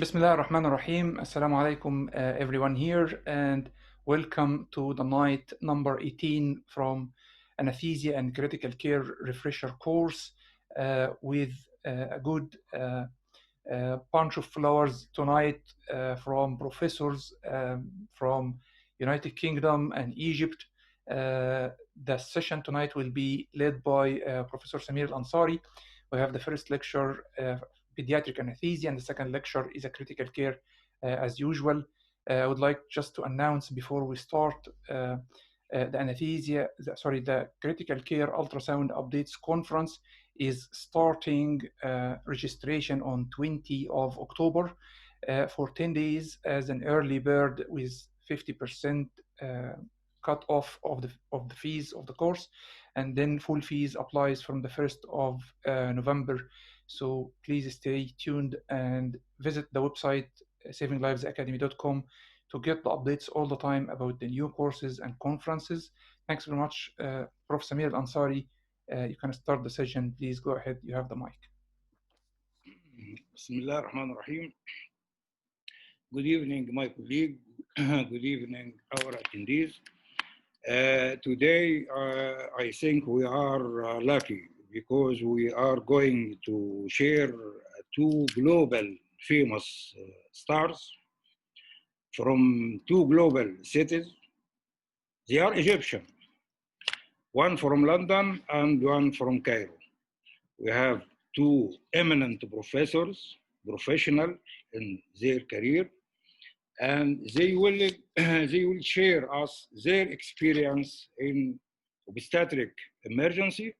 Bismillah ar-Rahman ar-Rahim. Assalamu alaikum everyone here, and welcome to the night number 18 from Anesthesia and Critical Care Refresher course with a good bunch of flowers tonight from professors from United Kingdom and Egypt. The session tonight will be led by Professor Samir Al-Ansari. We have the first lecture, pediatric anesthesia, and the second lecture is a critical care as usual. I would like just to announce before we start the critical care ultrasound updates conference is starting registration on 20 of October for 10 days as an early bird with 50% cut off of the fees of the course, and then full fees applies from the 1st of November. So please stay tuned and visit the website savinglivesacademy.com to get the updates all the time about the new courses and conferences. Thanks very much. Prof. Samir Al-Ansari, you can start the session. Please go ahead. You have the mic. Bismillah ar-Rahman ar-Rahim. Good evening, my colleague. Good evening, our attendees. Today, I think we are lucky because we are going to share two global famous stars from two global cities. They are Egyptian, one from London and one from Cairo. We have two eminent professors, professional in their career, and they will share us their experience in obstetric emergency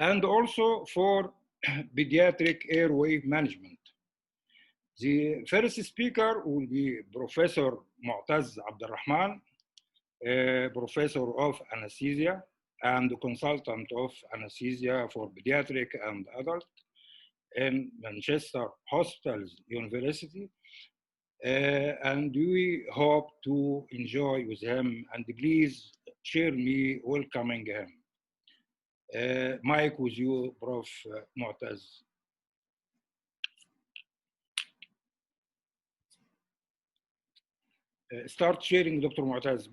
and also for pediatric airway management. The first speaker will be Professor Mu'taz Abdurrahman, Professor of Anesthesia and consultant of anesthesia for pediatric and adult in Manchester Hospitals University. And we hope to enjoy with him, and please share me welcoming him. Mike, with you, Prof. Mu'taz. Start sharing, Dr. Mu'taz.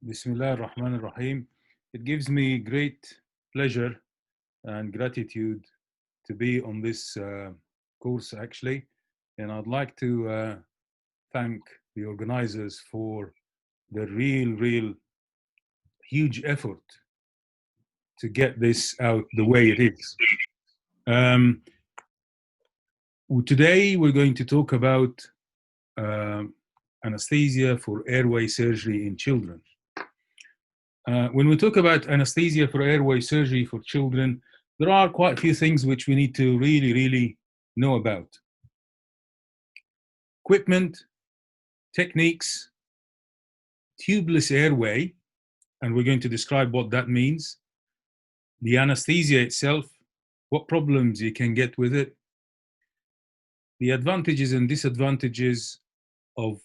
Bismillah ar-Rahman ar-Rahim. It gives me great pleasure and gratitude to be on this course, actually. And I'd like to thank the organizers for the real huge effort to get this out the way it is. Today, we're going to talk about anesthesia for airway surgery in children. When we talk about anesthesia for airway surgery for children, there are quite a few things which we need to really know about. Equipment, techniques, tubeless airway, and we're going to describe what that means. The anesthesia itself, what problems you can get with it, the advantages and disadvantages of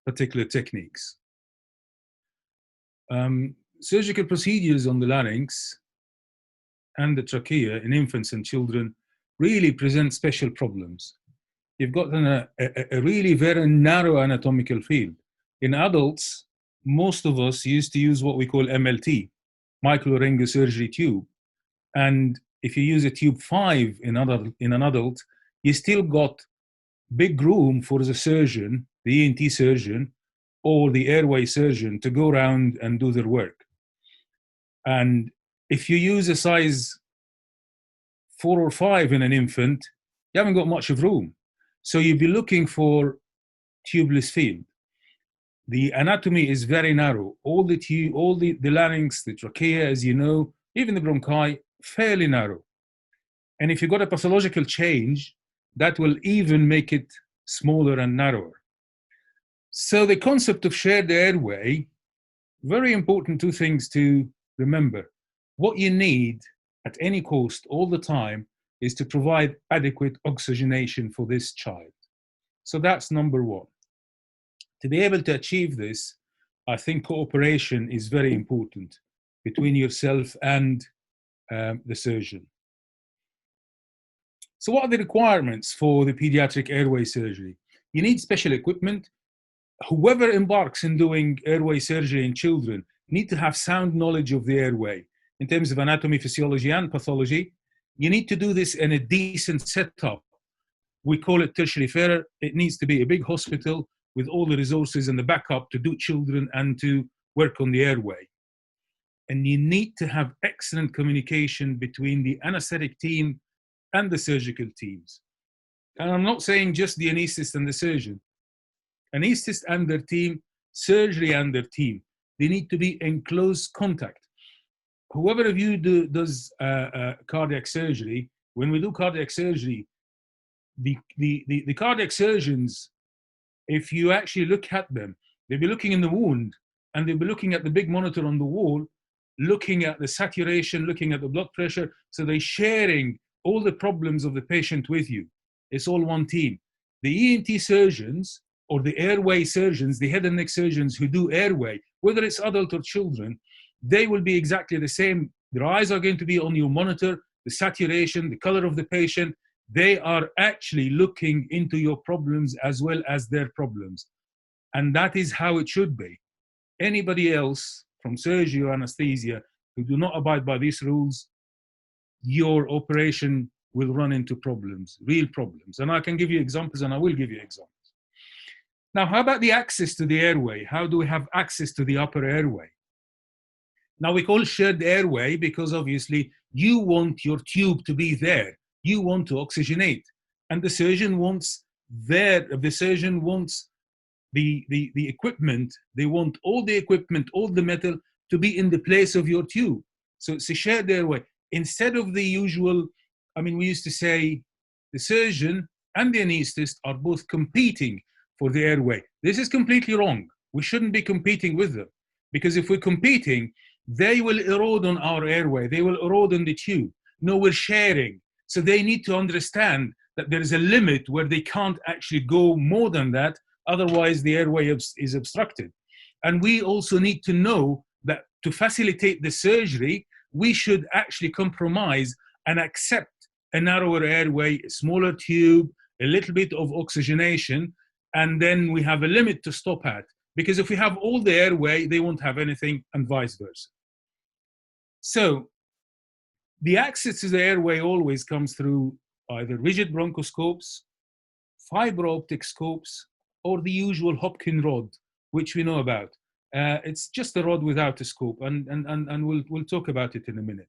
particular techniques. Surgical procedures on the larynx and the trachea in infants and children really present special problems. You've got a really very narrow anatomical field. In adults, most of us used to use what we call MLT, microlapharosurgery tube. And if you use a tube 5 in an adult, you still got big room for the surgeon, the ENT surgeon, or the airway surgeon to go around and do their work. And if you use a size 4 or 5 in an infant, you haven't got much of room. So you'd be looking for tubeless field. The anatomy is very narrow. All the larynx, the trachea, as you know, even the bronchi, fairly narrow. And if you've got a pathological change, that will even make it smaller and narrower. So the concept of shared airway, very important two things to remember. What you need at any cost all the time is to provide adequate oxygenation for this child. So that's number one. To be able to achieve this, I think cooperation is very important between yourself and the surgeon. So what are the requirements for the pediatric airway surgery? You need special equipment. Whoever embarks in doing airway surgery in children need to have sound knowledge of the airway in terms of anatomy, physiology, and pathology. You need to do this in a decent setup. We call it tertiary fare. It needs to be a big hospital with all the resources and the backup to do children and to work on the airway. And you need to have excellent communication between the anesthetic team and the surgical teams. And I'm not saying just the anesthetist and the surgeon. Anesthetist and their team, surgery and their team. They need to be in close contact. Whoever of you does cardiac surgery, when we do cardiac surgery, the cardiac surgeons, if you actually look at them, they'll be looking in the wound and they'll be looking at the big monitor on the wall, looking at the saturation, looking at the blood pressure. So they're sharing all the problems of the patient with you. It's all one team. The ENT surgeons or the airway surgeons, the head and neck surgeons who do airway, whether it's adult or children, they will be exactly the same. Their eyes are going to be on your monitor, the saturation, the color of the patient. They are actually looking into your problems as well as their problems. And that is how it should be. Anybody else from surgery or anesthesia who do not abide by these rules, your operation will run into problems, real problems. And I can give you examples, and I will give you examples. Now, how about the access to the airway? How do we have access to the upper airway? Now, we call shared airway because obviously you want your tube to be there. You want to oxygenate. And the surgeon wants the equipment. They want all the equipment, all the metal to be in the place of your tube. So it's a shared airway. Instead of the usual, we used to say the surgeon and the anesthetist are both competing for the airway. This is completely wrong. We shouldn't be competing with them, because if we're competing, they will erode on our airway. They will erode on the tube. No, we're sharing. So they need to understand that there is a limit where they can't actually go more than that. Otherwise, the airway is obstructed. And we also need to know that to facilitate the surgery, we should actually compromise and accept a narrower airway, a smaller tube, a little bit of oxygenation, and then we have a limit to stop at. Because if we have all the airway, they won't have anything, and vice versa. So the access to the airway always comes through either rigid bronchoscopes, fiber optic scopes, or the usual Hopkin rod, which we know about. It's just a rod without a scope, and we'll talk about it in a minute.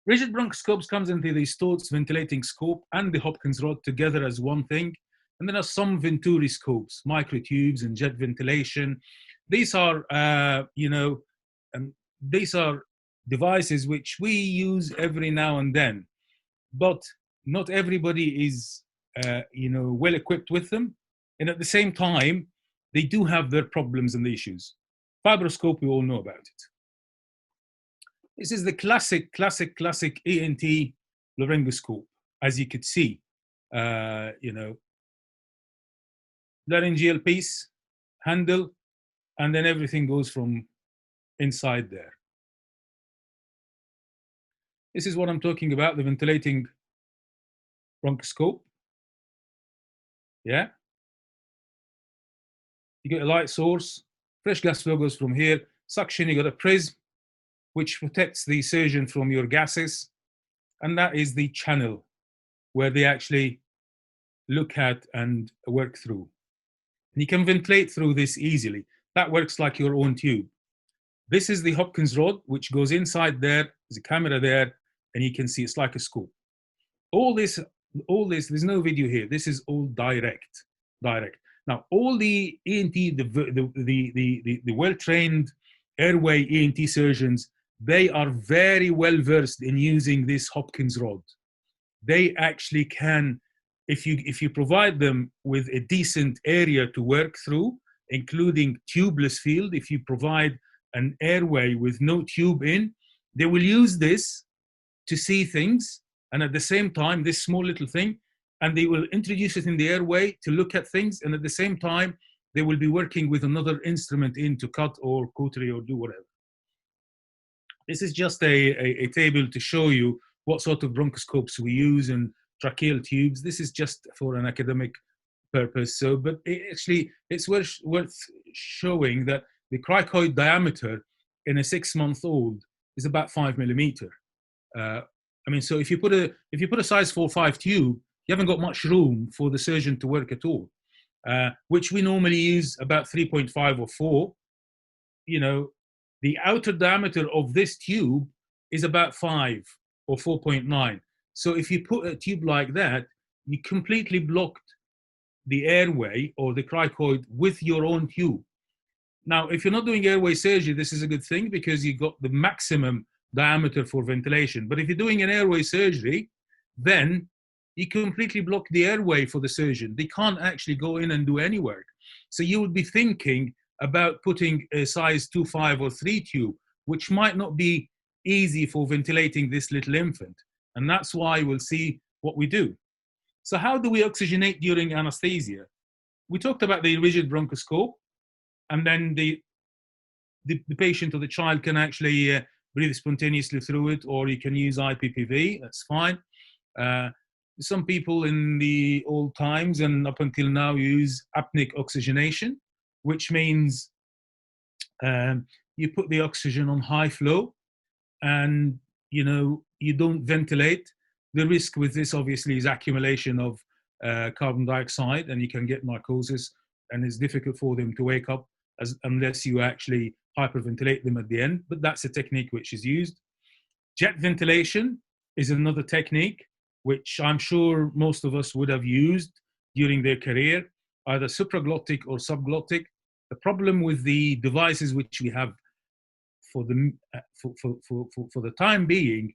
Rigid bronchoscopes comes into the Stotz ventilating scope and the Hopkins rod together as one thing. And then there are some Venturi scopes, microtubes and jet ventilation. These are, these are devices which we use every now and then, but not everybody is, well equipped with them. And at the same time, they do have their problems and the issues. Fibroscope, we all know about it. This is the classic ENT laryngoscope, as you could see, laryngeal piece, handle, and then everything goes from inside there. This is what I'm talking about, the ventilating bronchoscope. Yeah. You get a light source, fresh gas flow goes from here, suction, you got a prism, which protects the surgeon from your gases. And that is the channel where they actually look at and work through. And you can ventilate through this easily. That works like your own tube. This is the Hopkins rod, which goes inside there. There's a camera there, and you can see it's like a scope. All this, there's no video here. This is all direct. Now, all the ENT, the well-trained airway ENT surgeons, they are very well versed in using this Hopkins rod. They actually can, if you provide them with a decent area to work through, including tubeless field, if you provide an airway with no tube in, they will use this to see things, and at the same time, this small little thing, and they will introduce it in the airway to look at things, and at the same time, they will be working with another instrument in to cut or cautery or do whatever. This is just a table to show you what sort of bronchoscopes we use and tracheal tubes. This is just for an academic purpose. So, but it's worth showing that the cricoid diameter in a 6-month-old is about 5 millimeter. I mean, so if you put a size 4/5 tube, you haven't got much room for the surgeon to work at all. Which we normally use about 3.5 or 4. You know, the outer diameter of this tube is about 5 or 4.9. So if you put a tube like that, you completely blocked the airway or the cricoid with your own tube. Now, if you're not doing airway surgery, this is a good thing because you got the maximum diameter for ventilation. But if you're doing an airway surgery, then you completely block the airway for the surgeon. They can't actually go in and do any work. So you would be thinking about putting a size 2/5 or 3 tube, which might not be easy for ventilating this little infant. And that's why we'll see what we do. So how do we oxygenate during anesthesia? We talked about the rigid bronchoscope, and then the patient or the child can actually breathe spontaneously through it, or you can use IPPV, that's fine. Some people in the old times and up until now use apneic oxygenation, which means you put the oxygen on high flow and, you know, you don't ventilate. The risk with this obviously is accumulation of carbon dioxide, and you can get narcosis, and it's difficult for them to wake up unless you actually hyperventilate them at the end. But that's a technique which is used. Jet ventilation is another technique which I'm sure most of us would have used during their career, either supraglottic or subglottic. The problem with the devices which we have for the time being,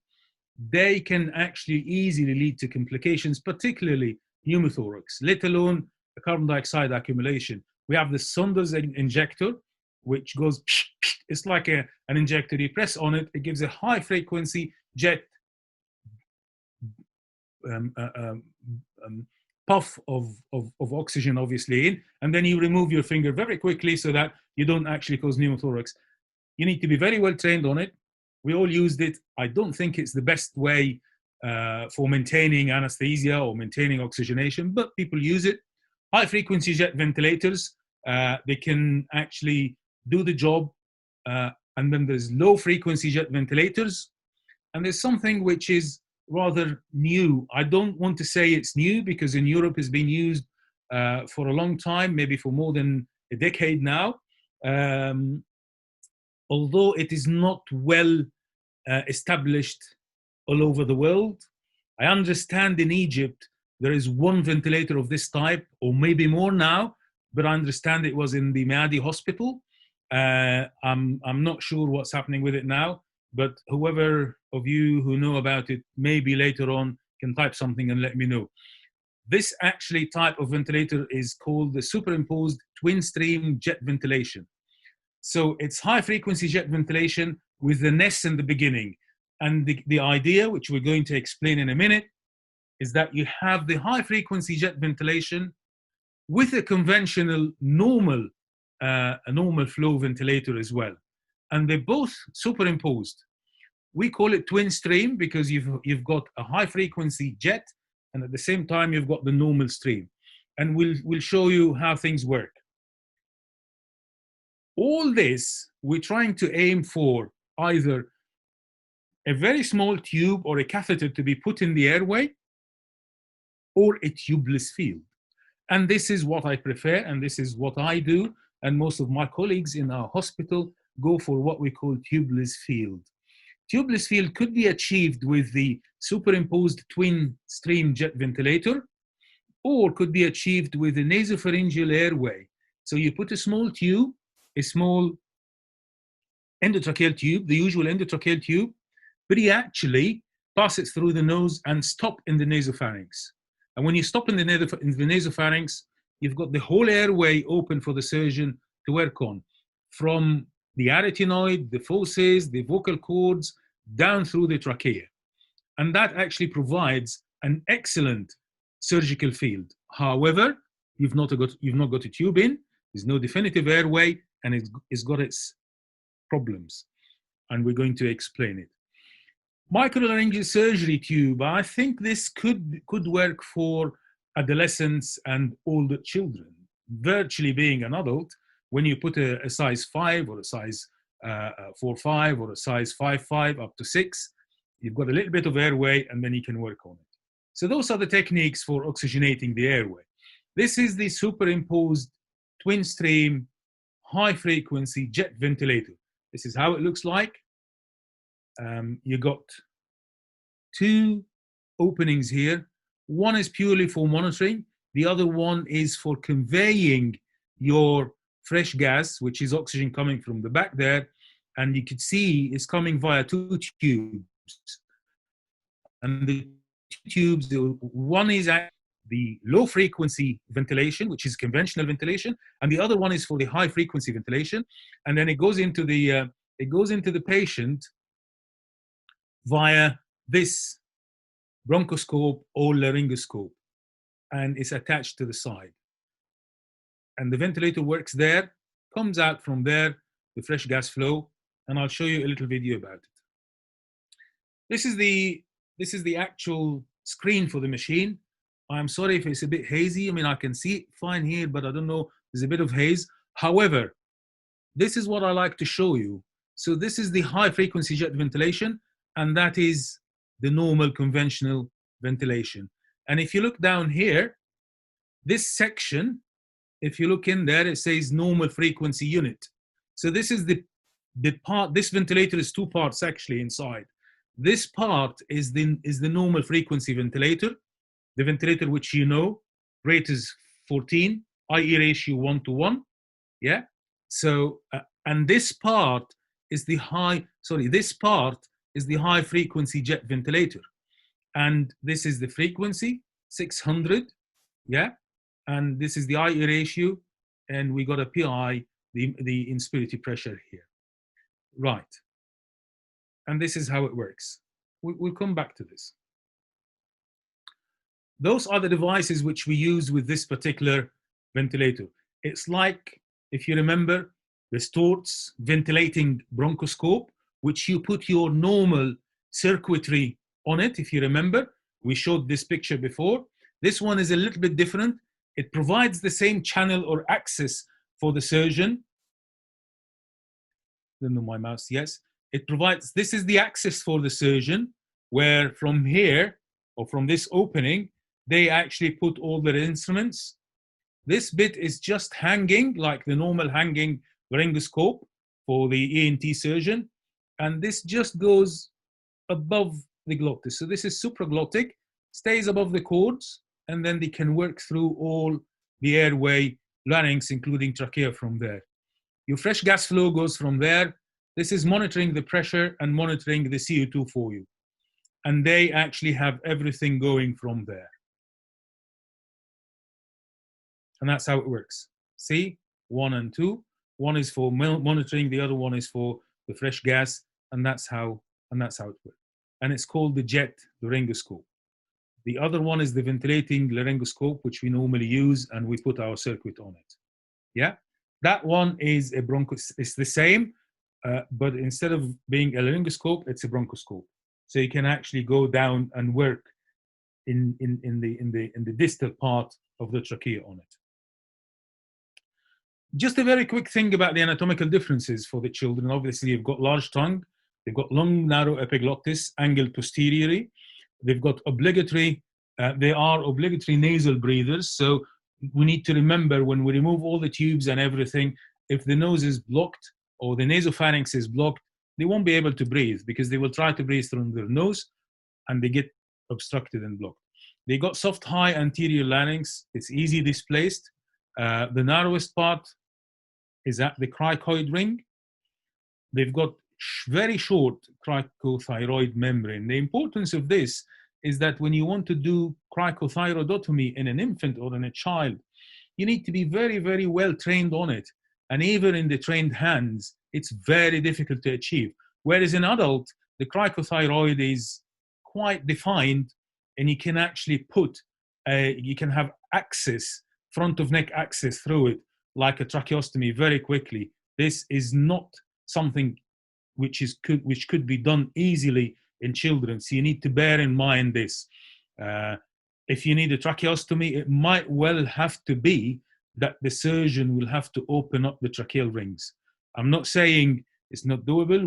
they can actually easily lead to complications, particularly pneumothorax, let alone the carbon dioxide accumulation. We have the Saunders injector, which goes, it's like an injector. You press on it, it gives a high frequency jet puff of oxygen obviously in, and then you remove your finger very quickly so that you don't actually cause pneumothorax. You need to be very well trained on it. We all used it. I don't think it's the best way for maintaining anesthesia or maintaining oxygenation, but people use it. High frequency jet ventilators, they can actually do the job. And then there's low frequency jet ventilators. And there's something which is rather new. I don't want to say it's new because in Europe it's been used for a long time, maybe for more than a decade now. Although it is not well established all over the world. I understand in Egypt there is one ventilator of this type, or maybe more now, but I understand it was in the Meadi hospital. I'm not sure what's happening with it now, but whoever of you who know about it, maybe later on can type something and let me know. This actually type of ventilator is called the superimposed twin stream jet ventilation. So it's high frequency jet ventilation with the NES in the beginning. And the idea, which we're going to explain in a minute, is that you have the high frequency jet ventilation with a conventional normal flow ventilator as well. And they're both superimposed. We call it twin stream because you've got a high frequency jet, and at the same time you've got the normal stream. And we'll show you how things work. All this, we're trying to aim for either a very small tube or a catheter to be put in the airway, or a tubeless field. And this is what I prefer, and this is what I do, and most of my colleagues in our hospital go for what we call tubeless field. Tubeless field could be achieved with the superimposed twin stream jet ventilator, or could be achieved with a nasopharyngeal airway. So you put a small tube, a small endotracheal tube, the usual endotracheal tube, but you actually pass it through the nose and stop in the nasopharynx. And when you stop in the nasopharynx, you've got the whole airway open for the surgeon to work on, from the arytenoid, the fauces, the vocal cords, down through the trachea. And that actually provides an excellent surgical field. However, you've not got a tube in, there's no definitive airway, and it's got its problems. And we're going to explain it. Microlaryngeal surgery tube, I think this could work for adolescents and older children. Virtually being an adult, when you put a size 5 or a size 4-5 or a size 5-5 up to 6, you've got a little bit of airway and then you can work on it. So those are the techniques for oxygenating the airway. This is the superimposed twin stream high frequency jet ventilator. This is how it looks like. You got 2 openings here. One is purely for monitoring. The other one is for conveying your fresh gas, which is oxygen coming from the back there. And you could see it's coming via 2 tubes. And the 2 tubes, one is the low frequency ventilation, which is conventional ventilation, and the other one is for the high frequency ventilation. And then it goes into the patient via this bronchoscope or laryngoscope, and it's attached to the side. And the ventilator works there, comes out from there, the fresh gas flow, and I'll show you a little video about it. This is the actual screen for the machine. I'm sorry if it's a bit hazy. I mean, I can see it fine here, but I don't know, there's a bit of haze. However, this is what I like to show you. So this is the high frequency jet ventilation, and that is the normal conventional ventilation. And if you look down here, this section, if you look in there, it says normal frequency unit. So this is the part, this ventilator is 2 parts actually inside. This part is the normal frequency ventilator, the ventilator which you know, rate is 14, IE ratio 1:1, yeah? So, and this part is the high frequency jet ventilator. And this is the frequency, 600, yeah? And this is the IE ratio, and we got a PI, the inspiratory pressure here. Right. And this is how it works. We'll come back to this. Those are the devices which we use with this particular ventilator. It's like, if you remember, the Stort's ventilating bronchoscope, which you put your normal circuitry on it, if you remember. We showed this picture before. This one is a little bit different. It provides the same channel or access for the surgeon. Don't know my mouse, yes. It provides, this is the access for the surgeon, where from here, or from this opening, they actually put all their instruments. This bit is just hanging, like the normal hanging laryngoscope for the ENT surgeon. And this just goes above the glottis. So this is supraglottic, stays above the cords, and then they can work through all the airway, larynx, including trachea from there. Your fresh gas flow goes from there. This is monitoring the pressure and monitoring the CO2 for you. And they actually have everything going from there. And that's how it works. See, 1 and 2. One is for monitoring, the other one is for the fresh gas, and that's how it works. And it's called the jet laryngoscope. The other one is the ventilating laryngoscope, which we normally use, and we put our circuit on it. Yeah, that one is a it's the same, but instead of being a laryngoscope, it's a bronchoscope. So you can actually go down and work in the distal part of the trachea on it. Just a very quick thing about the anatomical differences for the children. Obviously, you've got large tongue, they've got long, narrow epiglottis, angled posteriorly. They've got obligatory, they are obligatory nasal breathers. So we need to remember, when we remove all the tubes and everything, if the nose is blocked or the nasopharynx is blocked, they won't be able to breathe, because they will try to breathe through their nose and they get obstructed and blocked. They got soft high anterior larynx. It's easy displaced. The narrowest part is at the cricoid ring. They've got very short cricothyroid membrane. The importance of this is that when you want to do cricothyroidotomy in an infant or in a child, you need to be very, very well trained on it. And even in the trained hands, it's very difficult to achieve. Whereas in adult, the cricothyroid is quite defined, and you can actually put, you can have access, front of neck access through it, like a tracheostomy very quickly. This is not something which could be done easily in children. So you need to bear in mind this. If you need a tracheostomy, it might well have to be that the surgeon will have to open up the tracheal rings. I'm not saying it's not doable.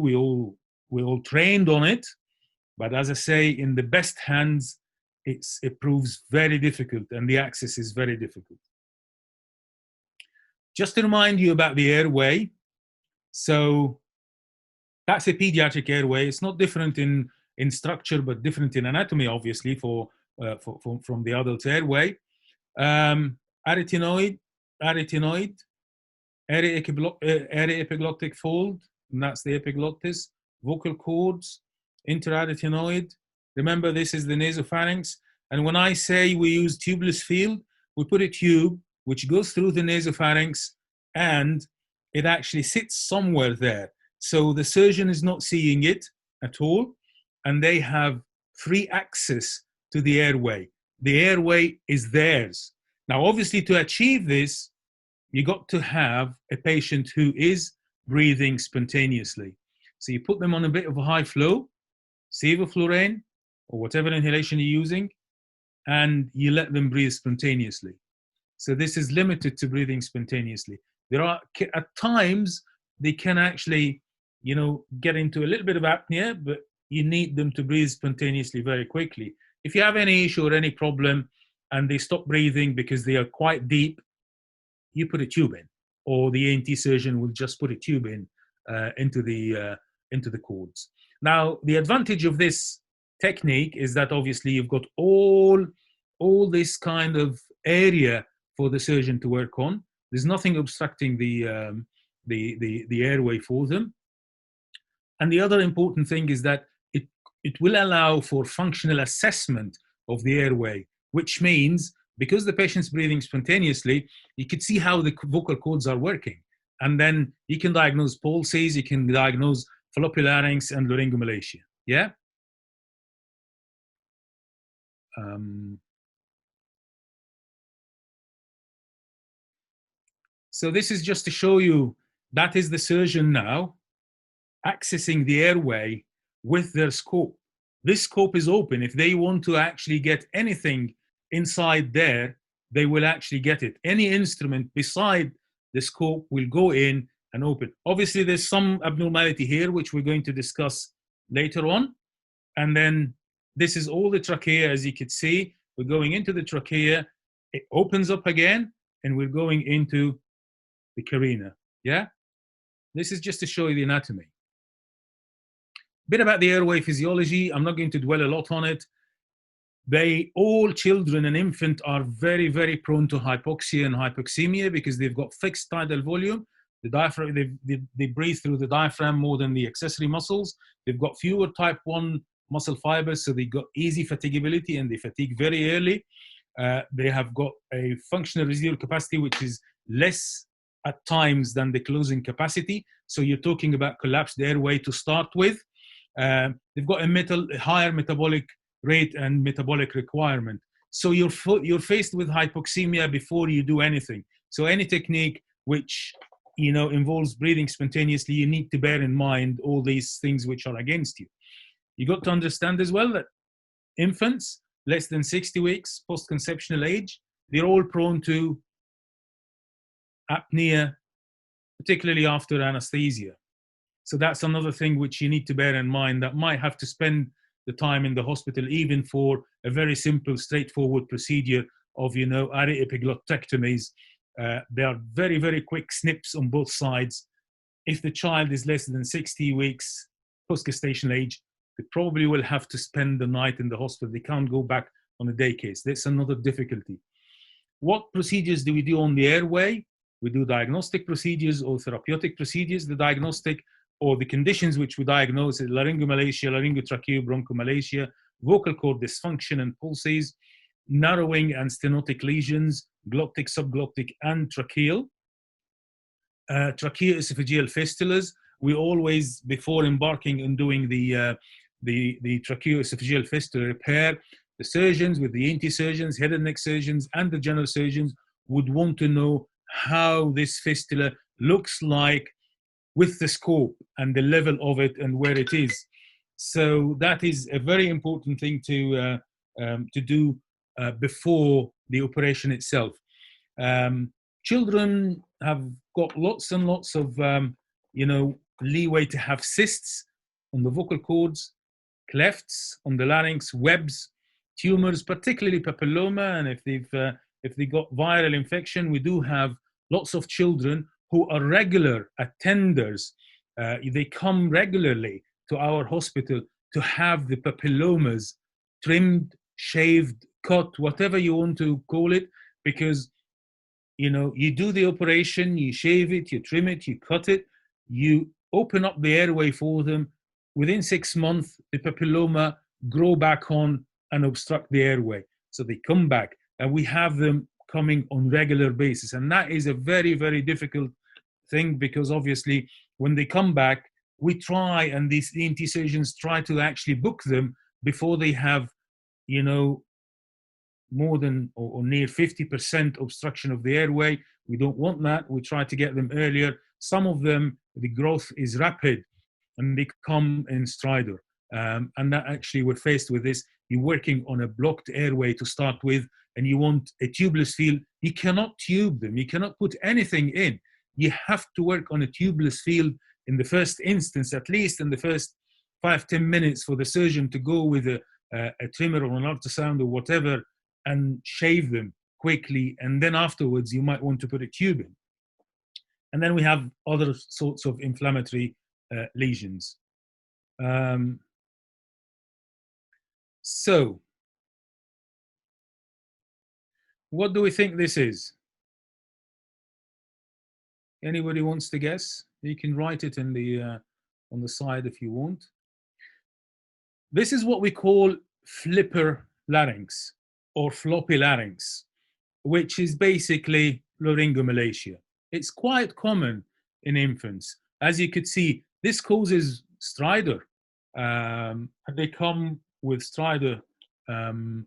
We're all trained on it. But as I say, in the best hands, it proves very difficult, and the access is very difficult. Just to remind you about the airway. So that's a pediatric airway. It's not different in structure, but different in anatomy, obviously, from the adult airway. Arytenoid, area epiglottic fold, and that's the epiglottis, vocal cords, interarytenoid. Remember, this is the nasopharynx. And when I say we use tubeless field, we put a tube which goes through the nasopharynx, and it actually sits somewhere there. So the surgeon is not seeing it at all, and they have free access to the airway. The airway is theirs. Now, obviously, to achieve this, you got to have a patient who is breathing spontaneously. So you put them on a bit of a high flow, sevoflurane, or whatever inhalation you're using, and you let them breathe spontaneously. So this is limited to breathing spontaneously. There are, at times, they can actually, get into a little bit of apnea, but you need them to breathe spontaneously very quickly. If you have any issue or any problem and they stop breathing because they are quite deep, you put a tube in, or the ENT surgeon will just put a tube in into the cords. Now, the advantage of this technique is that obviously you've got all this kind of area for the surgeon to work on. There's nothing obstructing the airway for them. And the other important thing is that it will allow for functional assessment of the airway, which means because the patient's breathing spontaneously, you could see how the vocal cords are working. And then you can diagnose pulses, you can diagnose fallopilarynx and laryngomalacia. Yeah? So this is just to show you that is the surgeon now accessing the airway with their scope. This scope is open. If they want to actually get anything inside there, they will actually get it. Any instrument beside the scope will go in and open. Obviously, there's some abnormality here, which we're going to discuss later on. And then this is all the trachea, as you can see. We're going into the trachea. It opens up again, and we're going into the carina. Yeah? This is just to show you the anatomy. A bit about the airway physiology. I'm not going to dwell a lot on it. All children and infants are very, very prone to hypoxia and hypoxemia because they've got fixed tidal volume. The diaphragm, they breathe through the diaphragm more than the accessory muscles. They've got fewer type 1 muscle fibers, so they've got easy fatigability and they fatigue very early. They have got a functional residual capacity which is less at times than the closing capacity. So you're talking about collapsed airway to start with. They've got a higher metabolic rate and metabolic requirement. So you're faced with hypoxemia before you do anything. So any technique which involves breathing spontaneously, you need to bear in mind all these things which are against you. You got to understand as well that infants less than 60 weeks post-conceptional age, they're all prone to apnea, particularly after anesthesia. So that's another thing which you need to bear in mind, that might have to spend the time in the hospital, even for a very simple, straightforward procedure of, aryepiglotectomies. They are very, very quick snips on both sides. If the child is less than 60 weeks post-gestational age, they probably will have to spend the night in the hospital. They can't go back on a day case. That's another difficulty. What procedures do we do on the airway? We do diagnostic procedures or therapeutic procedures. The diagnostic or the conditions which we diagnose is laryngomalacia, laryngotracheobronchomalacia, vocal cord dysfunction and pulses, narrowing and stenotic lesions, glottic, subglottic, and tracheal. Tracheoesophageal fistulas. We always, before embarking on doing the tracheoesophageal fistula repair, the surgeons with the ENT surgeons, head and neck surgeons, and the general surgeons would want to know how this fistula looks like with the scope and the level of it and where it is. So that is a very important thing to do before the operation itself. Children have got lots and lots of, leeway to have cysts on the vocal cords, clefts on the larynx, webs, tumors, particularly papilloma, and if they got viral infection, we do have lots of children who are regular attenders. They come regularly to our hospital to have the papillomas trimmed, shaved, cut, whatever you want to call it, because you do the operation, you shave it, you trim it, you cut it, you open up the airway for them. Within 6 months, the papilloma grow back on and obstruct the airway. So they come back, and we have them coming on regular basis. And that is a very, very difficult thing, because obviously when they come back, we try, and these ENT surgeons try to actually book them before they have, more than or near 50% obstruction of the airway. We don't want that. We try to get them earlier. Some of them, the growth is rapid and they come in stridor. And that actually, we're faced with this. You're working on a blocked airway to start with, and you want a tubeless field. You cannot tube them. You cannot put anything in. You have to work on a tubeless field in the first instance, at least in the first 5-10 minutes, for the surgeon to go with a trimmer or an ultrasound or whatever and shave them quickly. And then afterwards, you might want to put a tube in. And then we have other sorts of inflammatory lesions. So, what do we think this is? Anybody wants to guess? You can write it in the on the side if you want. This is what we call flipper larynx or floppy larynx, which is basically laryngomalacia. It's quite common in infants. As you could see, this causes stridor. And they come with stridor, and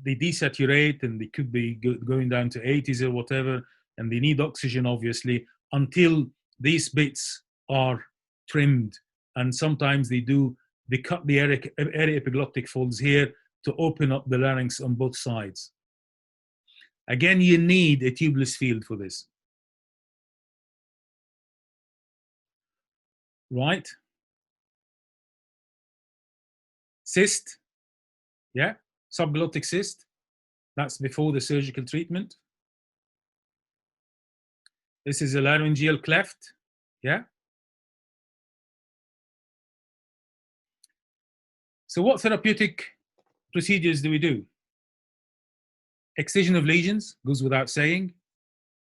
they desaturate, and they could be going down to 80s or whatever, and they need oxygen, obviously, until these bits are trimmed. And sometimes they cut the area epiglottic folds here to open up the larynx on both sides. Again, you need a tubeless field for this. Right? Cyst, yeah, subglottic cyst. That's before the surgical treatment. This is a laryngeal cleft, yeah. So what therapeutic procedures do we do? Excision of lesions goes without saying.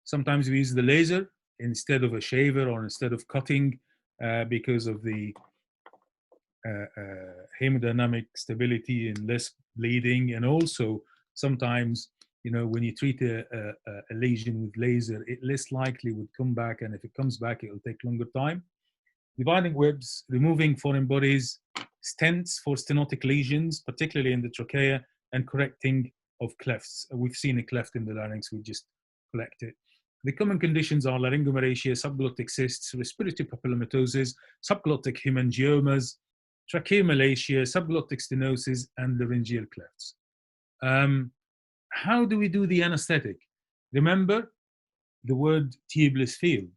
Sometimes we use the laser instead of a shaver or instead of cutting because of the hemodynamic stability and less bleeding. And also sometimes, when you treat a lesion with laser, it less likely would come back. And if it comes back, it will take longer time. Dividing webs, removing foreign bodies, stents for stenotic lesions, particularly in the trachea, and correcting of clefts. We've seen a cleft in the larynx, we just collect it. The common conditions are laryngomalacia, subglottic cysts, respiratory papillomatosis, subglottic hemangiomas, tracheomalacia, subglottic stenosis, and laryngeal clefts. How do we do the anesthetic? Remember the word tubeless field.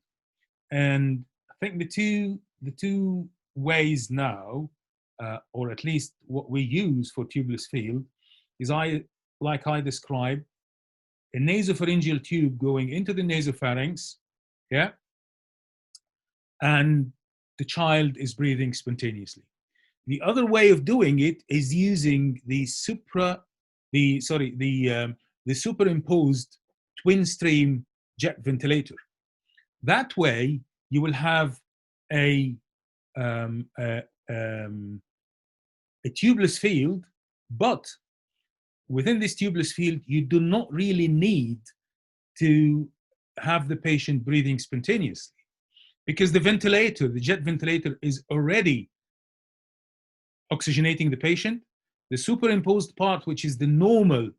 And I think the two ways now, or at least what we use for tubeless field, is like I described, a nasopharyngeal tube going into the nasopharynx, yeah, and the child is breathing spontaneously. The other way of doing it is using the superimposed twin stream jet ventilator. That way, you will have a tubeless field, but within this tubeless field, you do not really need to have the patient breathing spontaneously, because the ventilator, the jet ventilator, is already oxygenating the patient. The superimposed part, which is the normal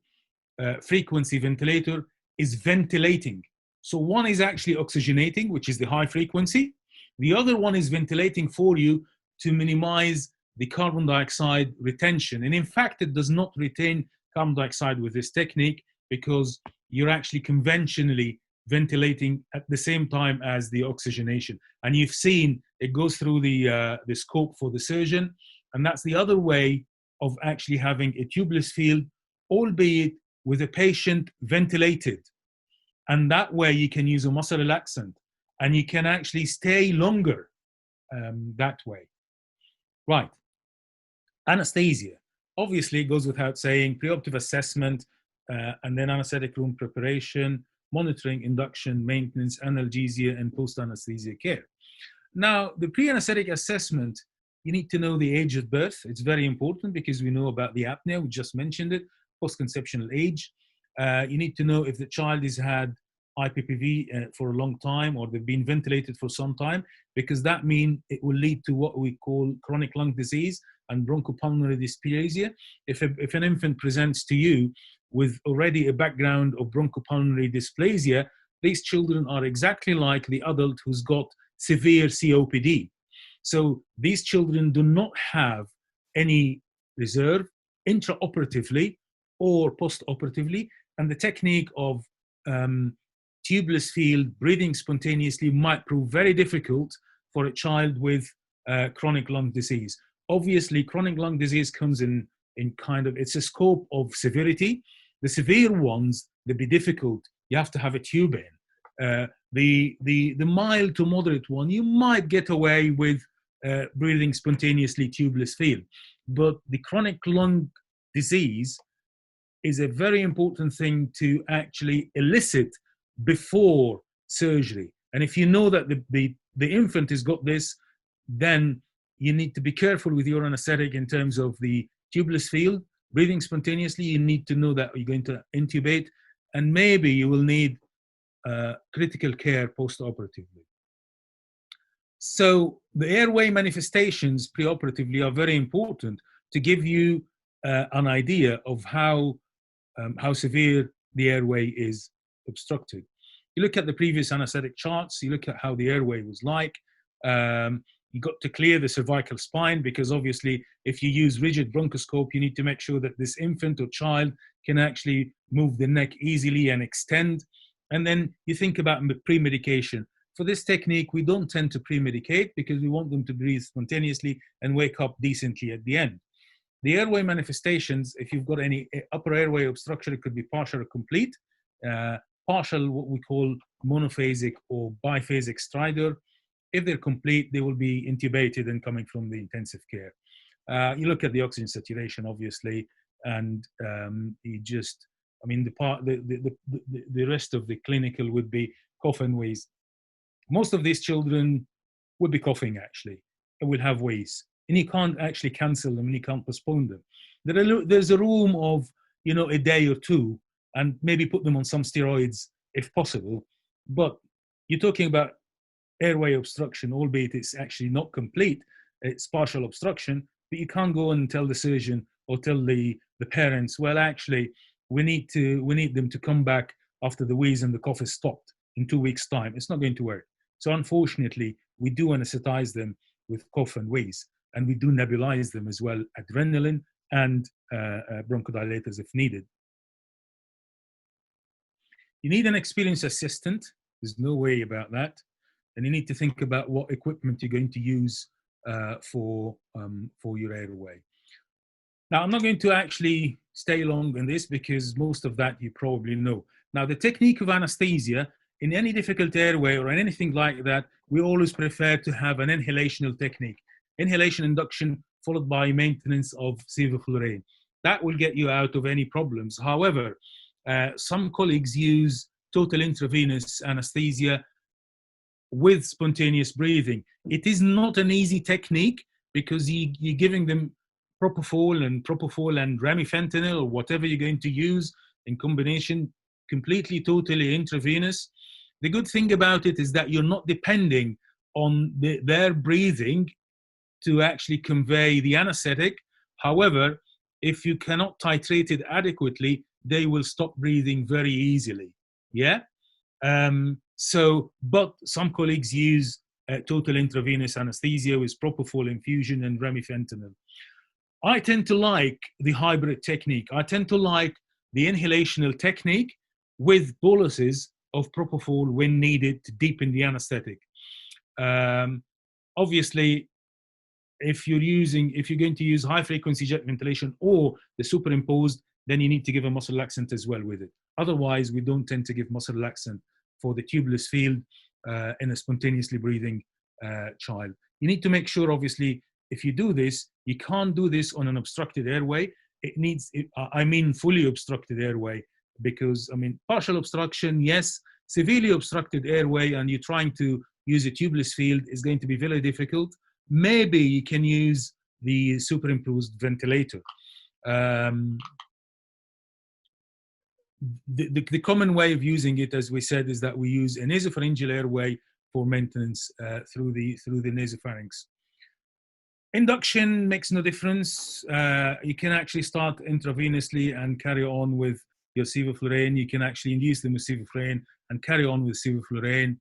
frequency ventilator, is ventilating. So one is actually oxygenating, which is the high frequency. The other one is ventilating for you to minimize the carbon dioxide retention. And in fact, it does not retain carbon dioxide with this technique because you're actually conventionally ventilating at the same time as the oxygenation. And you've seen it goes through the scope for the surgeon. And that's the other way of actually having a tubeless field, albeit with a patient ventilated. And that way you can use a muscle relaxant and you can actually stay longer that way. Right. Anesthesia. Obviously, it goes without saying, preoperative assessment, and then anesthetic room preparation, monitoring, induction, maintenance, analgesia, and post-anesthesia care. Now, the pre-anesthetic assessment, you need to know the age of birth. It's very important because we know about the apnea, we just mentioned it, post-conceptional age. You need to know if the child has had IPPV for a long time or they've been ventilated for some time, because that means it will lead to what we call chronic lung disease and bronchopulmonary dysplasia. If an infant presents to you with already a background of bronchopulmonary dysplasia, these children are exactly like the adult who's got severe COPD. So these children do not have any reserve intraoperatively or postoperatively, and the technique of tubeless field breathing spontaneously might prove very difficult for a child with chronic lung disease. Obviously, chronic lung disease comes in kind of, it's a scope of severity. The severe ones, they'll be difficult. You have to have a tube in. The mild to moderate one, you might get away with breathing spontaneously tubeless field. But the chronic lung disease is a very important thing to actually elicit before surgery. And if you know that the infant has got this, then you need to be careful with your anesthetic in terms of the tubeless field. Breathing spontaneously, you need to know that you're going to intubate, and maybe you will need critical care post-operatively. So the airway manifestations preoperatively are very important to give you an idea of how severe the airway is obstructed. You look at the previous anesthetic charts, you look at how the airway was like. You got to clear the cervical spine, because obviously if you use rigid bronchoscope, you need to make sure that this infant or child can actually move the neck easily and extend. And then you think about pre-medication. For this technique, we don't tend to pre-medicate because we want them to breathe spontaneously and wake up decently at the end. The airway manifestations, if you've got any upper airway obstruction, it could be partial or complete. Partial, what we call monophasic or biphasic stridor. If they're complete, they will be intubated and coming from the intensive care. You look at the oxygen saturation, obviously, and you just, I mean, the rest of the clinical would be cough and wheeze. Most of these children would be coughing, actually, and will have wheeze. And you can't actually cancel them and you can't postpone them. There's a room of, you know, a day or two, and maybe put them on some steroids if possible. But you're talking about airway obstruction, albeit it's actually not complete, it's partial obstruction, but you can't go and tell the surgeon or tell the parents, well, actually, we need them to come back after the wheeze and the cough is stopped in 2 weeks' time. It's not going to work. So unfortunately, we do anesthetize them with cough and wheeze, and we do nebulize them as well, adrenaline and bronchodilators if needed. You need an experienced assistant. There's no way about that. And you need to think about what equipment you're going to use for your airway. Now, I'm not going to actually stay long on this because most of that you probably know. Now, the technique of anesthesia in any difficult airway or anything like that, we always prefer to have an inhalational technique. Inhalation induction followed by maintenance of sevoflurane. That will get you out of any problems. However, some colleagues use total intravenous anesthesia with spontaneous breathing. It is not an easy technique because you're giving them propofol and remifentanil or whatever you're going to use in combination, completely, totally intravenous. The good thing about it is that you're not depending on their breathing to actually convey the anesthetic. However, if you cannot titrate it adequately, they will stop breathing very easily. Yeah. But some colleagues use total intravenous anesthesia with propofol infusion and remifentanil. I tend to like the hybrid technique. I tend to like the inhalational technique with boluses of propofol when needed to deepen the anesthetic. Obviously, if you're going to use high frequency jet ventilation or the superimposed, then you need to give a muscle relaxant as well with it. Otherwise, we don't tend to give muscle relaxant for the tubeless field in a spontaneously breathing child. You need to make sure, obviously, if you do this, you can't do this on an obstructed airway. I mean fully obstructed airway, because, I mean, partial obstruction, yes. Severely obstructed airway and you're trying to use a tubeless field is going to be very difficult. Maybe you can use the superimposed ventilator. The common way of using it, as we said, is that we use a nasopharyngeal airway for maintenance through the nasopharynx. Induction makes no difference. You can actually start intravenously and carry on with your sevoflurane. You can actually induce them with sevoflurane and carry on with sevoflurane.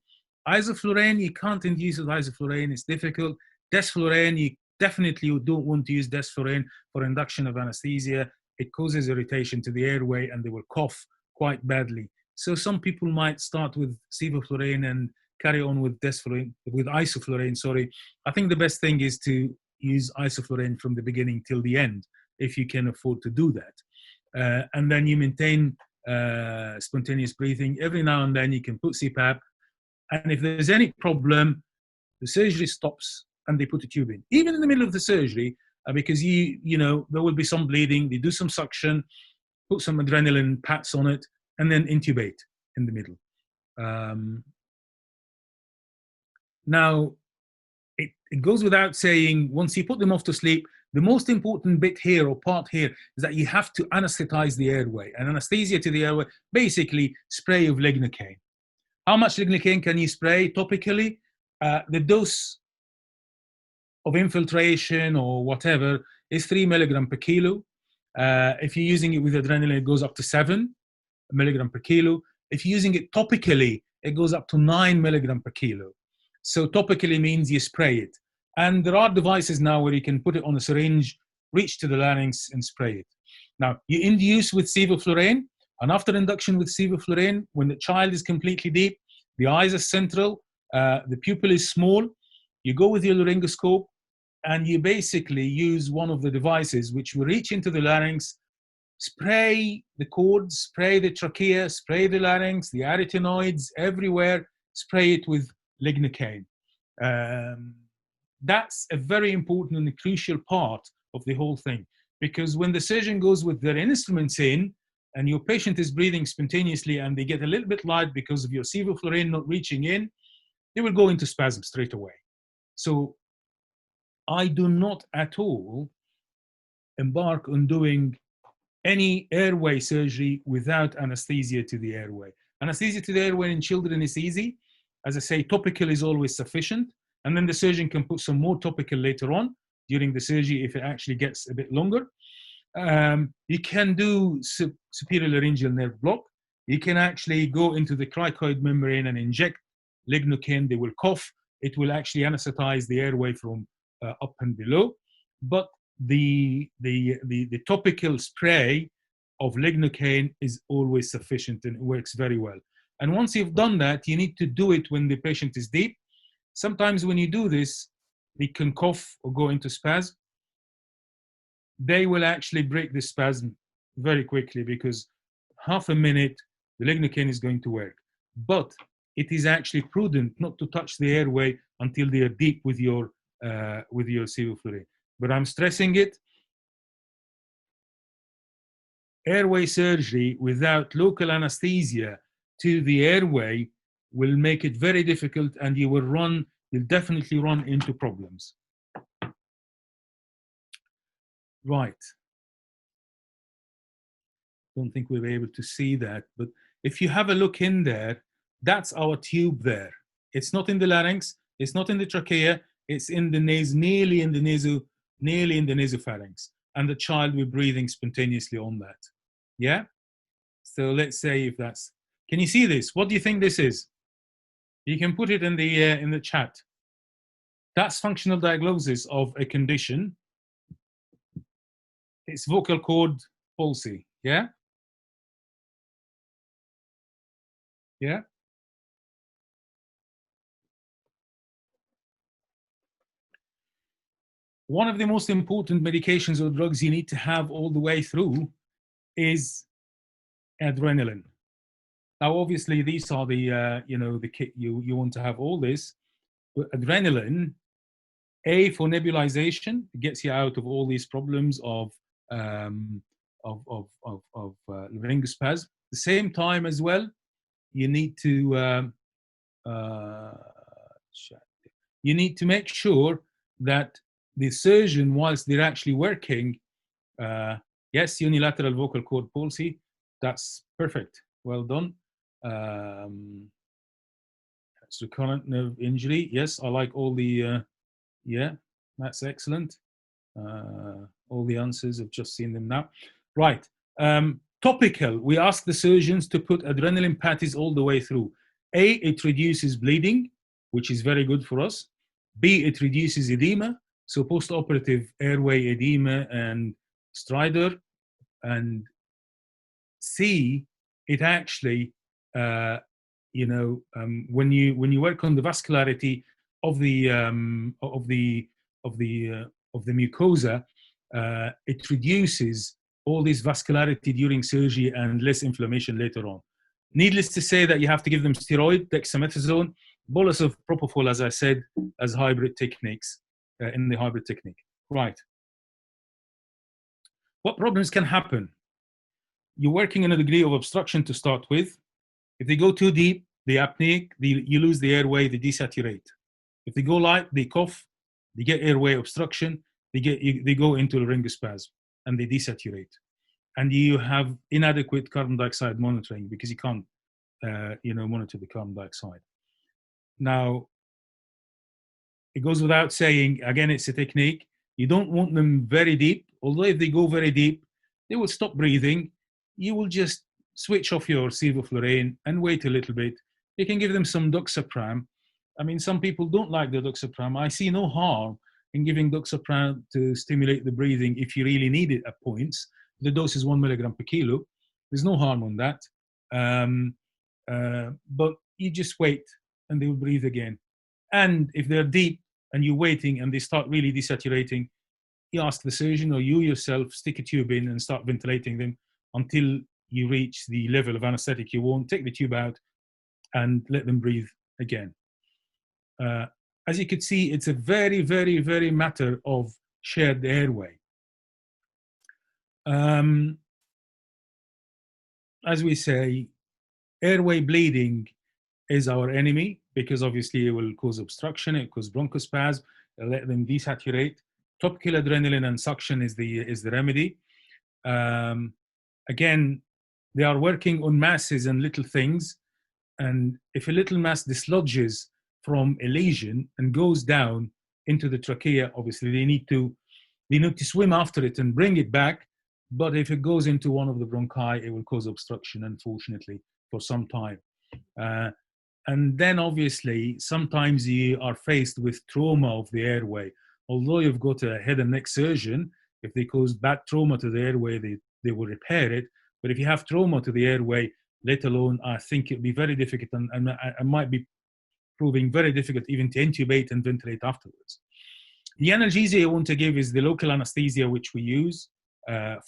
Isoflurane, you can't induce with isoflurane. It's difficult. Desflurane, you definitely don't want to use desflurane for induction of anesthesia. It causes irritation to the airway and they will cough quite badly. So some people might start with sevoflurane and carry on with isoflurane, sorry. I think the best thing is to use isoflurane from the beginning till the end, if you can afford to do that. And then you maintain spontaneous breathing. Every now and then you can put CPAP. And if there's any problem, the surgery stops and they put a tube in. Even in the middle of the surgery, because you know, there will be some bleeding, they do some suction, put some adrenaline pats on it, and then intubate in the middle. Now, it goes without saying, once you put them off to sleep, the most important bit here or part here is that you have to anesthetize the airway. And anesthesia to the airway, basically spray of lignocaine. How much lignocaine can you spray topically? The dose of infiltration or whatever is 3 milligram per kilo. If you're using it with adrenaline, it goes up to 7 milligram per kilo. If you're using it topically, it goes up to 9 milligram per kilo. So topically means you spray it. And there are devices now where you can put it on a syringe, reach to the larynx and spray it. Now, you induce with sevoflurane, and after induction with sevoflurane, when the child is completely deep, the eyes are central, the pupil is small, you go with your laryngoscope and you basically use one of the devices which will reach into the larynx, spray the cords, spray the trachea, spray the larynx, the arytenoids, everywhere, spray it with lignocaine. That's a very important and a crucial part of the whole thing, because when the surgeon goes with their instruments in and your patient is breathing spontaneously and they get a little bit light because of your sevoflurane not reaching in, they will go into spasm straight away. So I do not at all embark on doing any airway surgery without anesthesia to the airway. Anesthesia to the airway in children is easy. As I say, topical is always sufficient. And then the surgeon can put some more topical later on during the surgery if it actually gets a bit longer. You can do superior laryngeal nerve block. You can actually go into the cricoid membrane and inject lignocaine. They will cough. It will actually anesthetize the airway from up and below. But the topical spray of lignocaine is always sufficient and it works very well. And once you've done that, you need to do it when the patient is deep. Sometimes when you do this, they can cough or go into spasm. They will actually break the spasm very quickly because half a minute, the lignocaine is going to work. But it is actually prudent not to touch the airway until they are deep with your sevoflurane. But I'm stressing it. Airway surgery without local anesthesia to the airway will make it very difficult, and you'll definitely run into problems. Right. Don't think we'll be able to see that, but if you have a look in there, that's our tube there. It's not in the larynx, it's not in the trachea, it's in the nearly in the nasopharynx, and the child will be breathing spontaneously on that. Yeah? So let's say if that's, can you see this? What do you think this is? You can put it in the chat. That's functional diagnosis of a condition. It's vocal cord palsy. Yeah? Yeah? One of the most important medications or drugs you need to have all the way through is adrenaline. Now, obviously, these are the, the kit you want to have all this. But adrenaline, A, for nebulization, it gets you out of all these problems of laryngospasm. At the same time as well, you need to make sure that the surgeon, whilst they're actually working, yes, unilateral vocal cord palsy, that's perfect. Well done. It's recurrent nerve injury. Yes, I like all the, yeah, that's excellent. All the answers, I've just seen them now. Right. Topical, we ask the surgeons to put adrenaline patties all the way through. A, it reduces bleeding, which is very good for us. B, it reduces edema, so post-operative airway edema and stridor. And C, it actually, when you work on the vascularity of the mucosa, it reduces all this vascularity during surgery and less inflammation later on. Needless to say that you have to give them steroid, dexamethasone, bolus of propofol, as I said, as hybrid techniques in the hybrid technique. Right. What problems can happen? You're working in a degree of obstruction to start with. If they go too deep, they apneic, you lose the airway, they desaturate. If they go light, they cough, they get airway obstruction, they go into laryngospasm and they desaturate. And you have inadequate carbon dioxide monitoring because you can't, monitor the carbon dioxide. Now, it goes without saying, again, it's a technique. You don't want them very deep, although if they go very deep, they will stop breathing. You will just switch off your sevoflurane and wait a little bit. You can give them some doxapram. I mean, some people don't like the doxapram. I see no harm in giving doxapram to stimulate the breathing if you really need it at points. The dose is 1 milligram per kilo. There's no harm on that. But you just wait and they will breathe again. And if they're deep and you're waiting and they start really desaturating, you ask the surgeon or you yourself stick a tube in and start ventilating them until you reach the level of anesthetic you want. Take the tube out and let them breathe again. As you could see, it's a very, very, very matter of shared airway. As we say, airway bleeding is our enemy because obviously it will cause obstruction, it causes bronchospasm, it'll let them desaturate. Topical adrenaline and suction is the remedy. Again, they are working on masses and little things, and if a little mass dislodges from a lesion and goes down into the trachea, obviously they need to swim after it and bring it back. But if it goes into one of the bronchi, it will cause obstruction, unfortunately, for some time. And then obviously, sometimes you are faced with trauma of the airway. Although you've got a head and neck surgeon, if they cause bad trauma to the airway, they will repair it. But if you have trauma to the airway, let alone, I think it'll be very difficult and it might be proving very difficult even to intubate and ventilate afterwards. The analgesia you want to give is the local anesthesia, which we use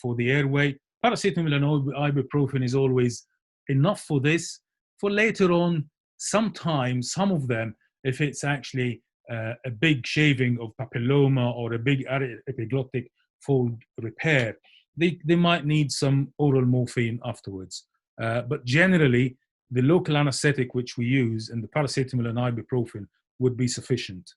for the airway. Paracetamol and ibuprofen is always enough for this. For later on, sometimes, some of them, if it's actually a big shaving of papilloma or a big epiglottic fold repair, they might need some oral morphine afterwards. But generally, the local anesthetic which we use and the paracetamol and ibuprofen would be sufficient.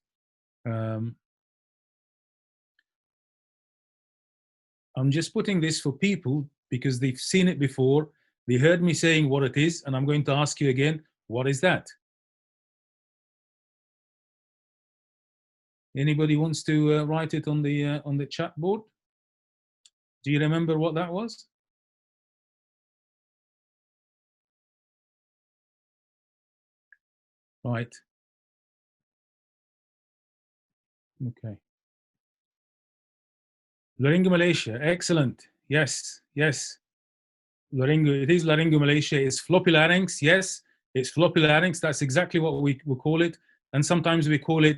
I'm just putting this for people because they've seen it before. They heard me saying what it is, and I'm going to ask you again, what is that? Anybody wants to write it on the chat board? Do you remember what that was? Right. Okay. Laryngomalacia, excellent. Yes, yes. It is laryngomalacia. It's floppy larynx. Yes, it's floppy larynx. That's exactly what we call it. And sometimes we call it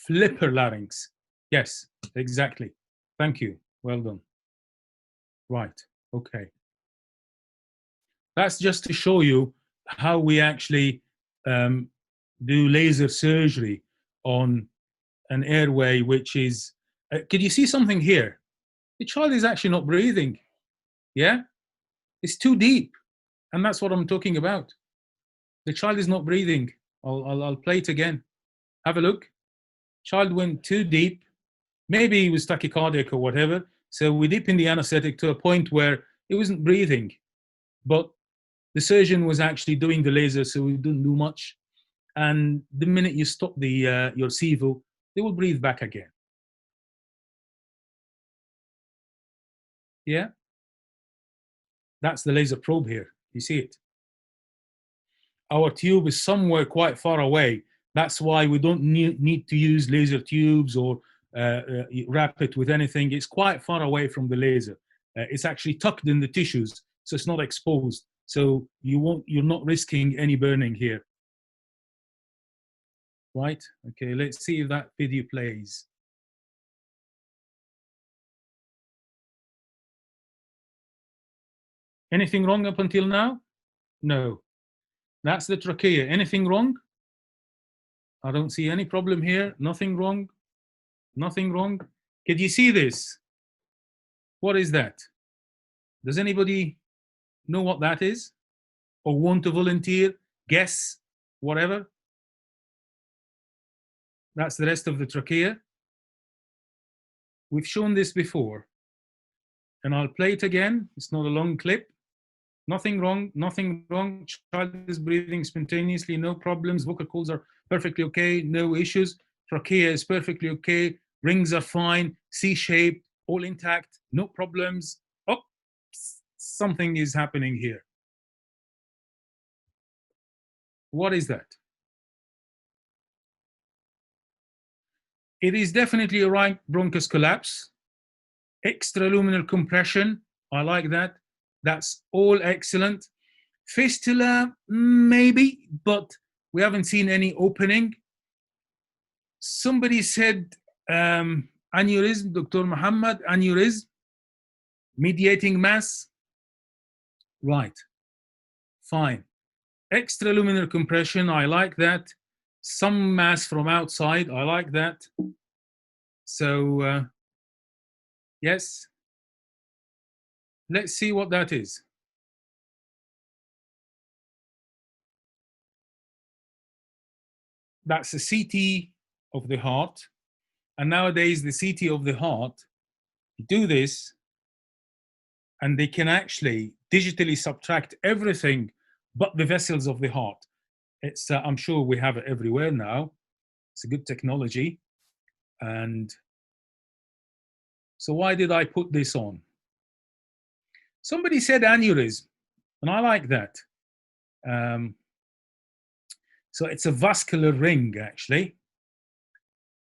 flipper larynx. Yes, exactly. Thank you. Well done. Right. Okay. That's just to show you how we actually do laser surgery on an airway, which is, could you see something here? The child is actually not breathing. Yeah? It's too deep. And that's what I'm talking about. The child is not breathing. I'll play it again. Have a look. Child went too deep. Maybe he was tachycardic or whatever. So we dip in the anesthetic to a point where he wasn't breathing. But the surgeon was actually doing the laser, so we didn't do much. And the minute you stop the your SIVO, they will breathe back again. Yeah? That's the laser probe here. You see it? Our tube is somewhere quite far away. That's why we don't need to use laser tubes or wrap it with anything. It's quite far away from the laser. It's actually tucked in the tissues, so it's not exposed. So you're not risking any burning here. Right? Okay, let's see if that video plays. Anything wrong up until now? No. That's the trachea. Anything wrong? I don't see any problem here. Nothing wrong. Nothing wrong. Could you see this? What is that? Does anybody know what that is? Or want to volunteer? Guess? Whatever? That's the rest of the trachea. We've shown this before. And I'll play it again. It's not a long clip. Nothing wrong, nothing wrong. Child is breathing spontaneously, no problems. Vocal cords are perfectly okay, no issues. Trachea is perfectly okay. Rings are fine, C-shaped, all intact, no problems. Oh, something is happening here. What is that? It is definitely a right bronchus collapse. Extraluminal compression, I like that. That's all excellent. Fistula, maybe, but we haven't seen any opening. Somebody said aneurysm, Dr. Muhammad, aneurysm, mediating mass. Right, fine. Extraluminal compression, I like that. Some mass from outside, I like that. So, yes. Let's see what that is. That's a CT of the heart. And nowadays, the CT of the heart, you do this, and they can actually digitally subtract everything but the vessels of the heart. It's, I'm sure we have it everywhere now. It's a good technology. And so why did I put this on? Somebody said aneurysm, and I like that. So it's a vascular ring, actually.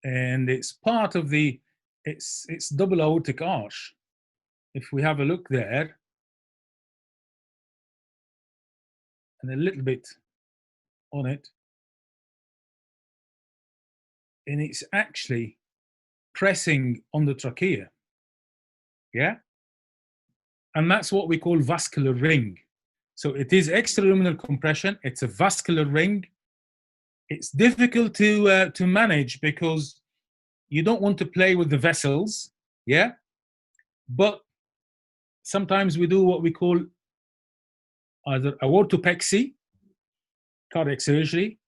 And it's part of the, it's double aortic arch. If we have a look there, and a little bit on it, and it's actually pressing on the trachea. Yeah? And that's what we call vascular ring. So it is extraluminal compression. It's a vascular ring. It's difficult to manage because you don't want to play with the vessels. Yeah? But sometimes we do what we call either aortopexy, cardiac surgery,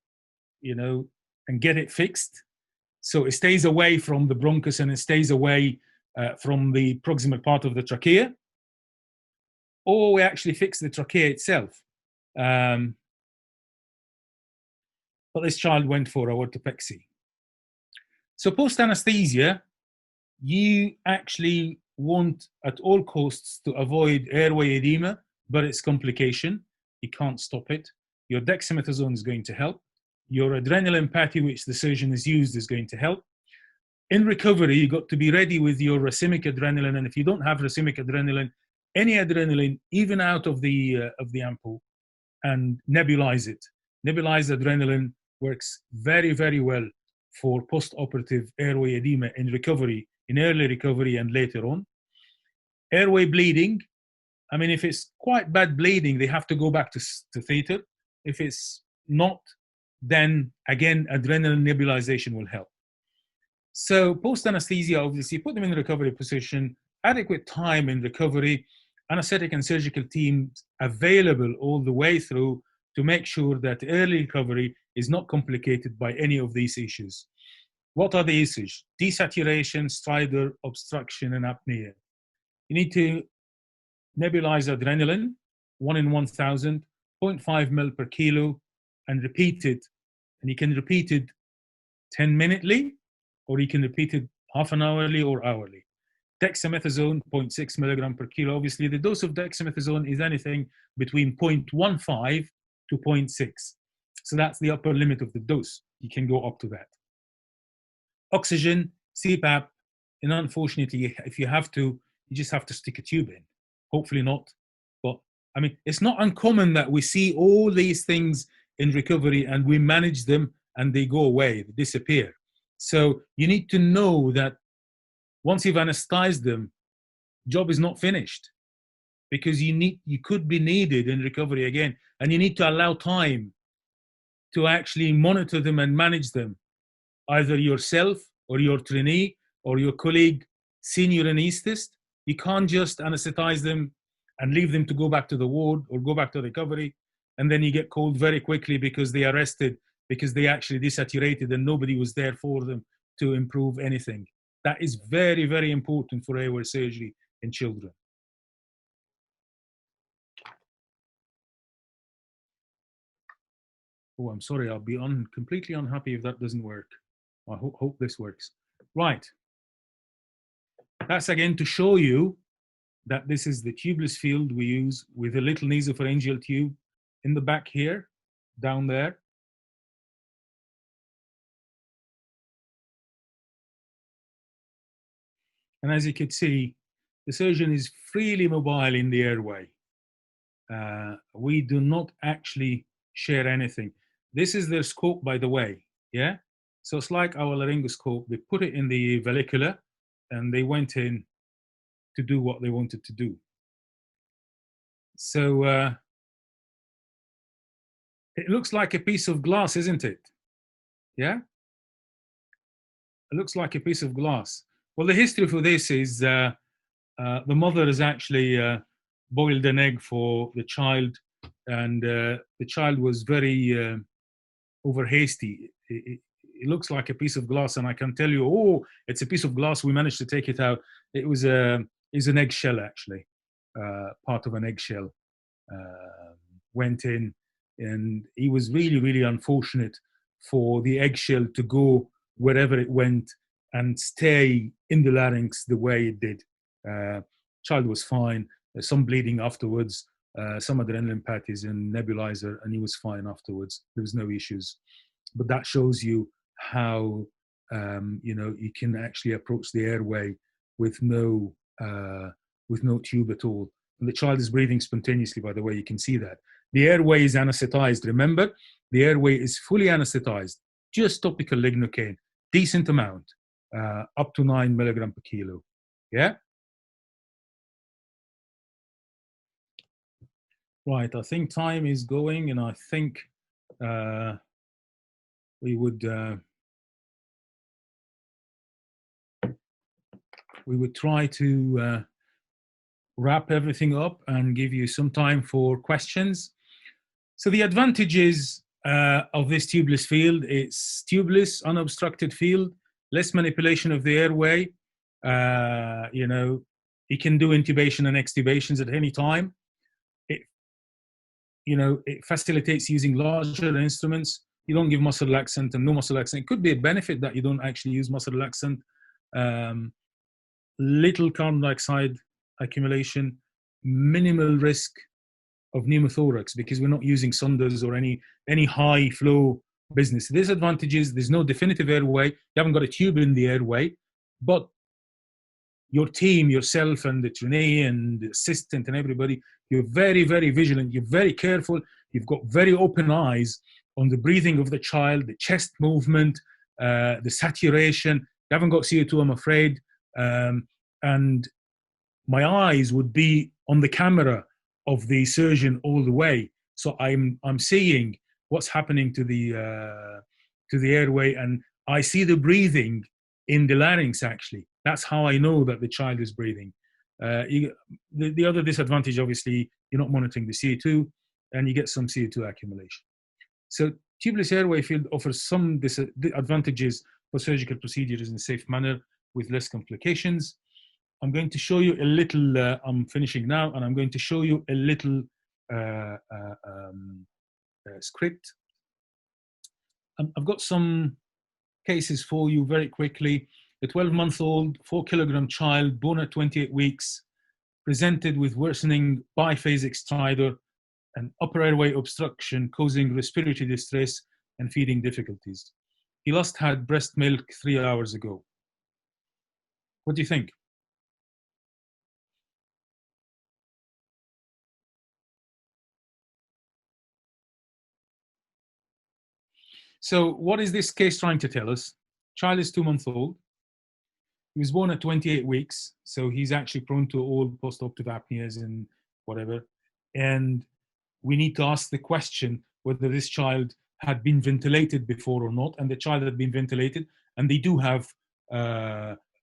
you know, and get it fixed. So it stays away from the bronchus and it stays away from the proximal part of the trachea. Or we actually fix the trachea itself. But this child went for aortopexy. So post-anesthesia, you actually want at all costs to avoid airway edema, but it's complication. You can't stop it. Your dexamethasone is going to help. Your adrenal empathy, which the surgeon has used, is going to help. in recovery, you got to be ready with your racemic adrenaline, and if you don't have racemic adrenaline, any adrenaline, even out of the ampoule, and nebulize it. Nebulized adrenaline works very, very well for post-operative airway edema in recovery, in early recovery and later on. Airway bleeding, I mean, if it's quite bad bleeding, they have to go back to theater. If it's not, then again, adrenaline nebulization will help. So post-anesthesia, obviously, put them in the recovery position, adequate time in recovery, anesthetic and surgical teams available all the way through to make sure that early recovery is not complicated by any of these issues. What are the issues? Desaturation, stridor, obstruction, and apnea. You need to nebulize adrenaline, 1 in 1,000, 0.5 ml per kilo, and repeat it. And you can repeat it 10-minutely, or you can repeat it half an hourly or hourly. Dexamethasone, 0.6 milligram per kilo. Obviously, the dose of dexamethasone is anything between 0.15 to 0.6. So that's the upper limit of the dose. You can go up to that. Oxygen, CPAP, and unfortunately, if you have to, you just have to stick a tube in. Hopefully not. But I mean, it's not uncommon that we see all these things in recovery and we manage them and they go away, they disappear. So you need to know that once you've anesthetized them, job is not finished, because you could be needed in recovery again, and you need to allow time to actually monitor them and manage them, either yourself or your trainee or your colleague, senior anesthetist. You can't just anesthetize them and leave them to go back to the ward or go back to recovery, and then you get called very quickly because they arrested because they actually desaturated and nobody was there for them to improve anything. That is very, very important for airway surgery in children. Oh, I'm sorry, I'll be completely unhappy if that doesn't work. I hope this works. Right. That's again to show you that this is the tubeless field we use with a little nasopharyngeal tube in the back here, down there. And as you can see, the surgeon is freely mobile in the airway. We do not actually share anything. This is their scope, by the way, yeah? So it's like our laryngoscope. They put it in the vallecula and they went in to do what they wanted to do. So it looks like a piece of glass, isn't it? Yeah? It looks like a piece of glass. Well, the history for this is the mother has actually boiled an egg for the child, and the child was very over hasty. It looks like a piece of glass, and I can tell you, oh, it's a piece of glass. We managed to take it out. It was an eggshell, actually, part of an eggshell went in, and he was really, really unfortunate for the eggshell to go wherever it went and stay in the larynx the way it did. Child was fine. There's some bleeding afterwards, some adrenaline patties and nebulizer, and he was fine afterwards. There was no issues. But that shows you how you can actually approach the airway with no tube at all. And the child is breathing spontaneously, by the way. You can see that. The airway is anesthetized. Remember, the airway is fully anesthetized. Just topical lignocaine, decent amount, up to 9 milligram per kilo. Yeah? Right, I think time is going, and I think we would try to wrap everything up and give you some time for questions. So the advantages of this tubeless field, it's tubeless, unobstructed field, less manipulation of the airway. You can do intubation and extubations at any time. It facilitates using larger instruments. You don't give muscle relaxant and no muscle relaxant. It could be a benefit that you don't actually use muscle relaxant. Little carbon dioxide accumulation, minimal risk of pneumothorax because we're not using Saunders or any high flow business. Disadvantages, there's no definitive airway. You haven't got a tube in the airway, but your team, yourself and the trainee and the assistant and everybody, you're very, very vigilant. You're very careful. You've got very open eyes on the breathing of the child, the chest movement, the saturation. You haven't got CO2, I'm afraid. And my eyes would be on the camera of the surgeon all the way. So I'm seeing what's happening to the airway, and I see the breathing in the larynx actually. That's how I know that the child is breathing. The other disadvantage, obviously, you're not monitoring the CO2 and you get some CO2 accumulation. So tubeless airway field offers some advantages for surgical procedures in a safe manner with less complications. I'm going to show you a little, I'm finishing now, and I'm going to show you a little script. I've got some cases for you very quickly. A 12-month-old, 4-kilogram child born at 28 weeks, presented with worsening biphasic stridor and upper airway obstruction causing respiratory distress and feeding difficulties. He last had breast milk 3 hours ago. What do you think? So what is this case trying to tell us? Child is 2 months old. He was born at 28 weeks, so he's actually prone to all post-operative apneas and whatever. And we need to ask the question whether this child had been ventilated before or not, and the child had been ventilated, and they do have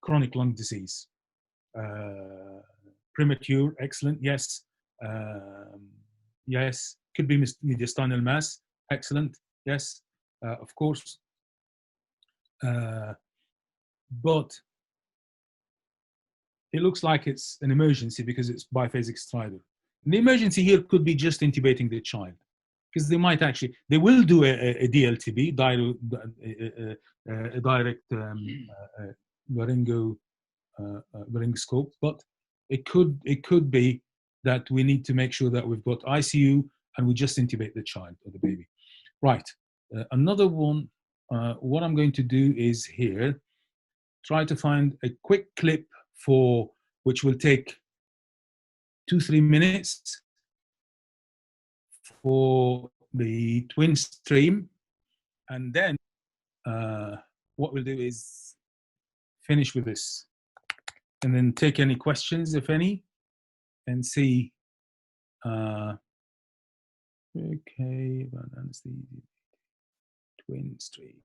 chronic lung disease. Premature, excellent, yes. Yes, could be mediastinal mass, excellent, yes, of course. But it looks like it's an emergency because it's biphasic stridor. And the emergency here could be just intubating the child, because they might actually, they will do a DLTB, direct laryngoscope, but it could be that we need to make sure that we've got ICU and we just intubate the child or the baby. Right, another one, what I'm going to do is here, try to find a quick clip for, which will take 2-3 minutes for the twin stream, and then what we'll do is finish with this and then take any questions, if any, and see. Okay, anesthesia, twin stream.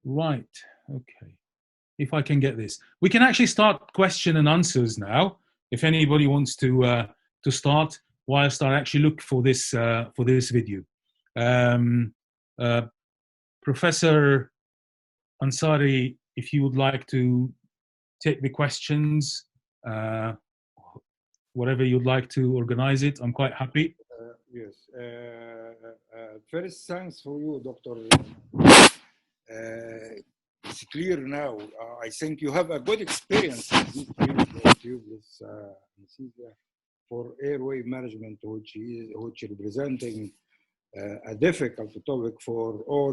Right, okay. If I can get this, we can actually start question and answers now. If anybody wants to start, whilst I actually look for this video. Professor Ansari, if you would like to take the questions, whatever you'd like to organize it, I'm quite happy. Yes. First, thanks for you, Dr. It's clear now. I think you have a good experience in this field of tubeless anesthesia for airway management, which representing a difficult topic for all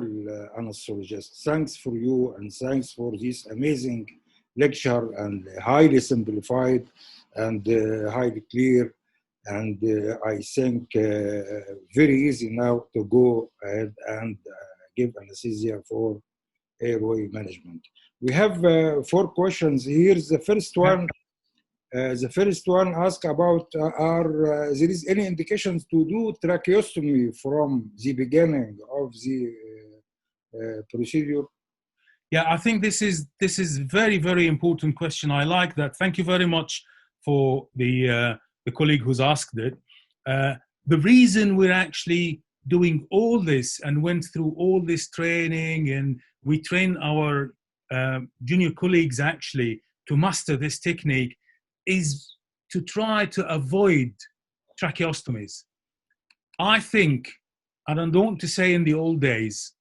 anesthesiologists. Thanks for you, and thanks for this amazing lecture, and highly simplified and highly clear. And I think very easy now to go ahead and give anesthesia for airway management. We have 4 questions here. The first one asks about there is any indications to do tracheostomy from the beginning of the procedure? Yeah, I think this is very, very important question. I like that. Thank you very much for the colleague who's asked it. The reason we're actually doing all this and went through all this training, and we train our junior colleagues actually to master this technique, is to try to avoid tracheostomies. I think, and I don't want to say in the old days,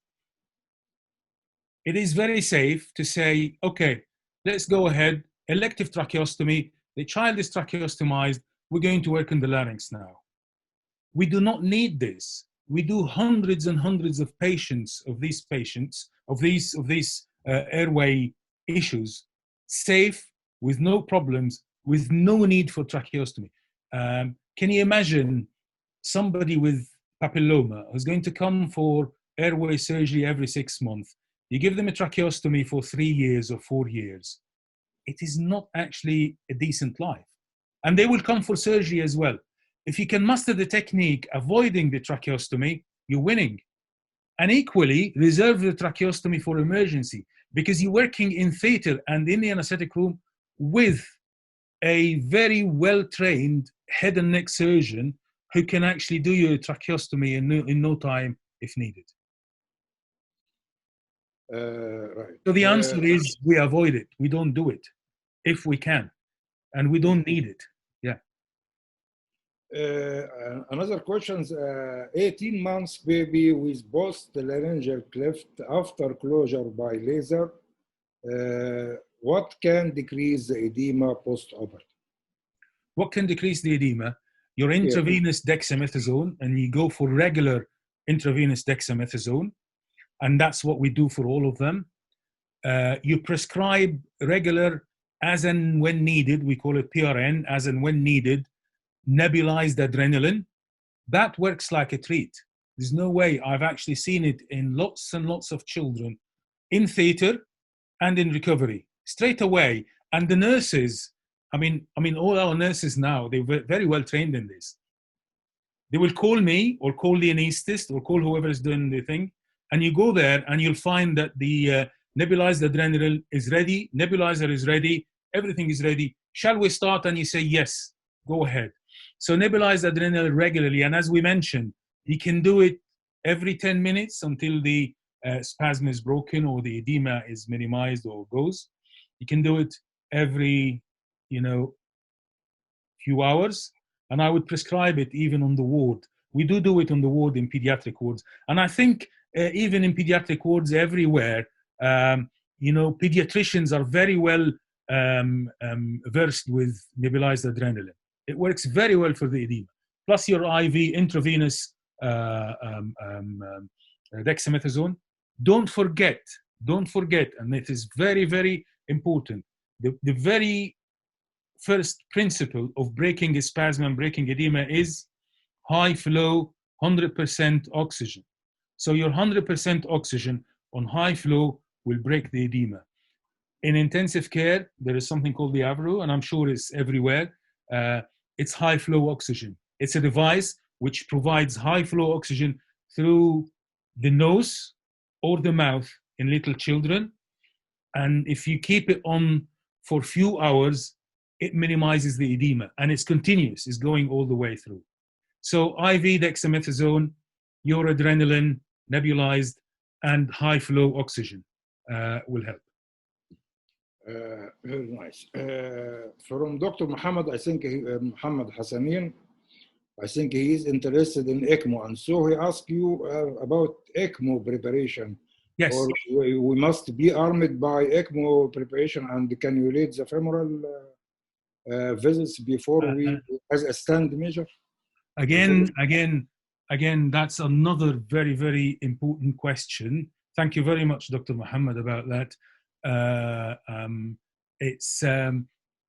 it is very safe to say, okay, let's go ahead, elective tracheostomy, the child is tracheostomized, we're going to work on the larynx now. We do not need this. We do hundreds and hundreds of patients, of these airway issues, safe, with no problems, with no need for tracheostomy. Can you imagine somebody with papilloma who's going to come for airway surgery every 6 months? You give them a tracheostomy for 3 years or 4 years. It is not actually a decent life. And they will come for surgery as well. If you can master the technique avoiding the tracheostomy, you're winning. And equally, reserve the tracheostomy for emergency, because you're working in theater and in the anesthetic room with a very well-trained head and neck surgeon who can actually do your tracheostomy in no time if needed. Right. So the answer is we avoid it. We don't do it if we can, and we don't need it. Yeah. Another question, 18 months baby with post-laryngeal cleft after closure by laser, what can decrease the edema post-operative? What can decrease the edema? Your intravenous dexamethasone, and you go for regular intravenous dexamethasone, and that's what we do for all of them. You prescribe regular, as and when needed, we call it PRN, as and when needed, nebulized adrenaline. That works like a treat. There's no way. I've actually seen it in lots and lots of children in theater and in recovery straight away. And the nurses, I mean, all our nurses now, they're very well trained in this. They will call me or call the anesthetist or call whoever is doing the thing. And you go there and you'll find that the nebulized adrenaline is ready, nebulizer is ready, everything is ready. Shall we start? And you say, yes, go ahead. So nebulized adrenaline regularly. And as we mentioned, you can do it every 10 minutes until the spasm is broken or the edema is minimized or goes. You can do it every, few hours. And I would prescribe it even on the ward. We do it on the ward in pediatric wards. And I think even in pediatric wards everywhere, pediatricians are very well versed with nebulized adrenaline. It works very well for the edema. Plus your IV intravenous dexamethasone. Don't forget, and it is very, very important, the very first principle of breaking a spasm and breaking edema is high flow, 100% oxygen. So your 100% oxygen on high flow will break the edema. In intensive care, there is something called the AIRWAY, and I'm sure it's everywhere. It's high flow oxygen. It's a device which provides high flow oxygen through the nose or the mouth in little children. And if you keep it on for a few hours, it minimizes the edema, and it's continuous. It's going all the way through. So IV dexamethasone, your adrenaline, nebulized, and high flow oxygen will help. Very nice. From Dr. Muhammad, I think Muhammad Hassanin, I think he is interested in ECMO, and so he asked you about ECMO preparation. Yes. Or we must be armed by ECMO preparation, and can you lead the femoral visits before we, as a stand measure? Again, that's another very, very important question. Thank you very much, Dr. Muhammad, about that.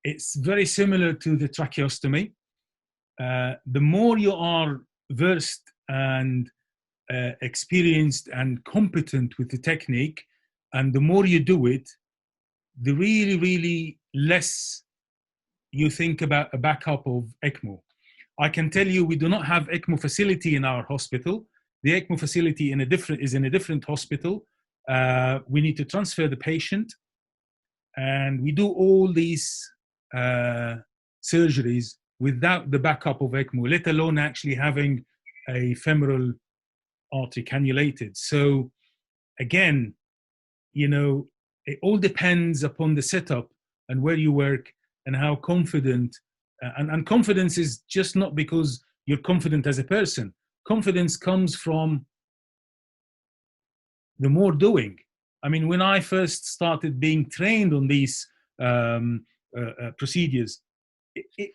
It's very similar to the tracheostomy. The more you are versed and experienced and competent with the technique, and the more you do it, the really, really less you think about a backup of ECMO. I can tell you we do not have ECMO facility in our hospital. The ECMO facility is in a different hospital. We need to transfer the patient, and we do all these surgeries without the backup of ECMO, let alone actually having a femoral artery cannulated. So again, it all depends upon the setup and where you work and how confident, and confidence is just not because you're confident as a person. Confidence comes from the more doing. I mean, when I first started being trained on these procedures,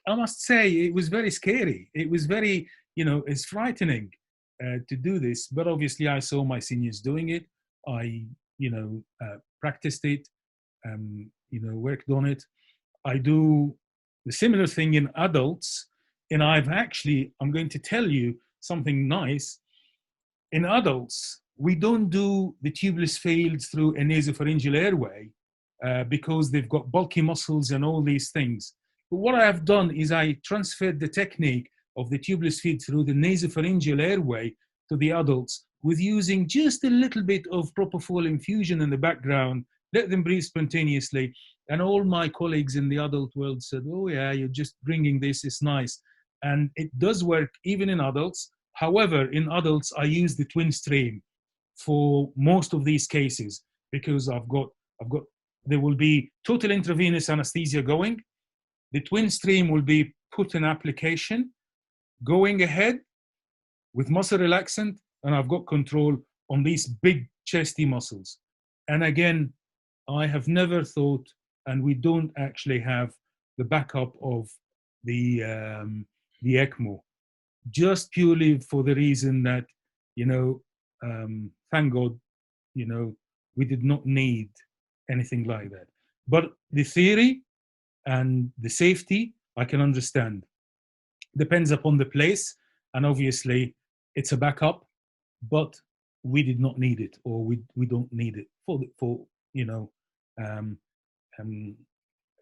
I must say it was very scary. It was very, it's frightening to do this. But obviously, I saw my seniors doing it. I, practiced it, worked on it. I do the similar thing in adults, and I'm going to tell you something nice. In adults, we don't do the tubeless fields through a nasopharyngeal airway because they've got bulky muscles and all these things. But what I have done is I transferred the technique of the tubeless feed through the nasopharyngeal airway to the adults with using just a little bit of propofol infusion in the background, let them breathe spontaneously. And all my colleagues in the adult world said, oh yeah, you're just bringing this, it's nice. And it does work even in adults. However, in adults, I use the twin stream for most of these cases because there will be total intravenous anesthesia going. The twin stream will be put in application, going ahead with muscle relaxant, and I've got control on these big chesty muscles. And again, I have never thought, and we don't actually have the backup of the ECMO, just purely for the reason that, thank God, we did not need anything like that. But the theory and the safety, I can understand. Depends upon the place, and obviously it's a backup, but we did not need it, or we don't need it probably.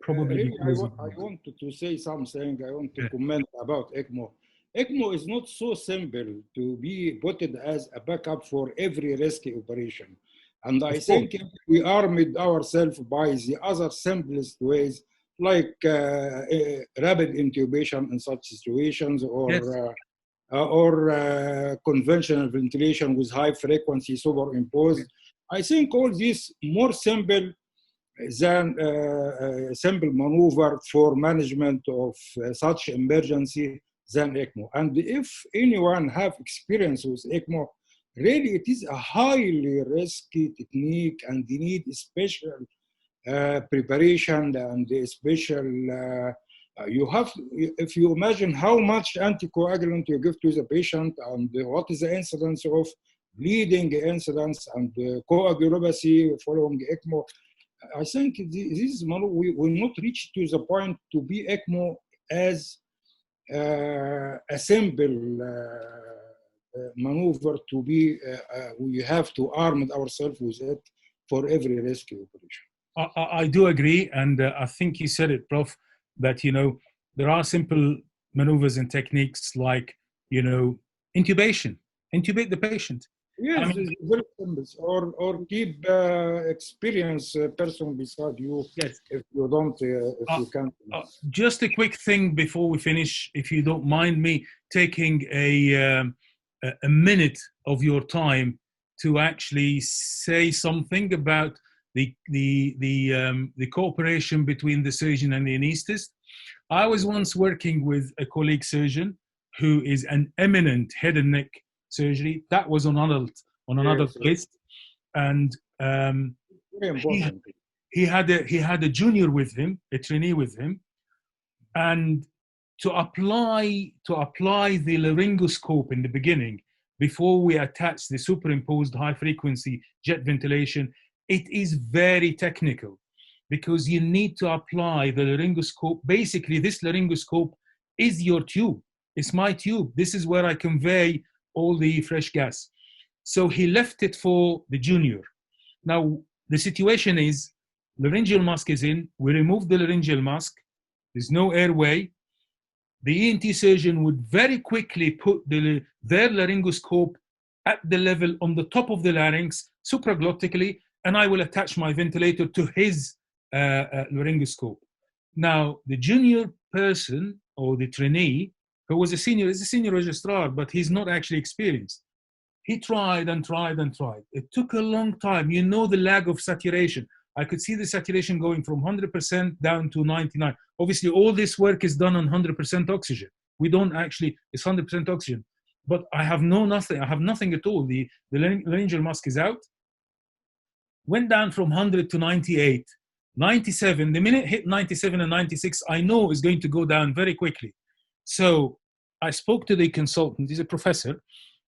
Really, I wanted to say something. I want to comment about ECMO. ECMO is not so simple to be put as a backup for every risky operation. And I think if we armed ourselves by the other simplest ways, like rapid intubation in such situations, or conventional ventilation with high frequency superimposed, I think all these more simple than simple maneuver for management of such emergency than ECMO. And if anyone have experience with ECMO, really it is a highly risky technique, and they need special preparation and special, if you imagine how much anticoagulant you give to the patient and what is the incidence of bleeding incidence and coagulopathy following ECMO, I think this we will not reach to the point to be ECMO as a simple maneuver to be, we have to arm ourselves with it for every rescue operation. I do agree, and I think you said it, Prof, that, there are simple maneuvers and techniques like, intubation, intubate the patient. Yes, it's very simple. Or keep experienced person beside you. Yes. If you don't, if you can't. Just a quick thing before we finish, if you don't mind me taking a minute of your time to actually say something about the cooperation between the surgeon and the anesthetist. I was once working with a colleague surgeon who is an eminent head and neck surgery. That was on another list, and he had a junior with him, a trainee with him, and to apply the laryngoscope in the beginning before we attach the superimposed high frequency jet ventilation, it is very technical because you need to apply the laryngoscope. Basically, this laryngoscope is your tube. It's my tube. This is where I convey all the fresh gas. So he left it for the junior. Now, the situation is laryngeal mask is in. We remove the laryngeal mask. There's no airway. The ENT surgeon would very quickly put their laryngoscope at the level on the top of the larynx, supraglottically, and I will attach my ventilator to his laryngoscope. Now, the junior person or the trainee, who was is a senior registrar, but he's not actually experienced. He tried and tried and tried. It took a long time. You know the lag of saturation. I could see the saturation going from 100% down to 99. Obviously, all this work is done on 100% oxygen. We don't actually, it's 100% oxygen. But I have nothing. I have nothing at all. The laryngeal mask is out. Went down from 100 to 98, 97. The minute hit 97 and 96, I know is going to go down very quickly. So I spoke to the consultant, he's a professor,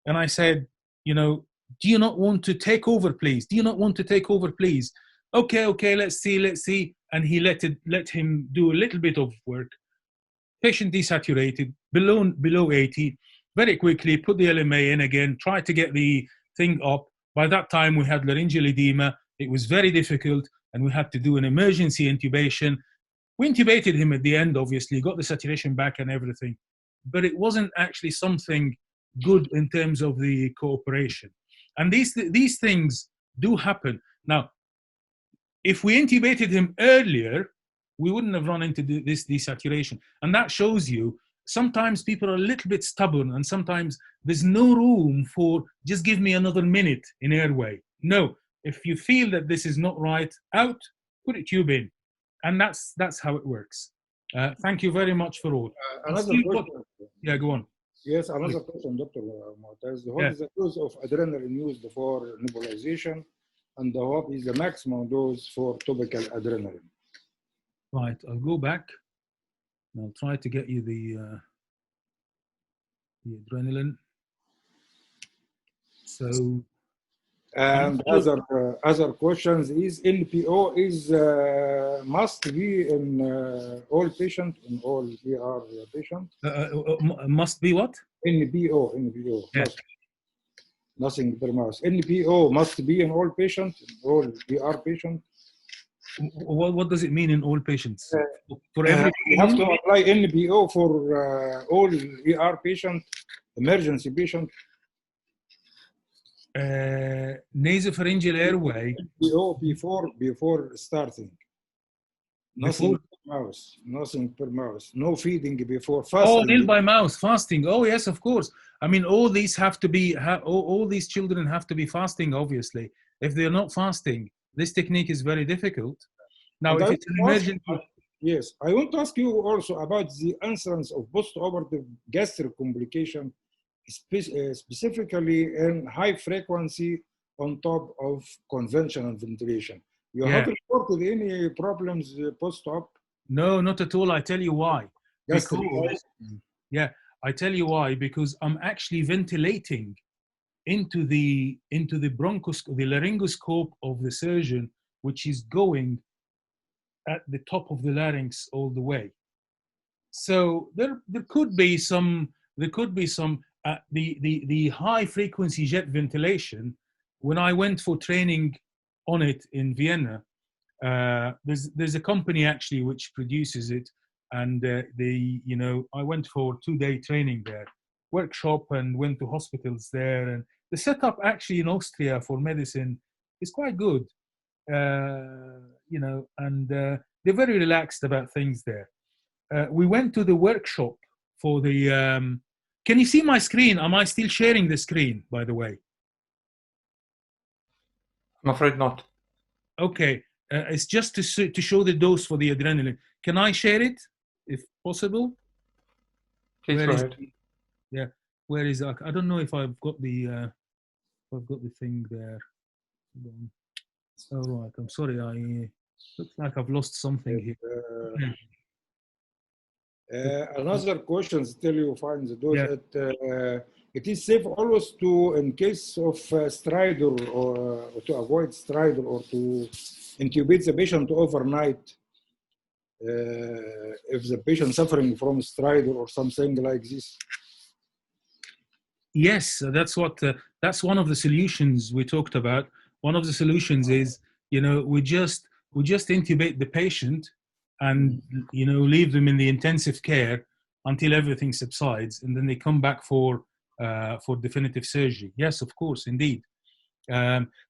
and I said, you know, do you not want to take over, please? Do you not want to take over, please? Okay, let's see. And he let him do a little bit of work. Patient desaturated, below 80, very quickly, put the LMA in again, tried to get the thing up. By that time, we had laryngeal edema. It was very difficult, and we had to do an emergency intubation. We intubated him at the end, obviously, got the saturation back and everything. But it wasn't actually something good in terms of the cooperation. And these things do happen. Now, if we intubated him earlier, we wouldn't have run into this desaturation. And that shows you, sometimes people are a little bit stubborn, and sometimes there's no room for, just give me another minute in airway. No, if you feel that this is not right, out, put a tube in. And that's how it works. Thank you very much for all. Another question. Yeah, go on. Yes, another question, Dr. Mu'taz. What is the dose of adrenaline used for nebulization, and what is the maximum dose for topical adrenaline? Right, I'll go back and I'll try to get you the adrenaline. So, and other questions is NPO is must be in all patients, in all ER patients. Must be what? NPO. Yes. Nothing per mouse. NPO must be in all patients, all ER patients. What does it mean in all patients? For every you have to apply NPO for all ER patients, emergency patients. Nasopharyngeal airway. NPO before starting. Nothing per mouse. No feeding before fasting. Oh, nil by mouth, fasting. Oh, yes, of course. I mean, all these have to be, all these children have to be fasting, obviously. If they're not fasting, this technique is very difficult. Now, if it's an emergency... Yes, I want to ask you also about the incidence of post-operative gastric complication, specifically in high frequency on top of conventional ventilation. You have reported any problems post-op? No, not at all. I tell you why. Because, yeah, I tell you why. Because I'm actually ventilating into the bronchoscope, the laryngoscope of the surgeon, which is going at the top of the larynx all the way. So there could be some the high frequency jet ventilation. When I went for training on it in Vienna, there's a company actually which produces it, and I went for 2-day training there, workshop, and went to hospitals there, and the setup actually in Austria for medicine is quite good, and they're very relaxed about things there. We went to the workshop for the. Can you see my screen? Am I still sharing the screen, by the way? I'm afraid not. Okay, it's just to show the dose for the adrenaline. Can I share it, if possible? Please go ahead. Yeah, where is that? I don't know if I've got the thing there. Oh right, I'm sorry. Looks like I've lost something here. Another question till you find the dose. Yeah. It is safe always to, in case of stridor, or to avoid stridor, or to intubate the patient overnight if the patient suffering from stridor or something like this. Yes, that's one of the solutions we talked about. One of the solutions is, we just intubate the patient and leave them in the intensive care until everything subsides, and then they come back for definitive surgery. Yes, of course, indeed.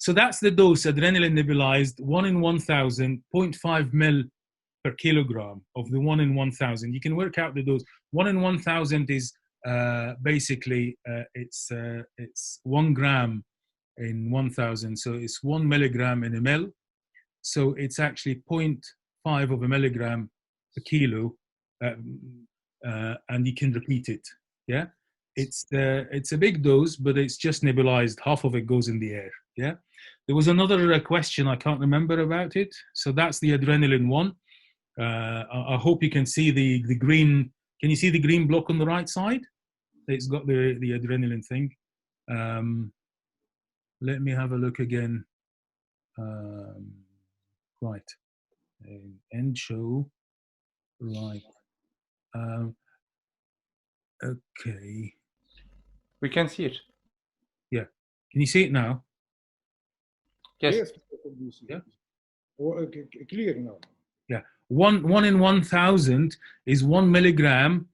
So that's the dose, adrenaline nebulized, 1 in 1,000, 0.5 ml per kilogram of the 1 in 1,000. You can work out the dose. 1 in 1,000 is basically it's 1 gram in 1,000, so it's 1 milligram in a ml. So it's actually 0.5 of a milligram per kilo, and you can repeat it. Yeah. It's a big dose, but it's just nebulized. Half of it goes in the air. Yeah. There was another question I can't remember about it. So that's the adrenaline one. I hope you can see the green. Can you see the green block on the right side? It's got the adrenaline thing. Let me have a look again. Right. End show. Right. Okay. We can see it. Yeah. Can you see it now? Yes. Yes. Yeah. Clear now. Yeah. One in 1,000 is 1 milligram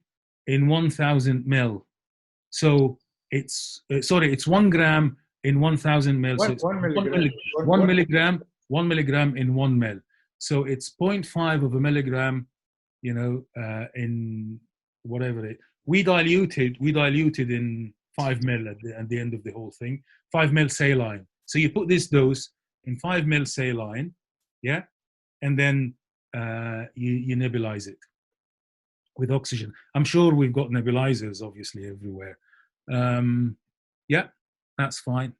in 1,000 mil. So it's it's 1 gram in 1,000 mil. So it's 1 milligram. 1 milligram in 1 mil. So it's 0.5 of a milligram, you know, in whatever it. We diluted in 5 mil at the end of the whole thing. 5 mil saline. So you put this dose in 5 mil saline, yeah, and then you nebulize it with oxygen. I'm sure we've got nebulizers obviously everywhere. Yeah, that's fine.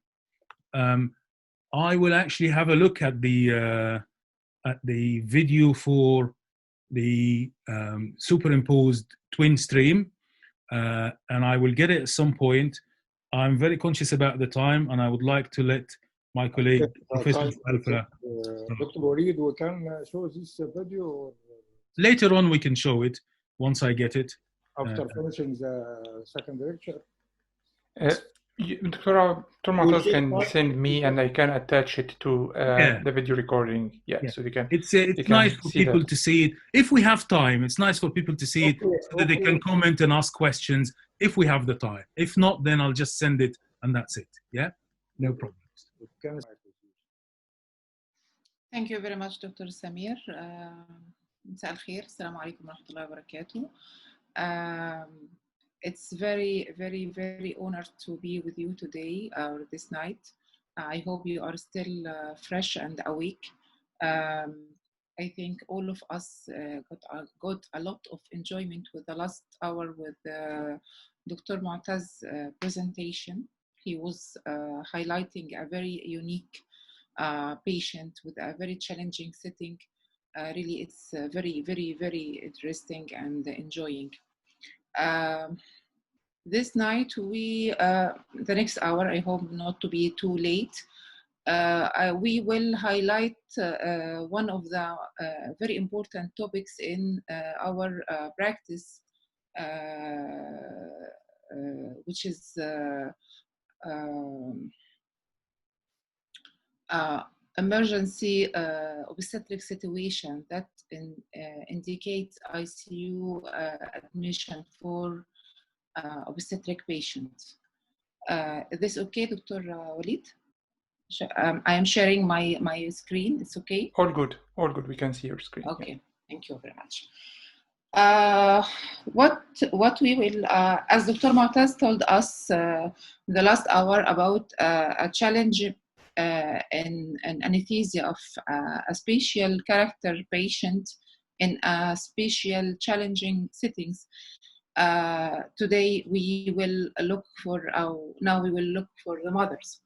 I will actually have a look at the video for the superimposed twin stream, and I will get it at some point. I'm very conscious about the time, and I would like to let my colleague, Professor Alpha. Dr. Walid, we can show this video? Or later on, we can show it once I get it. After finishing the second lecture? Dr. Mu'taz can send me and I can attach it to the video recording. Yeah, so you can. It's nice for people to see it. If we have time, it's nice for people to see it so that they can comment and ask questions if we have the time. If not, then I'll just send it and that's it. Yeah, no problems. Thank you very much, Dr. Samir. مساء الخير. السلام عليكم ورحمة الله وبركاته. It's very, very, very honored to be with you today or this night. I hope you are still fresh and awake. I think all of us got a lot of enjoyment with the last hour with Dr. Mu'taz's presentation. He was highlighting a very unique patient with a very challenging setting. Really, it's very, very, very interesting and enjoying. This night, the next hour, I hope not to be too late, we will highlight one of the very important topics in our practice, which is emergency obstetric situation that indicates ICU admission for obstetric patients. Is this okay, Dr. Walid? I am sharing my screen. It's okay? All good. All good. We can see your screen. Okay. Yeah. Thank you very much. What we will, as Dr. Mu'taz told us the last hour about a challenge in anesthesia of a special character patient in a special challenging settings. Today we will look for the mothers.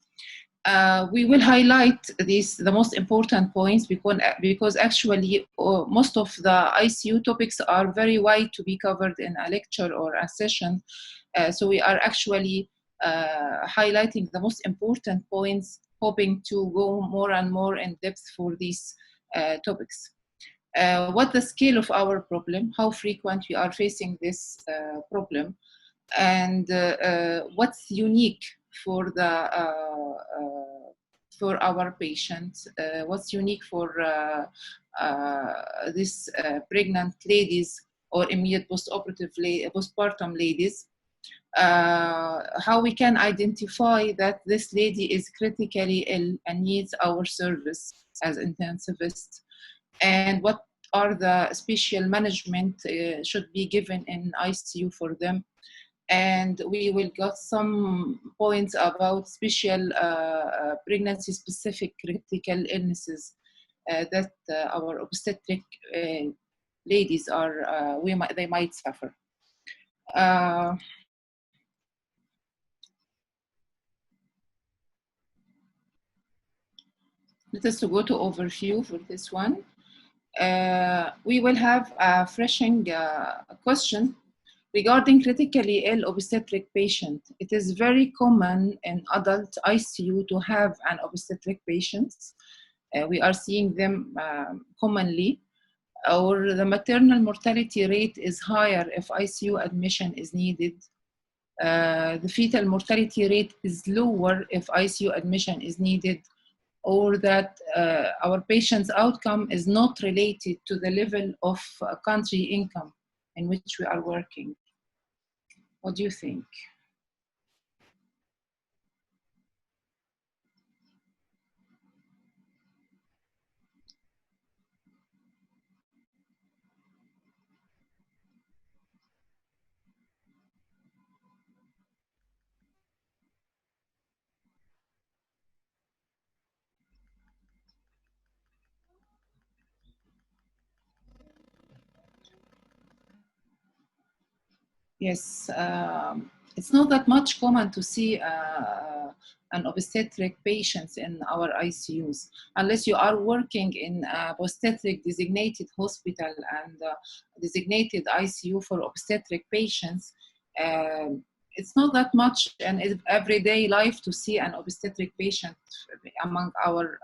We will highlight the most important points because actually most of the ICU topics are very wide to be covered in a lecture or a session. So we are actually highlighting the most important points, hoping to go more and more in depth for these topics. What the scale of our problem, how frequent we are facing this problem, and what's unique for our patients, what's unique for these pregnant ladies or immediate postpartum ladies, how we can identify that this lady is critically ill and needs our service as intensivists, and what are the special management should be given in ICU for them. And we will get some points about special pregnancy-specific critical illnesses that our obstetric ladies are they might suffer. Let us go to overview for this one. We will have a freshing question Regarding critically ill obstetric patient, it is very common in adult ICU to have an obstetric patient. We are seeing them commonly, or the maternal mortality rate is higher if ICU admission is needed. The fetal mortality rate is lower if ICU admission is needed, or that our patient's outcome is not related to the level of country income in which we are working. What do you think? Yes, it's not that much common to see an obstetric patients in our ICUs, unless you are working in a obstetric designated hospital and designated ICU for obstetric patients. It's not that much an everyday life to see an obstetric patient among our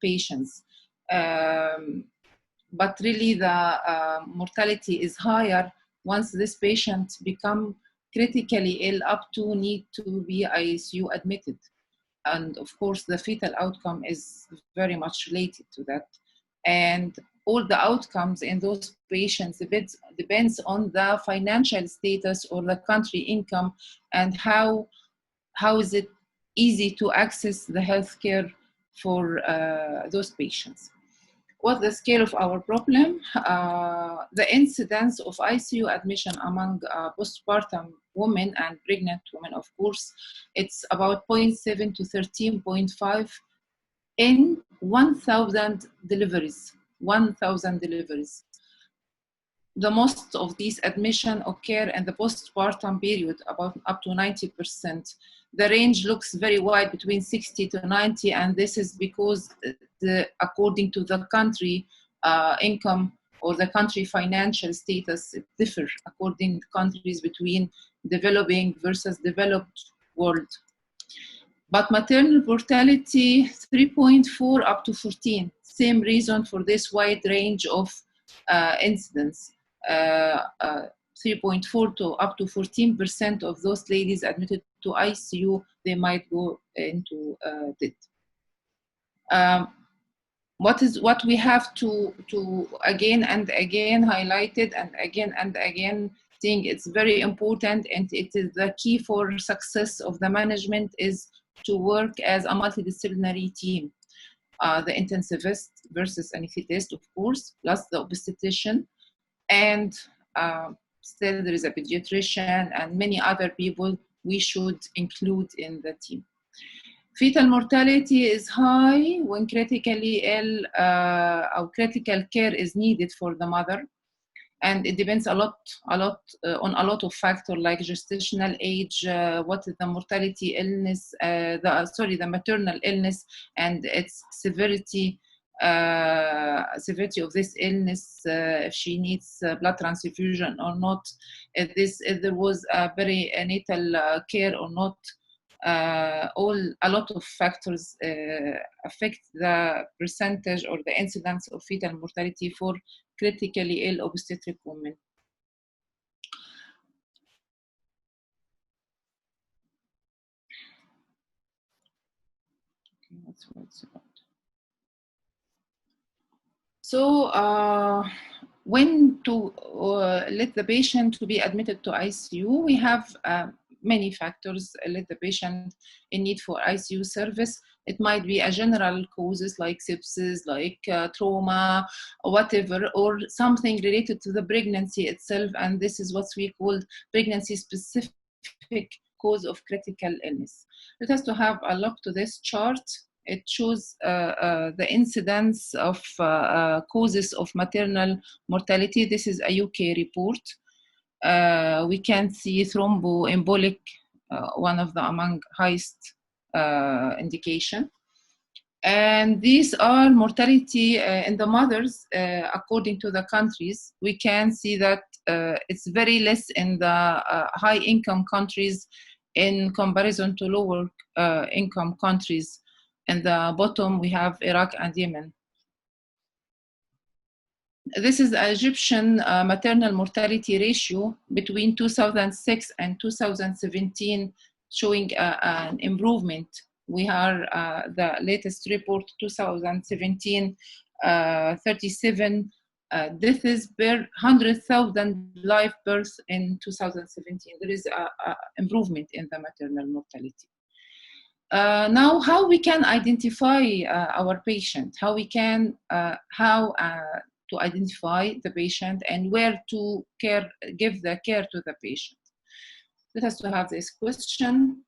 patients. But really the mortality is higher once this patient become critically ill up to need to be ICU admitted. And of course, the fetal outcome is very much related to that. And all the outcomes in those patients depends on the financial status or the country income and how is it easy to access the healthcare for those patients. What's the scale of our problem? The incidence of ICU admission among postpartum women and pregnant women, of course, it's about 0.7 to 13.5 in 1,000 deliveries. 1,000 deliveries. The most of these admissions occur in the postpartum period, about up to 90%. The range looks very wide, between 60 to 90, and this is because according to the country income or the country financial status, it differs according to countries between developing versus developed world. But maternal mortality, 3.4 up to 14. Same reason for this wide range of incidence. 3.4 to up to 14% of those ladies admitted to ICU, they might go into death. What we have to again and again highlighted and again think it's very important, and it is the key for success of the management, is to work as a multidisciplinary team. The intensivist versus anesthetist, of course, plus the obstetrician, and still there is a pediatrician and many other people we should include in the team. Fetal mortality is high when critically ill or critical care is needed for the mother, and it depends a lot on a lot of factors like gestational age, what is the mortality illness, the maternal illness and its severity. Severity of this illness, if she needs blood transfusion or not, if there was a perinatal care or not. A lot of factors affect the percentage or the incidence of fetal mortality for critically ill obstetric women. Okay, that's what it's about. So when to let the patient to be admitted to ICU, we have many factors let the patient in need for ICU service. It might be a general causes like sepsis, like trauma, or whatever, or something related to the pregnancy itself, and this is what we call pregnancy-specific cause of critical illness. Let us to have a look to this chart. It shows the incidence of causes of maternal mortality. This is a UK report. We can see thromboembolic, one of the among highest indication. And these are mortality in the mothers according to the countries. We can see that it's very less in the high income countries in comparison to lower income countries. In the bottom, we have Iraq and Yemen. This is the Egyptian maternal mortality ratio between 2006 and 2017, showing an improvement. We are the latest report, 2017, 37 deaths per 100,000 live births in 2017. There is an improvement in the maternal mortality. Now, how we can identify our patient, how we can, to identify the patient and where to give the care to the patient. Let us to have this question.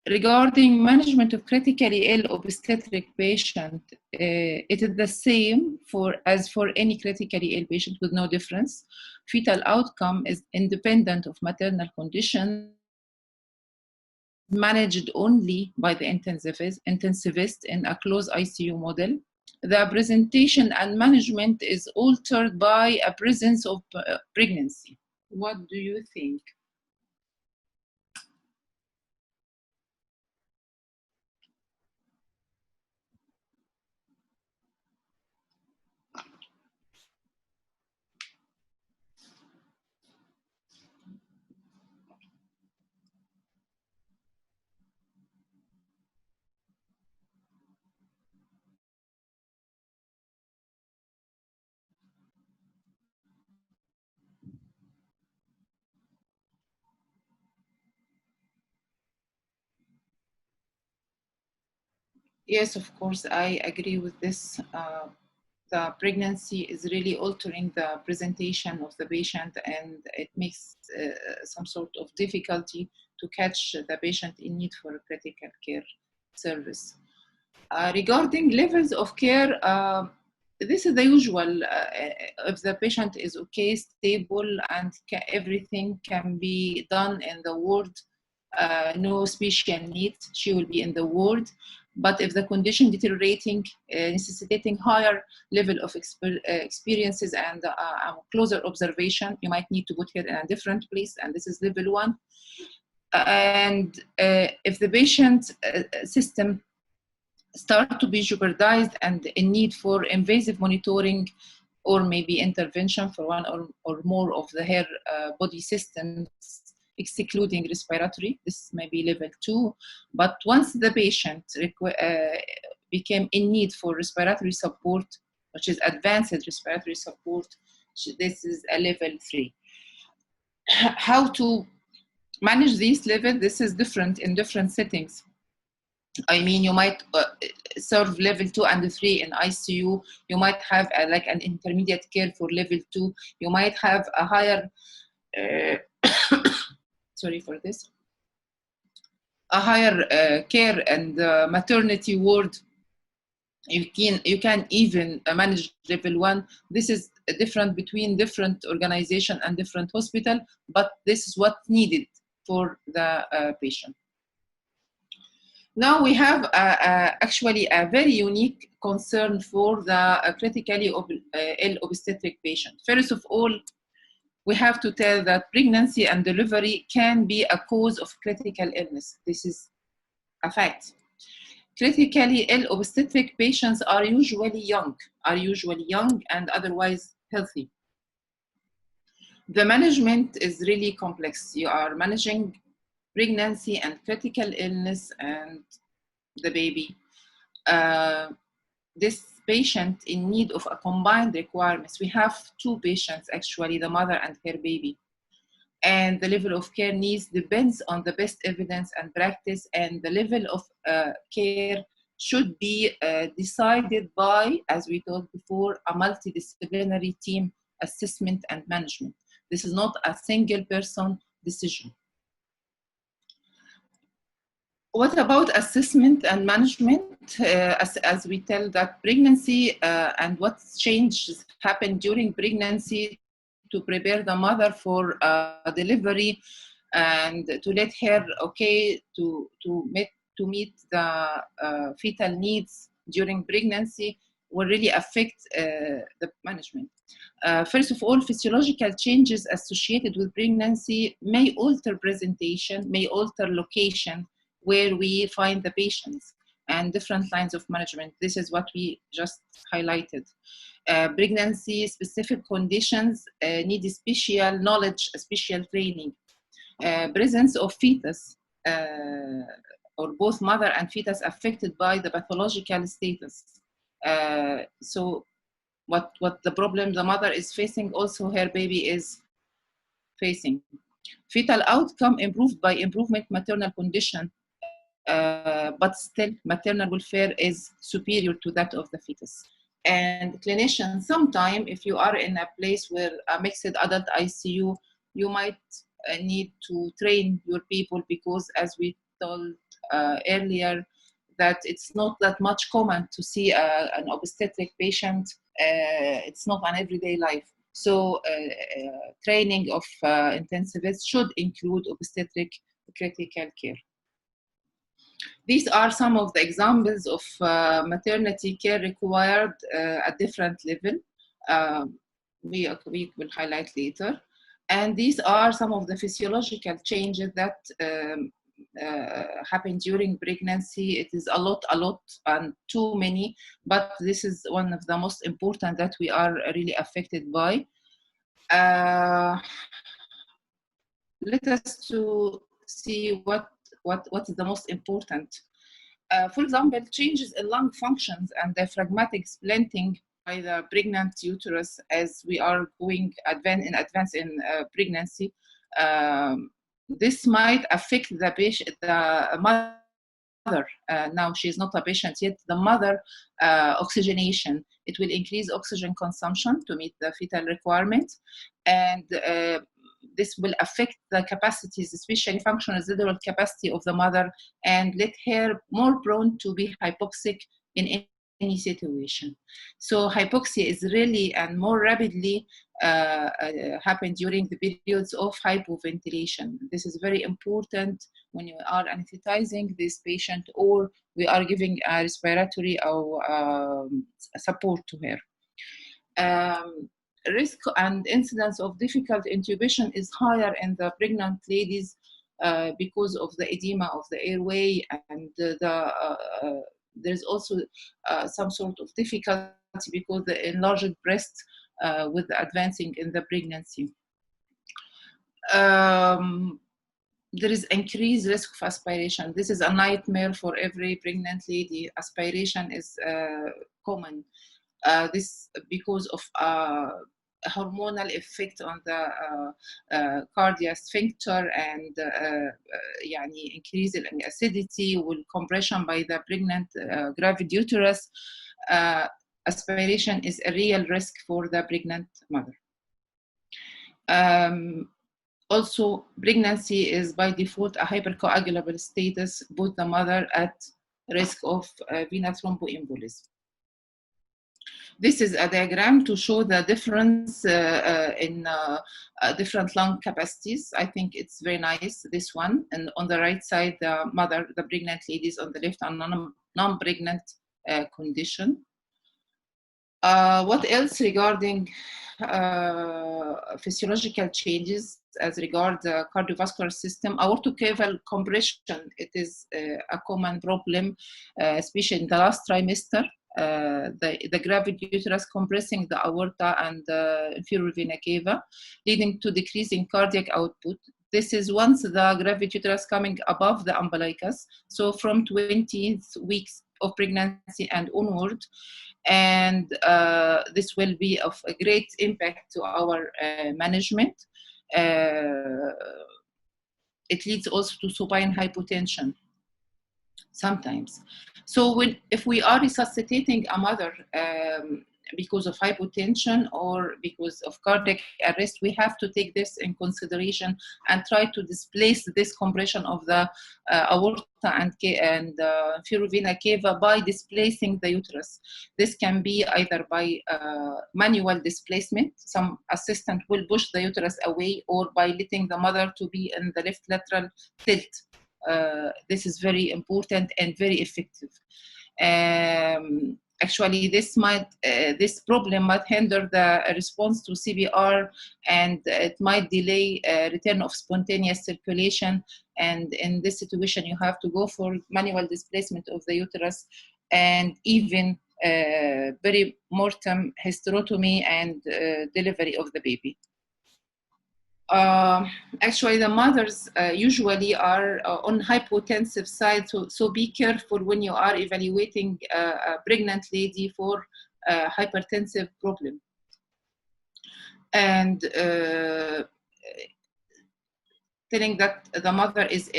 Regarding management of critically ill obstetric patient, it is the same as for any critically ill patient with no difference. Fetal outcome is independent of maternal condition, managed only by the intensivist in a closed ICU model. The presentation and management is altered by a presence of pregnancy. What do you think? Yes, of course, I agree with this. The pregnancy is really altering the presentation of the patient, and it makes some sort of difficulty to catch the patient in need for a critical care service. Regarding levels of care, this is the usual. If the patient is okay, stable, and everything can be done in the ward, no special needs, she will be in the ward. But if the condition deteriorating, necessitating higher level of experiences and closer observation, you might need to put her in a different place, and this is level 1. And if the patient system start to be jeopardized and in need for invasive monitoring or maybe intervention for one or more of the hair body systems, excluding respiratory, this may be level 2. But once the patient became in need for respiratory support, which is advanced respiratory support, this is a level 3. How to manage this level? This is different in different settings. I mean, you might serve level 2 and 3 in ICU. You might have like an intermediate care for level 2. You might have a higher sorry for this, a higher care and maternity ward. You can even manage level 1. This is different between different organization and different hospital, but this is what's needed for the patient. Now we have actually a very unique concern for the critically ill obstetric patient. First of all, we have to tell that pregnancy and delivery can be a cause of critical illness. This is a fact. Critically ill obstetric patients are usually young and otherwise healthy. The management is really complex. You are managing pregnancy and critical illness and the baby. This patient in need of a combined requirements. We have 2 patients actually, the mother and her baby. And the level of care needs depends on the best evidence and practice, and the level of care should be decided by, as we talked before, a multidisciplinary team assessment and management. This is not a single person decision. What about assessment and management? As we tell that pregnancy and what changes happen during pregnancy to prepare the mother for delivery and to let her to meet the fetal needs during pregnancy will really affect the management. First of all, physiological changes associated with pregnancy may alter presentation, may alter location where we find the patients, and different lines of management. This is what we just highlighted. Pregnancy-specific conditions need special knowledge, special training. Presence of fetus, or both mother and fetus affected by the pathological status. So what the problem the mother is facing, also her baby is facing. Fetal outcome improved by improvement maternal condition, but still maternal welfare is superior to that of the fetus. And clinicians, sometime if you are in a place where a mixed adult ICU, you might need to train your people, because as we told earlier, that it's not that much common to see an obstetric patient. It's not an everyday life. So training of intensivists should include obstetric critical care. These are some of the examples of maternity care required at different level. We will highlight later. And these are some of the physiological changes that happen during pregnancy. It is a lot, and too many, but this is one of the most important that we are really affected by. Let us to see what is the most important. For example, changes in lung functions and diaphragmatic splinting by the pregnant uterus as we are going in advance in pregnancy. This might affect the patient, the mother. Now she is not a patient yet. The mother oxygenation. It will increase oxygen consumption to meet the fetal requirement, and this will affect the capacities, especially functional residual capacity of the mother, and let her more prone to be hypoxic in any situation. So hypoxia is really and more rapidly happen during the periods of hypoventilation. This is very important when you are anesthetizing this patient or we are giving a respiratory or support to her. Risk and incidence of difficult intubation is higher in the pregnant ladies because of the edema of the airway, and there's also some sort of difficulty because the enlarged breast with the advancing in the pregnancy. There is increased risk of aspiration. This is a nightmare for every pregnant lady. Aspiration is common. This because of hormonal effect on the cardiac sphincter and increase in acidity with compression by the pregnant gravid uterus. Aspiration is a real risk for the pregnant mother. Also, pregnancy is by default a hypercoagulable status, put the mother at risk of venous thromboembolism. This is a diagram to show the difference in different lung capacities. I think it's very nice, this one. And on the right side, the mother, the pregnant ladies, on the left, and non-pregnant condition. What else regarding physiological changes as regard the cardiovascular system? Aortocaval compression, it is a common problem, especially in the last trimester. The gravid uterus compressing the aorta and the inferior vena cava, leading to decreasing cardiac output. This is once the gravid uterus coming above the umbilicus, so from 20th weeks of pregnancy and onward, and this will be of a great impact to our management. It leads also to supine hypotension sometimes. So if we are resuscitating a mother because of hypotension or because of cardiac arrest, we have to take this in consideration and try to displace this compression of the aorta and inferior vena cava by displacing the uterus. This can be either by manual displacement, some assistant will push the uterus away, or by letting the mother to be in the left lateral tilt. This is very important and very effective. Actually, this problem might hinder the response to CPR, and it might delay return of spontaneous circulation. And in this situation, you have to go for manual displacement of the uterus, and even perimortem hysterotomy and delivery of the baby. Actually, the mothers usually are on hypotensive side, so be careful when you are evaluating a pregnant lady for hypertensive problem. And telling that the mother is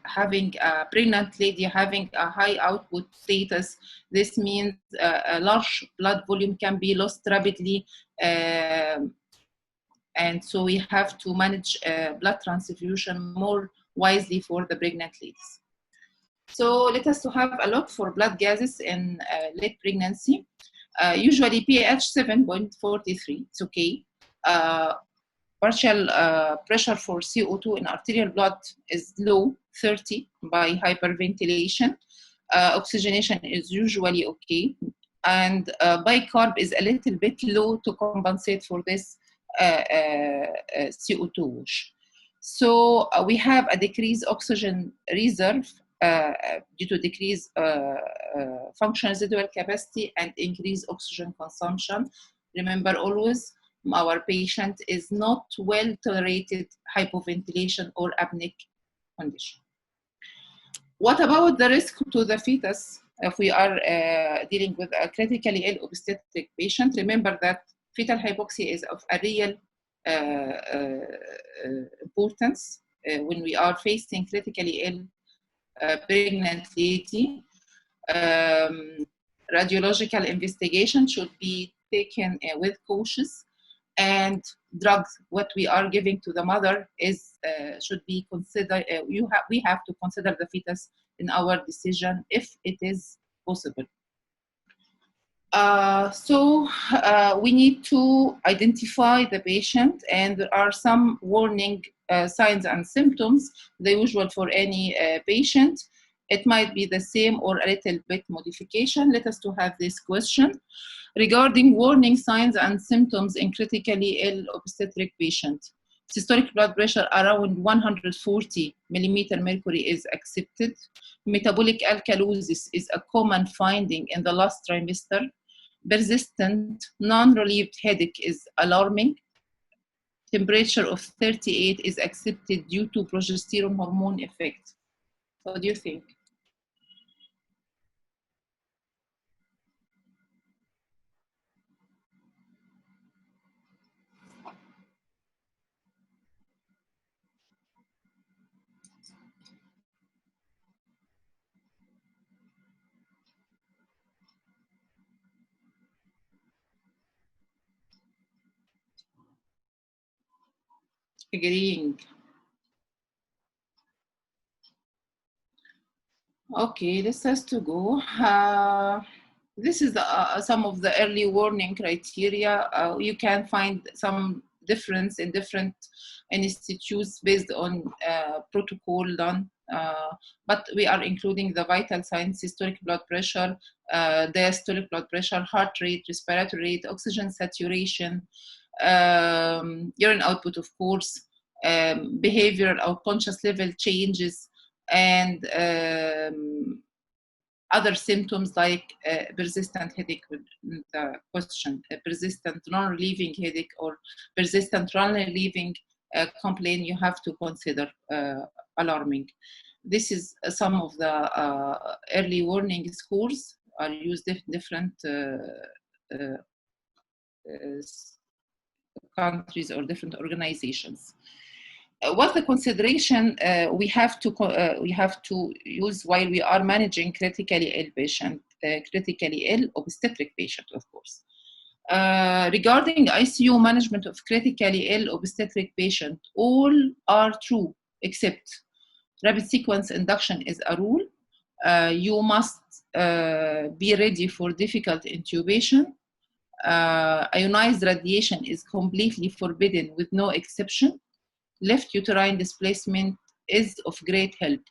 having a pregnant lady having a high output status, this means a large blood volume can be lost rapidly. And so we have to manage blood transfusion more wisely for the pregnant ladies. So let us to have a look for blood gases in late pregnancy. Usually pH 7.43, it's okay. Partial pressure for CO2 in arterial blood is low, 30 by hyperventilation. Oxygenation is usually okay. And bicarb is a little bit low to compensate for this CO2 wash. So we have a decreased oxygen reserve due to decreased functional residual capacity and increased oxygen consumption. Remember always, our patient is not well tolerated hypoventilation or apneic condition. What about the risk to the fetus if we are dealing with a critically ill obstetric patient? Remember that fetal hypoxia is of a real importance when we are facing critically ill pregnant lady. Radiological investigation should be taken with cautious, and drugs what we are giving to the mother is should be considered. We have to consider the fetus in our decision if it is possible. So we need to identify the patient, and there are some warning signs and symptoms, the usual for any patient. It might be the same or a little bit modification. Let us to have this question. Regarding warning signs and symptoms in critically ill obstetric patient, systolic blood pressure around 140 millimeter mercury is accepted. Metabolic alkalosis is a common finding in the last trimester. Persistent, non-relieved headache is alarming. Temperature of 38 is accepted due to progesterone hormone effect. What do you think? Agreeing. Okay, this has to go. This is some of the early warning criteria. You can find some difference in different institutes based on protocol done, but we are including the vital signs: systolic blood pressure, diastolic blood pressure, heart rate, respiratory rate, oxygen saturation, urine output, of course, behavioral or conscious level changes, and other symptoms like persistent headache, the question, persistent non-relieving headache or persistent non-relieving complaint, you have to consider alarming. This is some of the early warning scores are used in different countries or different organizations. What the consideration we have to use while we are managing critically ill patient, critically ill obstetric patient, of course. Regarding ICU management of critically ill obstetric patient, all are true except rapid sequence induction is a rule. You must be ready for difficult intubation. Ionized radiation is completely forbidden with no exception. Left uterine displacement is of great help.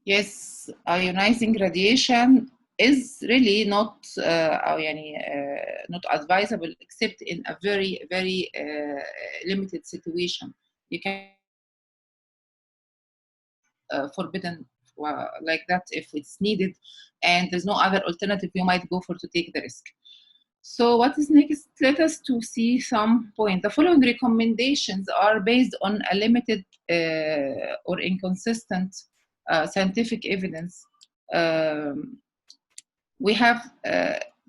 Yes, ionizing radiation is really not not advisable except in a very limited situation. You can forbidden like that if it's needed, and there's no other alternative you might go for to take the risk. So what is next? Let us to see some point. The following recommendations are based on a limited or inconsistent scientific evidence. We have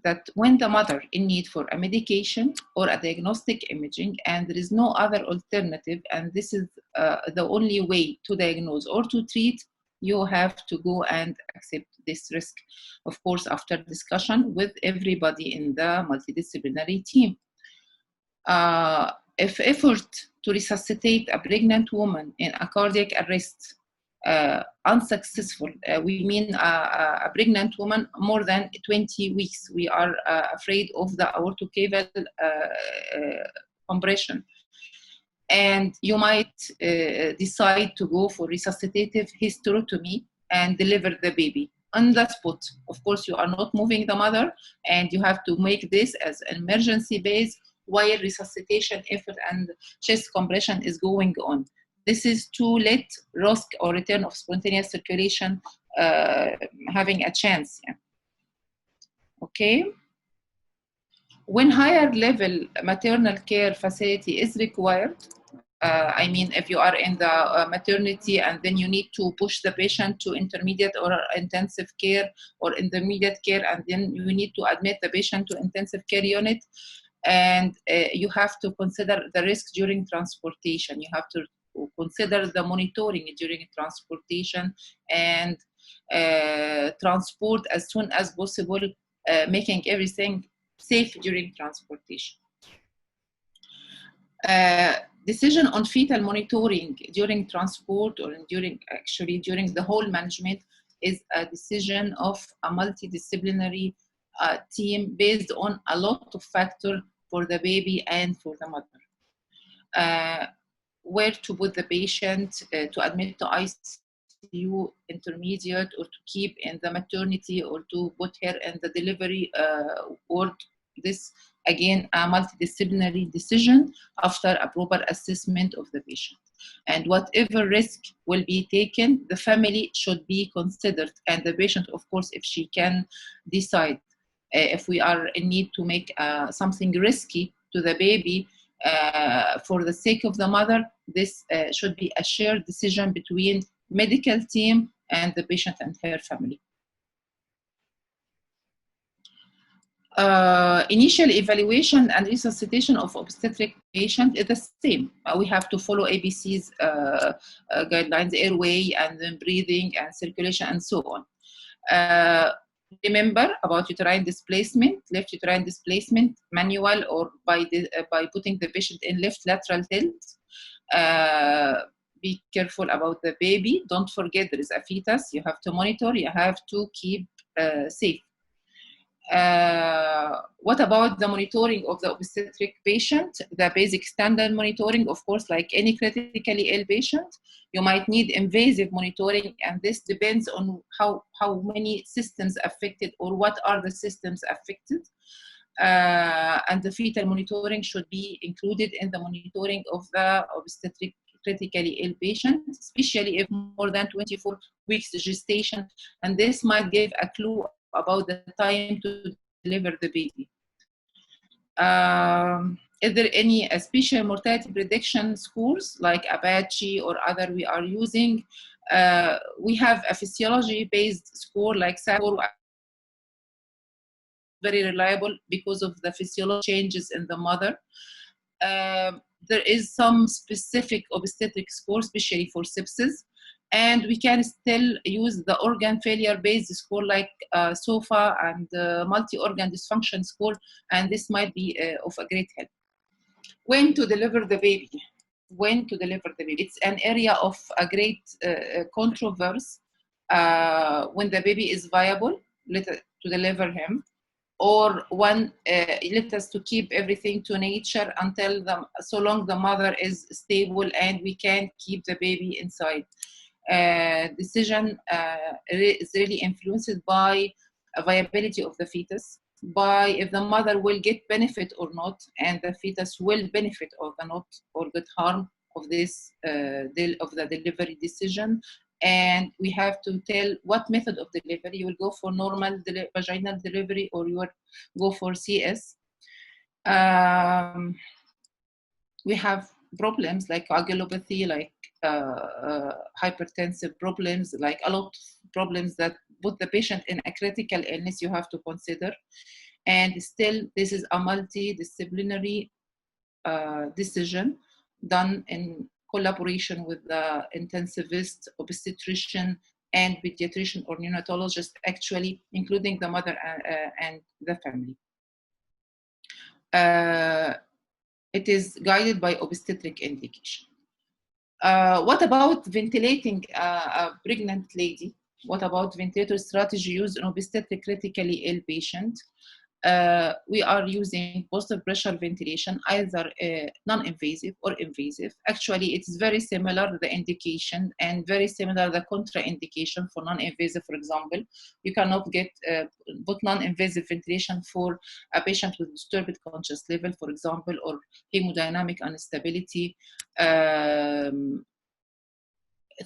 that when the mother in need for a medication or a diagnostic imaging and there is no other alternative, and this is the only way to diagnose or to treat, you have to go and accept this risk, of course, after discussion with everybody in the multidisciplinary team. If effort to resuscitate a pregnant woman in a cardiac arrest unsuccessful, we mean a pregnant woman more than 20 weeks, we are afraid of the aortocaval compression. And you might decide to go for resuscitative hysterectomy and deliver the baby on the spot. Of course, you are not moving the mother, and you have to make this as an emergency base while resuscitation effort and chest compression is going on. This is to let risk or return of spontaneous circulation having a chance. Yeah. Okay. When higher level maternal care facility is required, I mean, if you are in the maternity and then you need to push the patient to intermediate or intensive care or intermediate care, and then you need to admit the patient to intensive care unit, and you have to consider the risk during transportation. You have to consider the monitoring during transportation and transport as soon as possible, making everything safe during transportation. Decision on fetal monitoring during transport or during the whole management is a decision of a multidisciplinary team based on a lot of factors for the baby and for the mother. Where to put the patient, to admit to ICU, intermediate, or to keep in the maternity, or to put her in the delivery ward. This, again, a multidisciplinary decision after a proper assessment of the patient. And whatever risk will be taken, the family should be considered, and the patient, of course, if she can decide. If we are in need to make something risky to the baby for the sake of the mother, this should be a shared decision between medical team and the patient and her family. Initial evaluation and resuscitation of obstetric patient is the same. We have to follow ABC's guidelines, airway and then breathing and circulation and so on. Remember about uterine displacement, left uterine displacement, manual or by putting the patient in left lateral tilt. Be careful about the baby. Don't forget there is a fetus. You have to monitor. You have to keep safe. What about the monitoring of the obstetric patient? The basic standard monitoring, of course, like any critically ill patient, you might need invasive monitoring, and this depends on how many systems affected or what are the systems affected. And the fetal monitoring should be included in the monitoring of the obstetric critically ill patient, especially if more than 24 weeks gestation, and this might give a clue about the time to deliver the baby. Is there any special mortality prediction scores like Apache or other we are using? We have a physiology-based score like SACOR, very reliable because of the physiological changes in the mother. There is some specific obstetric score, especially for sepsis. And we can still use the organ failure-based score like SOFA and multi-organ dysfunction score, and this might be of a great help. When to deliver the baby? When to deliver the baby? It's an area of a great controversy. When the baby is viable, to deliver him, or one let us to keep everything to nature until so long the mother is stable and we can keep the baby inside. decision is really influenced by viability of the fetus, by if the mother will get benefit or not, and the fetus will benefit or not or get harm of this of the delivery decision. And we have to tell what method of delivery. You will go for normal vaginal delivery or you will go for CS. We have problems like coagulopathy, like hypertensive problems, like a lot of problems that put the patient in a critical illness you have to consider. And still, this is a multidisciplinary decision done in collaboration with the intensivist, obstetrician, and pediatrician or neonatologist, actually, including the mother and the family. It is guided by obstetric indication. What about ventilating a pregnant lady? What about ventilator strategy used in obstetric critically ill patient? We are using positive pressure ventilation, either non-invasive or invasive. Actually, it's very similar, the indication, and very similar, the contraindication for non-invasive, for example. You cannot get put non-invasive ventilation for a patient with disturbed conscious level, for example, or hemodynamic instability.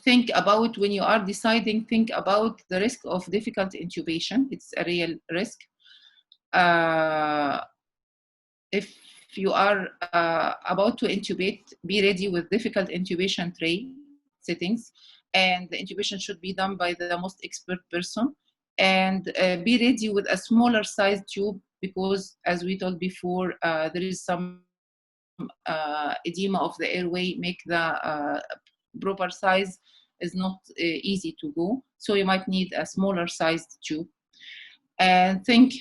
Think about, when you are deciding, think about the risk of difficult intubation. It's a real risk. If you are about to intubate, be ready with difficult intubation tray settings, and the intubation should be done by the most expert person, and be ready with a smaller size tube, because as we told before, there is some edema of the airway, make the proper size is not easy to go, so you might need a smaller sized tube. And think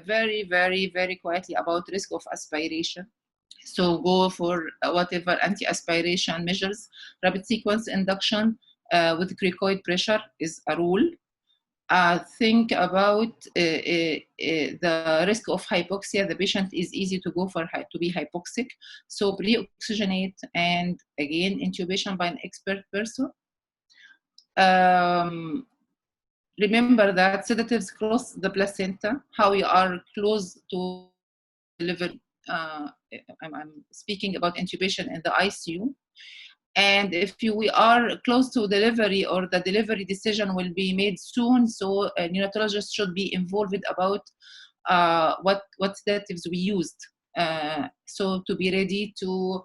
very, very, very quietly about risk of aspiration. So go for whatever anti-aspiration measures. Rapid sequence induction with cricoid pressure is a rule. Think about the risk of hypoxia. The patient is easy to go for to be hypoxic. So pre-oxygenate, and again, intubation by an expert person. Remember that sedatives cross the placenta, how you are close to delivery. I'm speaking about intubation in the ICU. And if we are close to delivery, or the delivery decision will be made soon, so a neonatologist should be involved about what sedatives we used. So to be ready to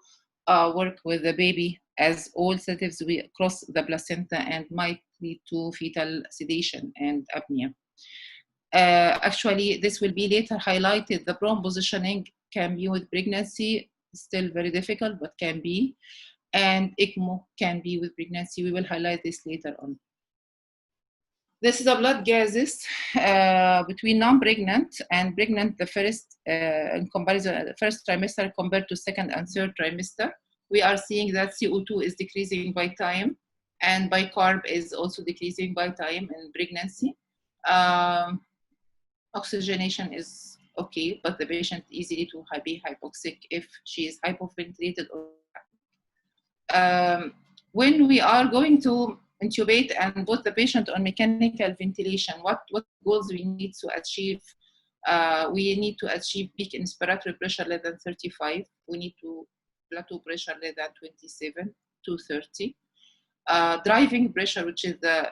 work with the baby, as all sedatives we cross the placenta and might lead to fetal sedation and apnea. Actually, this will be later highlighted. The prone positioning can be with pregnancy, still very difficult, but can be. And ECMO can be with pregnancy. We will highlight this later on. This is a blood gases between non-pregnant and pregnant, the first in comparison, the first trimester compared to second and third trimester. We are seeing that CO2 is decreasing by time, and bicarb is also decreasing by time in pregnancy. Oxygenation is okay, but the patient easily to be hypoxic if she is hypoventilated. When we are going to intubate and put the patient on mechanical ventilation, what goals we need to achieve? We need to achieve peak inspiratory pressure less than 35. We need to plateau pressure less than 27 to 30. Driving pressure, which is the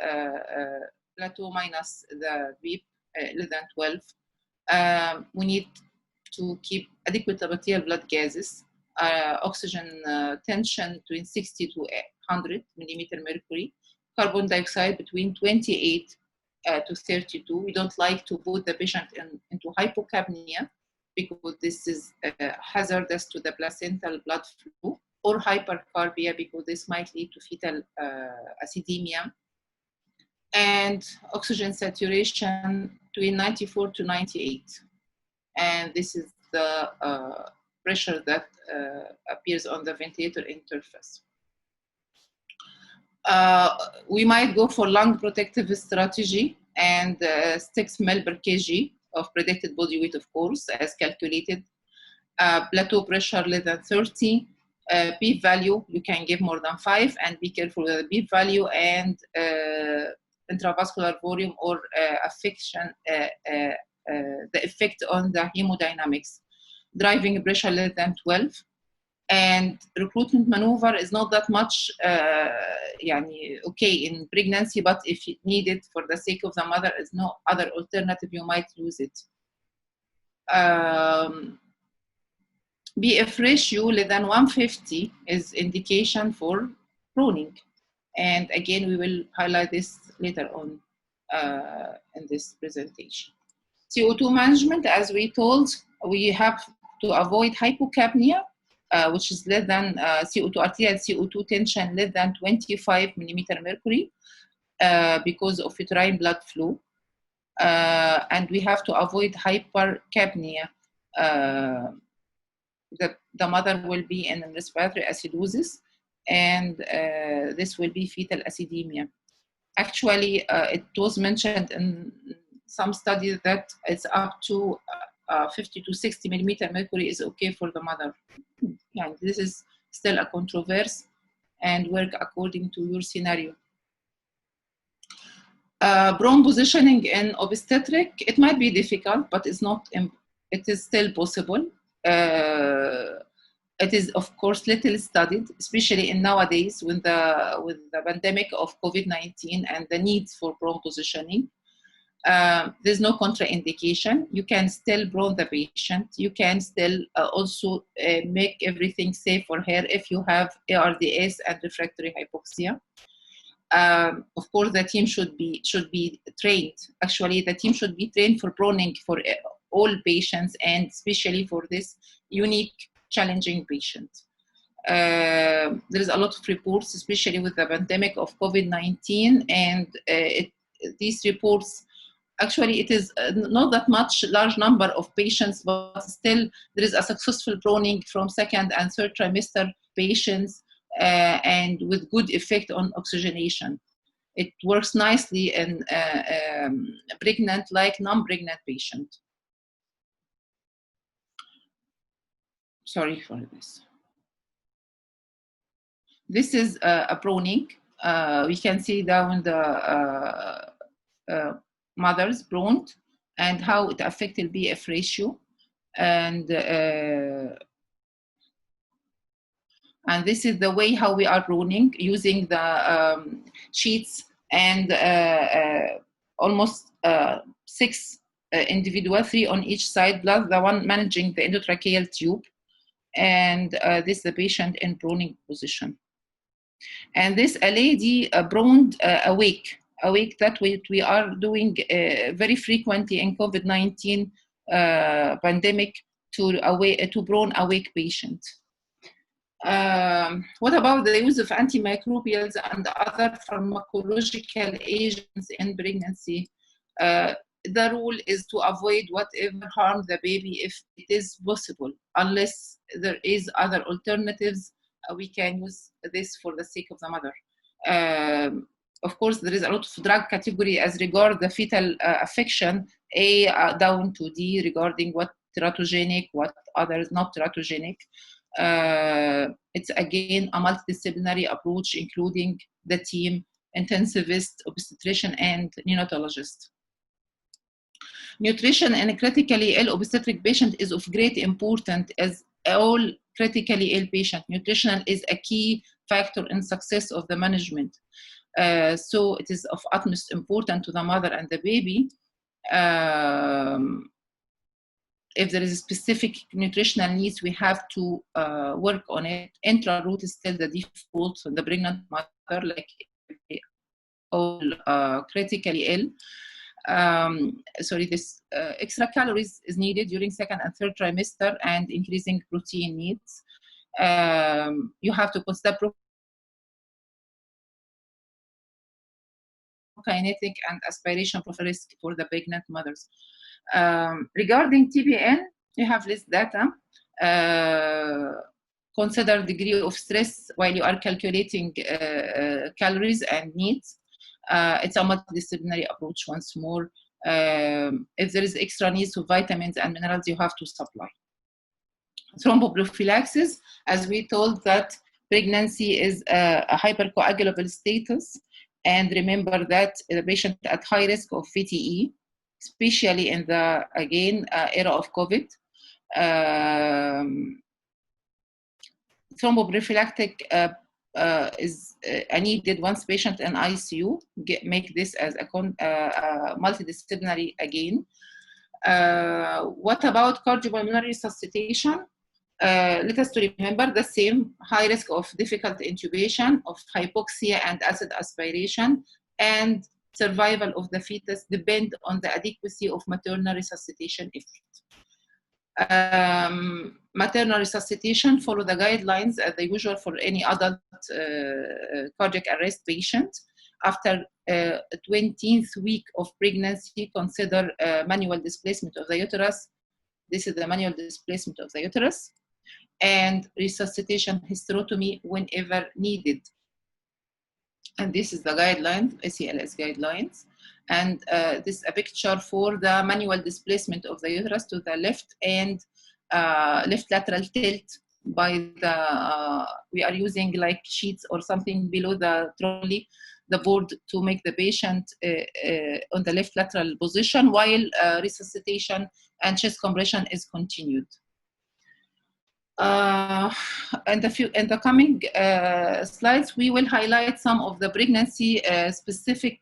plateau minus the beep, less than 12. We need to keep adequate arterial blood gases. Oxygen tension between 60 to 100 millimeter mercury. Carbon dioxide between 28 to 32. We don't like to put the patient into hypocapnia, because this is hazardous to the placental blood flow, or hypercarbia, because this might lead to fetal acidemia. And oxygen saturation between 94 to 98. And this is the pressure that appears on the ventilator interface. We might go for lung protective strategy, and 6 ml per kg of predicted body weight, of course, as calculated. Plateau pressure less than 30. P-value, you can give more than 5, and be careful with the P-value, and intravascular volume or affection, the effect on the hemodynamics. Driving pressure less than 12. And recruitment maneuver is not that much okay in pregnancy, but if you need it for the sake of the mother, is no other alternative, you might use it. BF ratio less than 150 is indication for pruning. And again, we will highlight this later on in this presentation. CO2 management, as we told, we have to avoid hypocapnia, which is less than CO2 arterial CO2 tension less than 25 millimeter mercury because of uterine blood flow. And we have to avoid hypercapnia. The mother will be in respiratory acidosis, and this will be fetal acidemia. Actually, it was mentioned in some studies that it's up to 50 to 60 millimeter mercury is okay for the mother. Yeah, this is still a controversy, and work according to your scenario. Prone positioning in obstetric, it might be difficult, but it's not. It is still possible. It is, of course, little studied, especially in nowadays with the pandemic of COVID-19 and the need for prone positioning. There's no contraindication. You can still prone the patient. You can still also make everything safe for her if you have ARDS and refractory hypoxia. Of course, the team should be trained. Actually, the team should be trained for proning for all patients, and especially for this unique, challenging patient. There is a lot of reports, especially with the pandemic of COVID-19, and these reports, actually, it is not that much large number of patients, but still there is a successful proning from second and third trimester patients, and with good effect on oxygenation. It works nicely in pregnant, like non-pregnant patient. Sorry for this. This is a proning. We can see down the mothers proned and how it affected BF ratio, and this is the way how we are proning, using the sheets and almost 6 individual, 3 on each side, plus the one managing the endotracheal tube, and this is the patient in proning position. And this a lady proned awake that we are doing very frequently in COVID-19 pandemic to prone awake patient. What about the use of antimicrobials and other pharmacological agents in pregnancy? The rule is to avoid whatever harm the baby if it is possible, unless there is other alternatives. We can use this for the sake of the mother. Of course, there is a lot of drug category as regard the fetal affection, A down to D, regarding what teratogenic, what others not teratogenic. It's again a multidisciplinary approach, including the team, intensivist, obstetrician, and neonatologist. Nutrition in a critically ill obstetric patient is of great importance, as all critically ill patient. Nutrition is a key factor in success of the management. So it is of utmost importance to the mother and the baby. If there is a specific nutritional needs, we have to work on it. Intra-root is still the default for the pregnant mother, like all critically ill. This extra calories is needed during second and third trimester, and increasing protein needs. You have to consider kinetic and aspiration profile risk for the pregnant mothers. Regarding TBN, you have this data. Consider degree of stress while you are calculating calories and needs. It's a multidisciplinary approach once more. If there is extra needs of vitamins and minerals, you have to supply. Thromboprophylaxis, as we told that pregnancy is a hypercoagulable status, and remember that the patient at high risk of VTE, especially in the, again, era of COVID. Thromboprophylactic is needed once patient in ICU. Make this as a multidisciplinary again. What about cardiopulmonary resuscitation? Let us to remember the same high risk of difficult intubation, of hypoxia and acid aspiration, and survival of the fetus depend on the adequacy of maternal resuscitation effort. Maternal resuscitation follow the guidelines as the usual for any adult cardiac arrest patient. After 20th week of pregnancy, consider manual displacement of the uterus. This is the manual displacement of the uterus, and resuscitation hysterotomy whenever needed. And this is the guidelines, ACLS guidelines. And this is a picture for the manual displacement of the uterus to the left and left lateral tilt by the, we are using like sheets or something below the trolley, the board, to make the patient on the left lateral position while resuscitation and chest compression is continued. In the coming slides, we will highlight some of the pregnancy specific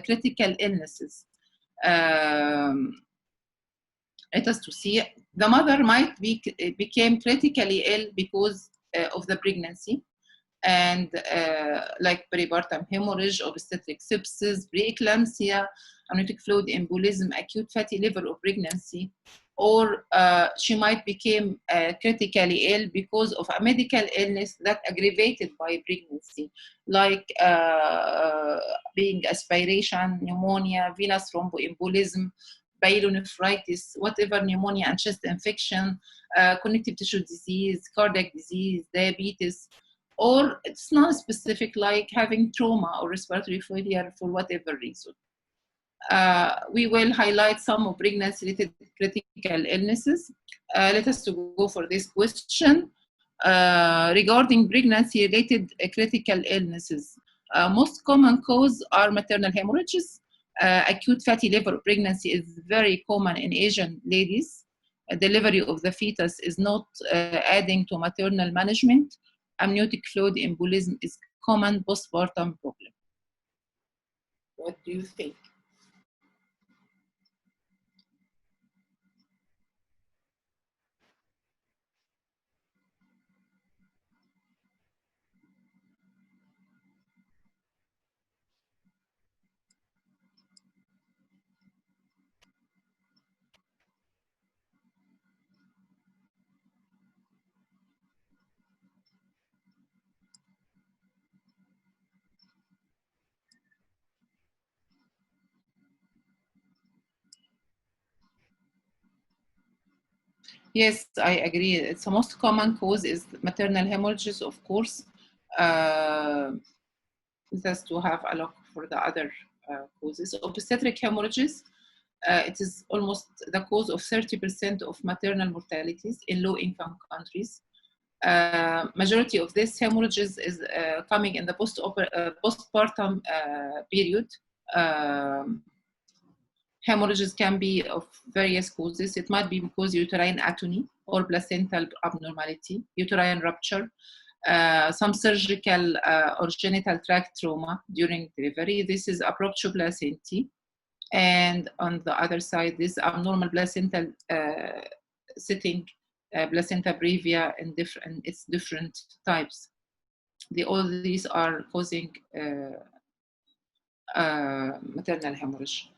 critical illnesses. Let us to see. The mother might become critically ill because of the pregnancy, and like peripartum hemorrhage, obstetric sepsis, preeclampsia, amniotic fluid embolism, acute fatty liver of pregnancy, or she might become critically ill because of a medical illness that aggravated by pregnancy, like being aspiration, pneumonia, venous thromboembolism, pyelonephritis, whatever pneumonia and chest infection, connective tissue disease, cardiac disease, diabetes, or it's not specific like having trauma or respiratory failure for whatever reason. We will highlight some of pregnancy-related critical illnesses. Let us to go for this question. Regarding pregnancy-related critical illnesses, most common cause are maternal hemorrhages. Acute fatty liver pregnancy is very common in Asian ladies. Delivery of the fetus is not adding to maternal management. Amniotic fluid embolism is common postpartum problem. What do you think? Yes, I agree. It's the most common cause is maternal hemorrhages, of course. Just to have a look for the other causes. Obstetric hemorrhages, it is almost the cause of 30% of maternal mortalities in low-income countries. Majority of this hemorrhages is coming in the postpartum period. Hemorrhages can be of various causes. It might be because uterine atony or placental abnormality, uterine rupture, some surgical or genital tract trauma during delivery. This is abruptio placentae. And on the other side, this abnormal placental sitting placenta brevia in its different types. All these are causing maternal hemorrhage.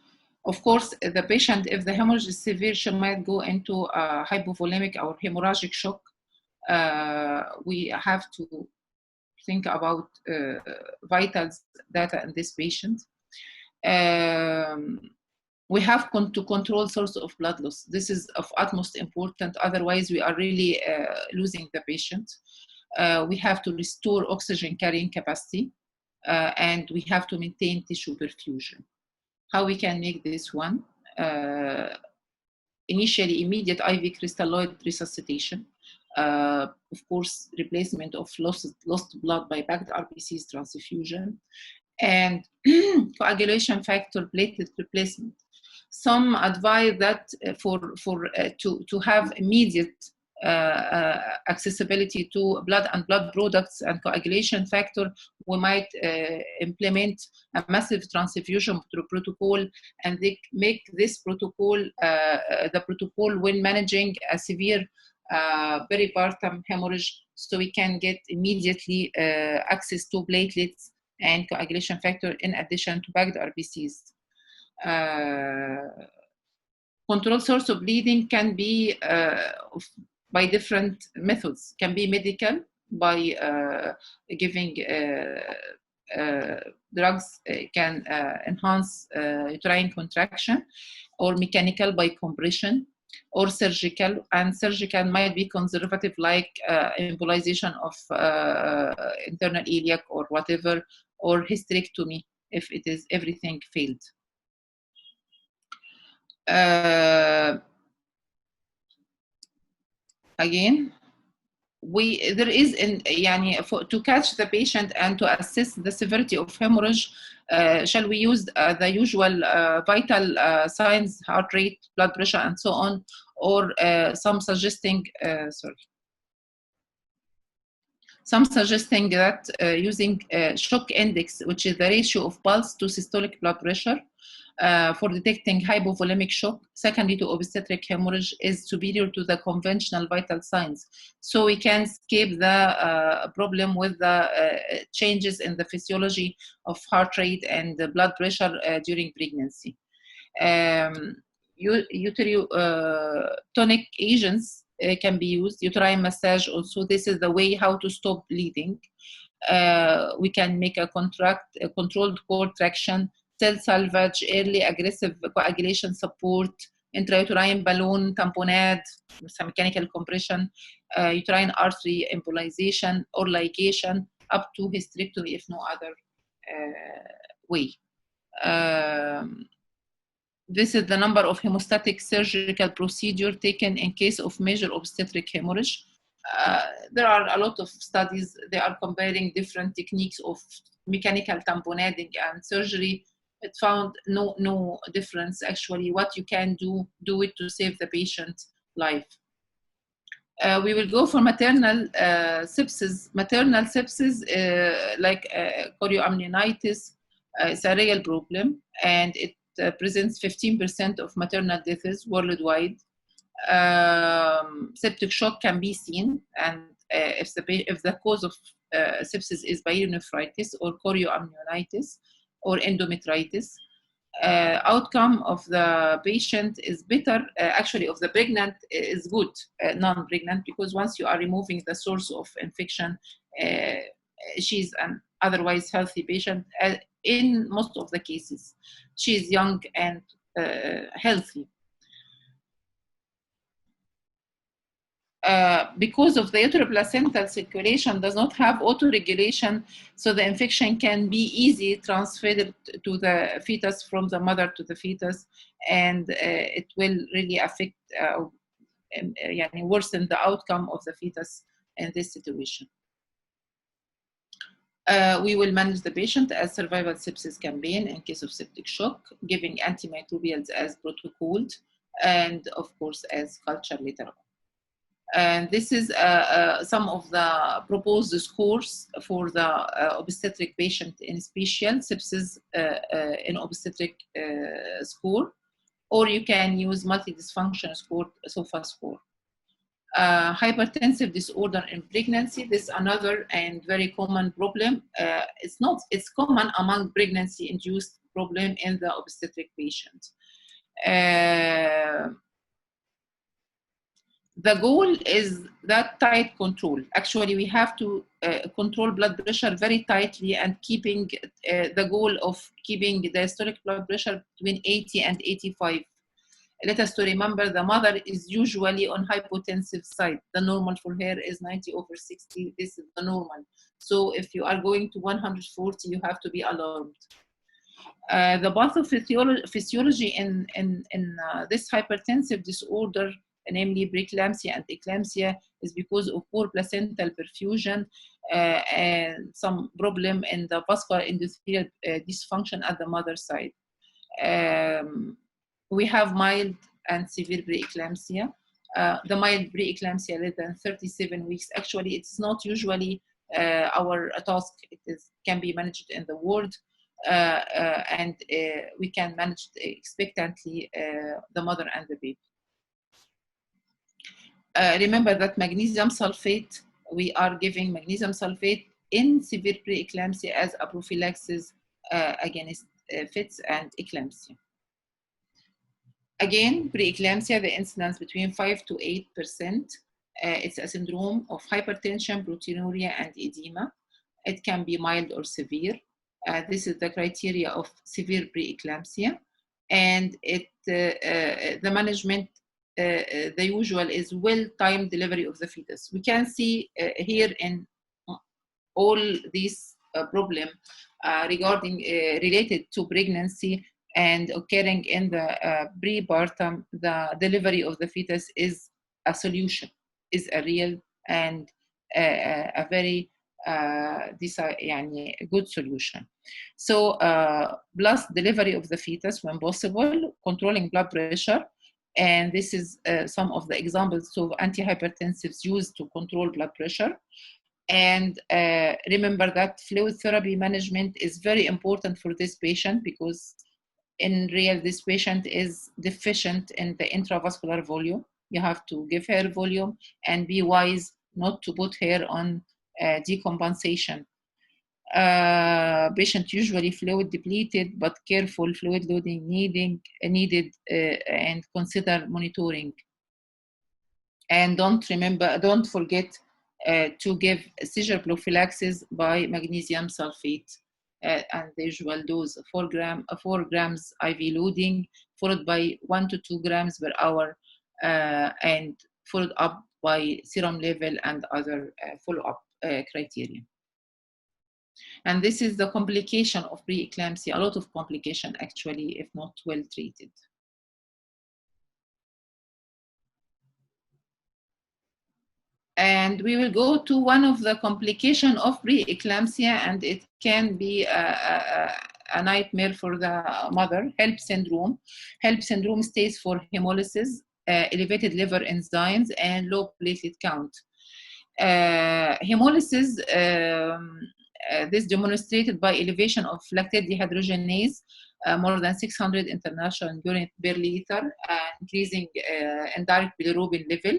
Of course, the patient, if the hemorrhage is severe, she might go into hypovolemic or hemorrhagic shock. We have to think about vitals data in this patient. We have to control source of blood loss. This is of utmost importance. Otherwise, we are really losing the patient. We have to restore oxygen carrying capacity, and we have to maintain tissue perfusion. How we can make this one? Initially, immediate IV crystalloid resuscitation. Of course, replacement of lost blood by packed RBCs transfusion, and coagulation factor platelet replacement. Some advise that to have immediate accessibility to blood and blood products and coagulation factor, we might implement a massive transfusion protocol, and they make this protocol the protocol when managing a severe peripartum hemorrhage, so we can get immediately access to platelets and coagulation factor in addition to packed RBCs. Control source of bleeding can be by different methods. Can be medical by giving drugs can enhance uterine contraction, or mechanical by compression, or surgical, and surgical might be conservative like embolization of internal iliac or whatever, or hysterectomy if it is everything failed. Again, there is to catch the patient and to assess the severity of hemorrhage, shall we use the usual vital signs, heart rate, blood pressure, and so on, or some suggesting that using shock index, which is the ratio of pulse to systolic blood pressure, for detecting hypovolemic shock secondary to obstetric hemorrhage, is superior to the conventional vital signs. So we can escape the problem with the changes in the physiology of heart rate and the blood pressure during pregnancy. Uterotonic agents can be used, uterine massage also. This is the way how to stop bleeding. We can make a controlled cord traction, cell salvage, early aggressive coagulation support, intrauterine balloon tamponade, some mechanical compression, uterine artery embolization or ligation, up to hysterectomy if no other way. This is the number of hemostatic surgical procedure taken in case of major obstetric hemorrhage. There are a lot of studies. They are comparing different techniques of mechanical tamponading and surgery. It found no difference actually. What you can do it to save the patient's life. We will go for maternal sepsis. Maternal sepsis, like chorioamnionitis, is a real problem, and it presents 15% of maternal deaths worldwide. Septic shock can be seen, and if the cause of sepsis is pyelonephritis or chorioamnionitis or endometritis, outcome of the patient is better, actually of the pregnant is good, non-pregnant, because once you are removing the source of infection, she's an otherwise healthy patient. In most of the cases, she's young and healthy. Because of the uteroplacental circulation does not have autoregulation, so the infection can be easily transferred to the fetus from the mother to the fetus, and it will really affect, worsen the outcome of the fetus in this situation. We will manage the patient as survival sepsis campaign in case of septic shock, giving antimicrobials as protocoled, and of course as culture later on. And this is some of the proposed scores for the obstetric patient in special sepsis in obstetric score, or you can use multi-dysfunction score, SOFA score. Hypertensive disorder in pregnancy, this is another and very common problem. It's common among pregnancy-induced problem in the obstetric patient. The goal is that tight control. Actually, we have to control blood pressure very tightly, and keeping the goal of keeping the diastolic blood pressure between 80 and 85. Let us to remember the mother is usually on hypotensive side. The normal for her is 90/60. This is the normal. So if you are going to 140, you have to be alarmed. The pathophysiology in this hypertensive disorder namely preeclampsia and eclampsia, is because of poor placental perfusion and some problem in the vascular endothelial dysfunction at the mother side. We have mild and severe preeclampsia. The mild preeclampsia less than 37 weeks. Actually, it's not usually our task. It can be managed in the ward, and we can manage expectantly the mother and the baby. Remember that magnesium sulfate, we are giving magnesium sulfate in severe preeclampsia as a prophylaxis against fits and eclampsia. Again, preeclampsia, the incidence between 5 to 8%. It's a syndrome of hypertension, proteinuria, and edema. It can be mild or severe. This is the criteria of severe preeclampsia. And the management, the usual is well-timed delivery of the fetus. We can see here in all these problems regarding related to pregnancy and occurring in the prepartum, the delivery of the fetus is a solution, is a real and a very good solution. So plus delivery of the fetus when possible, controlling blood pressure, and this is some of the examples of antihypertensives used to control blood pressure. And remember that fluid therapy management is very important for this patient, because in real, this patient is deficient in the intravascular volume. You have to give her volume and be wise not to put her on decompensation. Patient usually fluid depleted, but careful fluid loading needed and consider monitoring. And don't forget to give seizure prophylaxis by magnesium sulfate. And the usual dose 4 grams IV loading, followed by 1 to 2 grams per hour, and followed up by serum level and other follow-up criteria. And this is the complication of preeclampsia, a lot of complication actually, if not well treated. And we will go to one of the complications of preeclampsia, and it can be a nightmare for the mother, HELP syndrome. HELP syndrome states for hemolysis, elevated liver enzymes, and low platelet count. Hemolysis, this demonstrated by elevation of lactate dehydrogenase, more than 600 international units per liter, increasing indirect bilirubin level.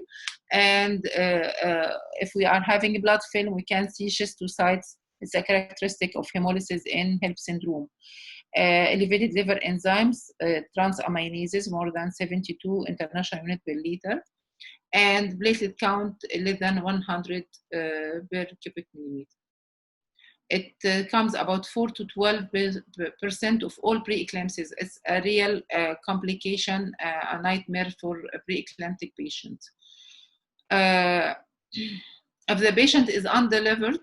And if we are having a blood film, we can see schistocytes. It's a characteristic of hemolysis in HELP syndrome. Elevated liver enzymes, transaminases, more than 72 international units per liter, and platelet count less than 100 per cubic millimeter. It comes about 4 to 12% of all preeclampsias. It's a real complication, a nightmare for preeclamptic patients. If the patient is undelivered,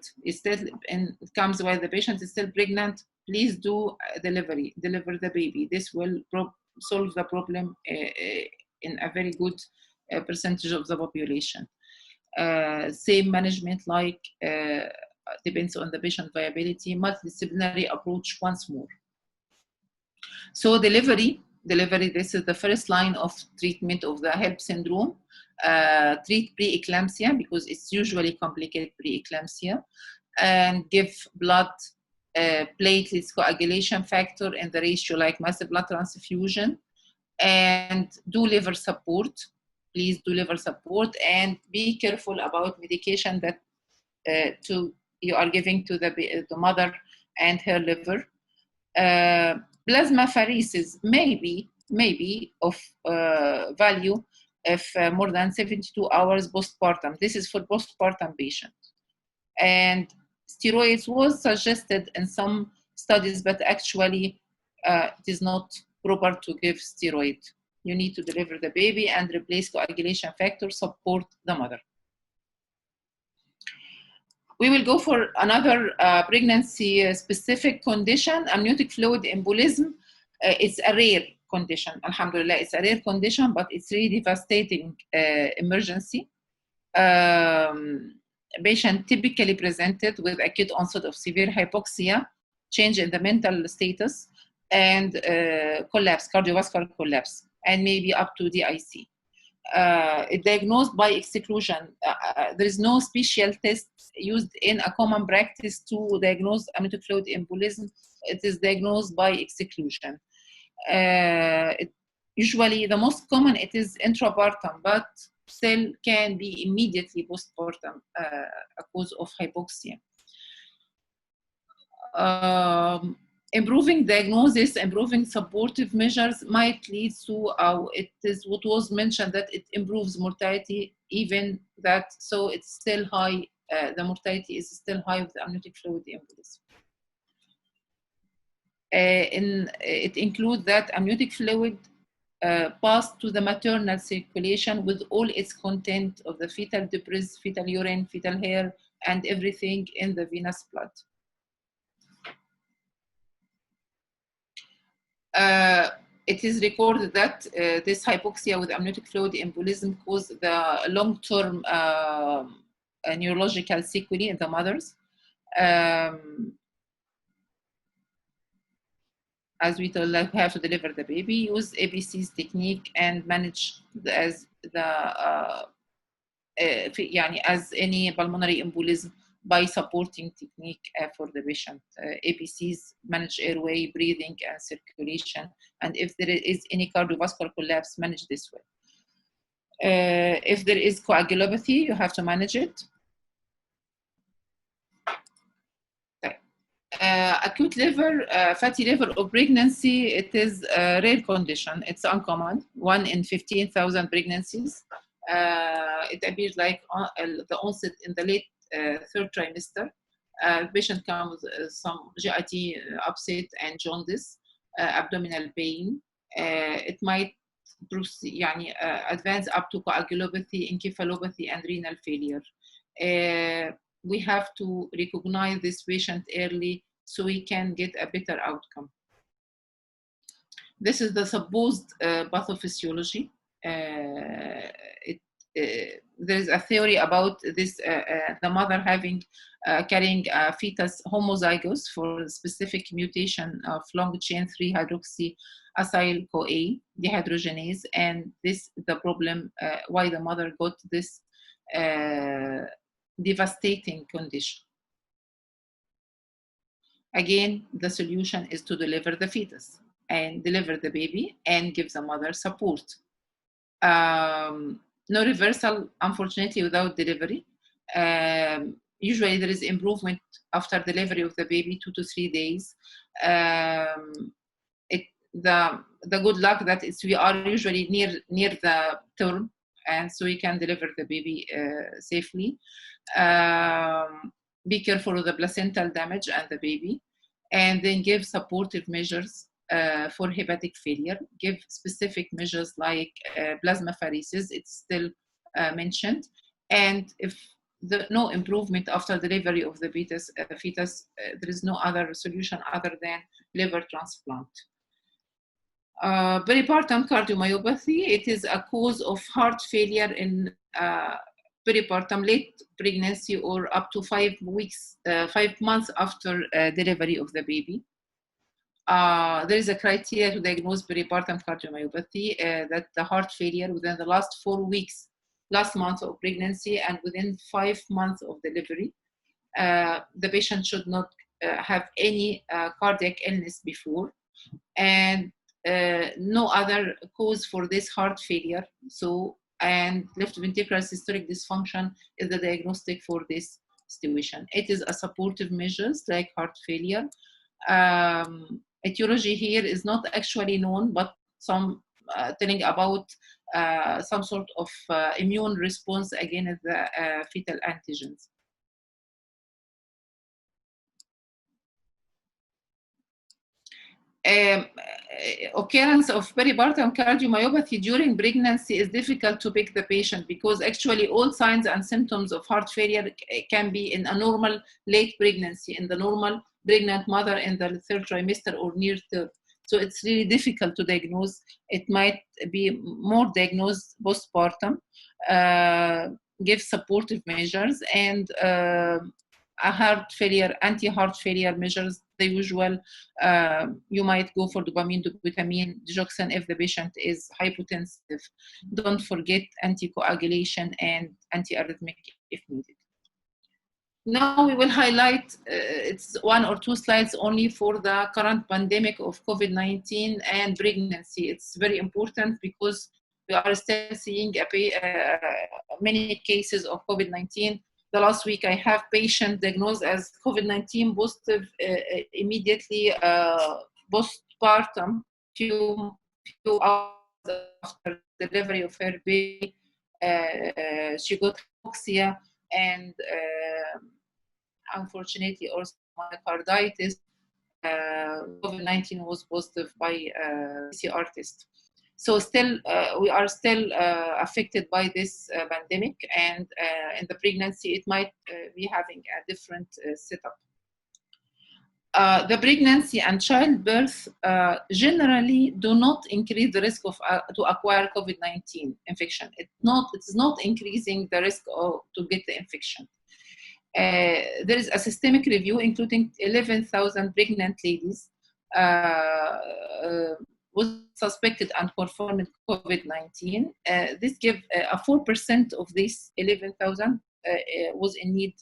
and it comes while the patient is still pregnant, please do deliver the baby. This will solve the problem in a very good percentage of the population. Same management like depends on the patient viability, multidisciplinary approach once more. So delivery, this is the first line of treatment of the HELP syndrome. Treat preeclampsia because it's usually complicated preeclampsia, and give blood platelets coagulation factor in the ratio like massive blood transfusion, and do liver support. Please do liver support, and be careful about medication that you are giving to the mother and her liver. Plasmapheresis may be of value if more than 72 hours postpartum. This is for postpartum patients. And steroids was suggested in some studies, but actually it is not proper to give steroid. You need to deliver the baby and replace coagulation factor, support the mother. We will go for another pregnancy-specific condition, amniotic fluid embolism. It's a rare condition. Alhamdulillah, it's a rare condition, but it's really devastating emergency. Patient typically presented with acute onset of severe hypoxia, change in the mental status, and collapse, cardiovascular collapse, and maybe up to DIC. Diagnosed by exclusion. There is no special test used in a common practice to diagnose amniotic fluid embolism. It is diagnosed by exclusion. Usually, the most common it is intrapartum, but still can be immediately postpartum a cause of hypoxia. Improving diagnosis, improving supportive measures might lead to, it is what was mentioned, that it improves mortality, even that, so it's still high, the mortality is still high with the amniotic fluid embolism. It includes that amniotic fluid passed to the maternal circulation with all its content of the fetal debris, fetal urine, fetal hair, and everything in the venous blood. It is recorded that this hypoxia with amniotic fluid embolism caused the long-term neurological sequelae in the mothers. As we told, like, we have to deliver the baby, use ABC's technique, and manage as any pulmonary embolism by supporting technique for the patient. ABCs manage airway, breathing, and circulation. And if there is any cardiovascular collapse, manage this way. If there is coagulopathy, you have to manage it. Acute liver, fatty liver or pregnancy, it is a rare condition. It's uncommon, 1 in 15,000 pregnancies. It appears like the onset in the late third trimester. Patient comes with some GIT upset and jaundice, abdominal pain. It might advance up to coagulopathy, encephalopathy, and renal failure. We have to recognize this patient early so we can get a better outcome. This is the supposed pathophysiology. There's a theory about this, the mother carrying a fetus homozygous for a specific mutation of long chain 3-hydroxyacyl-CoA dehydrogenase, and this is the problem why the mother got this devastating condition. Again, the solution is to deliver the fetus and deliver the baby and give the mother support. No reversal, unfortunately, without delivery. Usually there is improvement after delivery of the baby, 2 to 3 days. The good luck that we are usually near the term, and so we can deliver the baby safely. Be careful of the placental damage and the baby, and then give supportive measures for hepatic failure. Give specific measures like plasmapheresis, it's still mentioned. And if no improvement after delivery of the fetus, there is no other solution other than liver transplant. Peripartum cardiomyopathy, it is a cause of heart failure in peripartum, late pregnancy, or up to 5 months after delivery of the baby. There is a criteria to diagnose peripartum cardiomyopathy, that the heart failure within the last 4 weeks, last month of pregnancy, and within 5 months of delivery. The patient should not have any cardiac illness before, and no other cause for this heart failure. And left ventricular systolic dysfunction is the diagnostic for this situation. It is a supportive measures like heart failure. Etiology here is not actually known, but some telling about some sort of immune response against the fetal antigens. Occurrence of peripartum cardiomyopathy during pregnancy is difficult to pick the patient, because actually all signs and symptoms of heart failure can be in a normal late pregnancy, in the normal pregnant mother in the third trimester or near term. So it's really difficult to diagnose. It might be more diagnosed postpartum, give supportive measures, and a heart failure, anti-heart failure measures, the usual. You might go for dopamine, dobutamine, digoxin if the patient is hypotensive. Don't forget anticoagulation and antiarrhythmic if needed. Now we will highlight, it's 1 or 2 slides only for the current pandemic of COVID-19 and pregnancy. It's very important because we are still seeing many cases of COVID-19. The last week I have patient diagnosed as COVID-19 positive immediately postpartum, few hours after delivery of her baby. She got hypoxia and unfortunately also myocarditis. COVID-19 was positive by PCR test. So still, we are still affected by this pandemic, and in the pregnancy, it might be having a different setup. The pregnancy and childbirth generally do not increase the risk of to acquire COVID-19 infection. It's not increasing the risk to get the infection. There is a systemic review including 11,000 pregnant ladies was suspected and confirmed COVID-19. This gave a 4% of these 11,000 was in need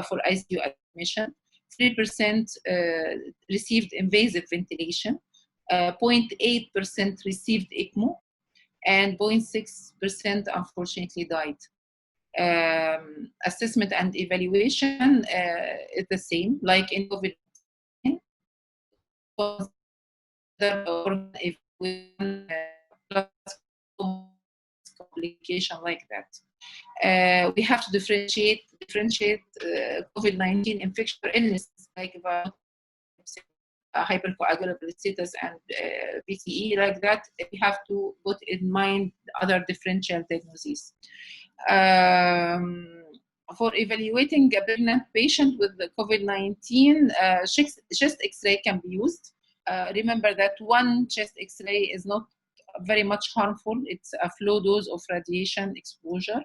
for ICU admission. 3% received invasive ventilation. 0.8% received ECMO, and 0.6% unfortunately died. Assessment and evaluation is the same, like in COVID-19. Complication like that. We have to differentiate COVID-19 infection or illness like hypercoagulable status and PTE like that. We have to put in mind other differential diagnoses. For evaluating a pregnant patient with the COVID-19, chest X-ray can be used. Remember that one chest X-ray is not very much harmful. It's a low dose of radiation exposure.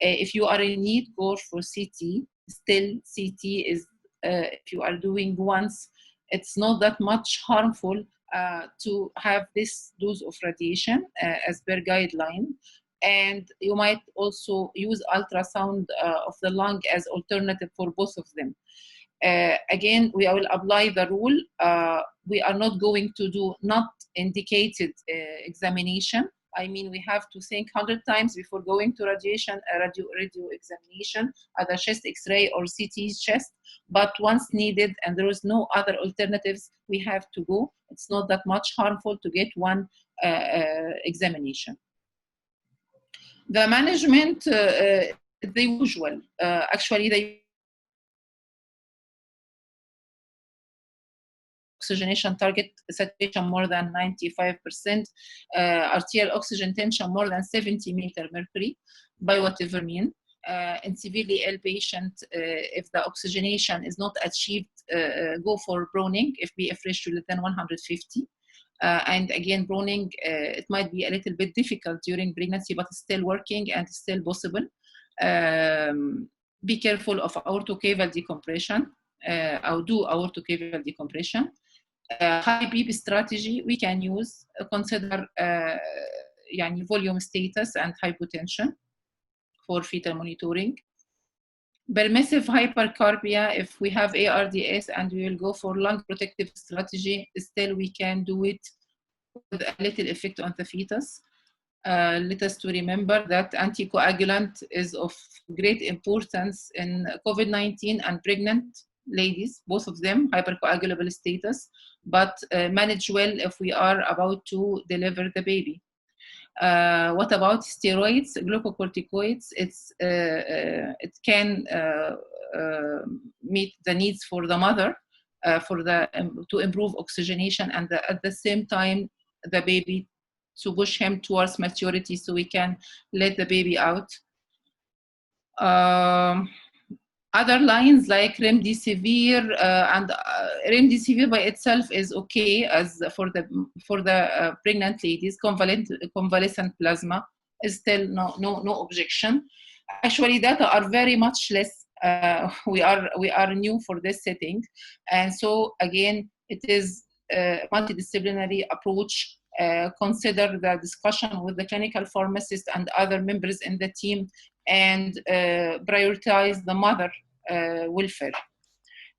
If you are in need, go for CT. Still, CT is, if you are doing once, it's not that much harmful to have this dose of radiation as per guideline. And you might also use ultrasound of the lung as alternative for both of them. Again, we will apply the rule. We are not going to do not indicated examination. I mean, we have to think 100 times before going to radio examination, either chest X-ray or CT chest. But once needed and there is no other alternatives, we have to go. It's not that much harmful to get one examination. The management, the usual. Actually, the oxygenation target saturation more than 95%, arterial oxygen tension more than 70 mmHg by whatever mean. In severely ill patient, if the oxygenation is not achieved, go for Browning if BF ratio less than 150. And again, Browning, it might be a little bit difficult during pregnancy, but it's still working and still possible. Be careful of aortocaval decompression, or do aortocaval decompression. High beep strategy we can use, consider volume status and hypotension for fetal monitoring. Permissive hypercarbia, if we have ARDS and we will go for lung protective strategy, still we can do it with a little effect on the fetus. Let us to remember that anticoagulant is of great importance in COVID-19 and pregnant ladies, both of them, hypercoagulable status, but manage well if we are about to deliver the baby. What about steroids, glucocorticoids? It can meet the needs for the mother to improve oxygenation, and at the same time the baby, to push him towards maturity so we can let the baby out. Other lines like remdesivir and remdesivir by itself is okay as for the pregnant ladies. Convalescent plasma is still no objection. Actually, data are very much less. We are new for this setting, and so again, it is a multidisciplinary approach. Consider the discussion with the clinical pharmacist and other members in the team, and prioritize the mother welfare.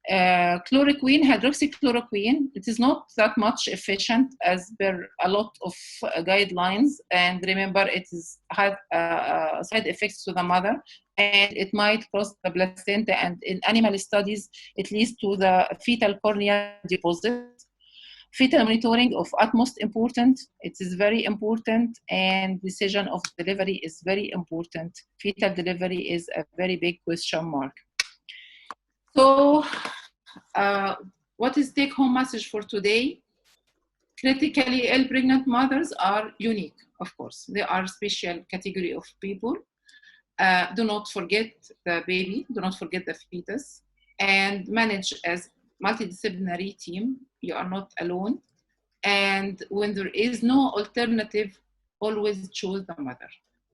Chloroquine, hydroxychloroquine, it is not that much efficient as per a lot of guidelines. And remember, it had side effects to the mother, and it might cross the placenta. And in animal studies, it leads to the fetal corneal deposit. Fetal monitoring of utmost important. It is very important, and decision of delivery is very important. Fetal delivery is a very big question mark. So, what is take-home message for today? Critically ill pregnant mothers are unique, of course. They are a special category of people. Do not forget the baby, do not forget the fetus, and manage as multidisciplinary team. You are not alone. And when there is no alternative, always choose the mother.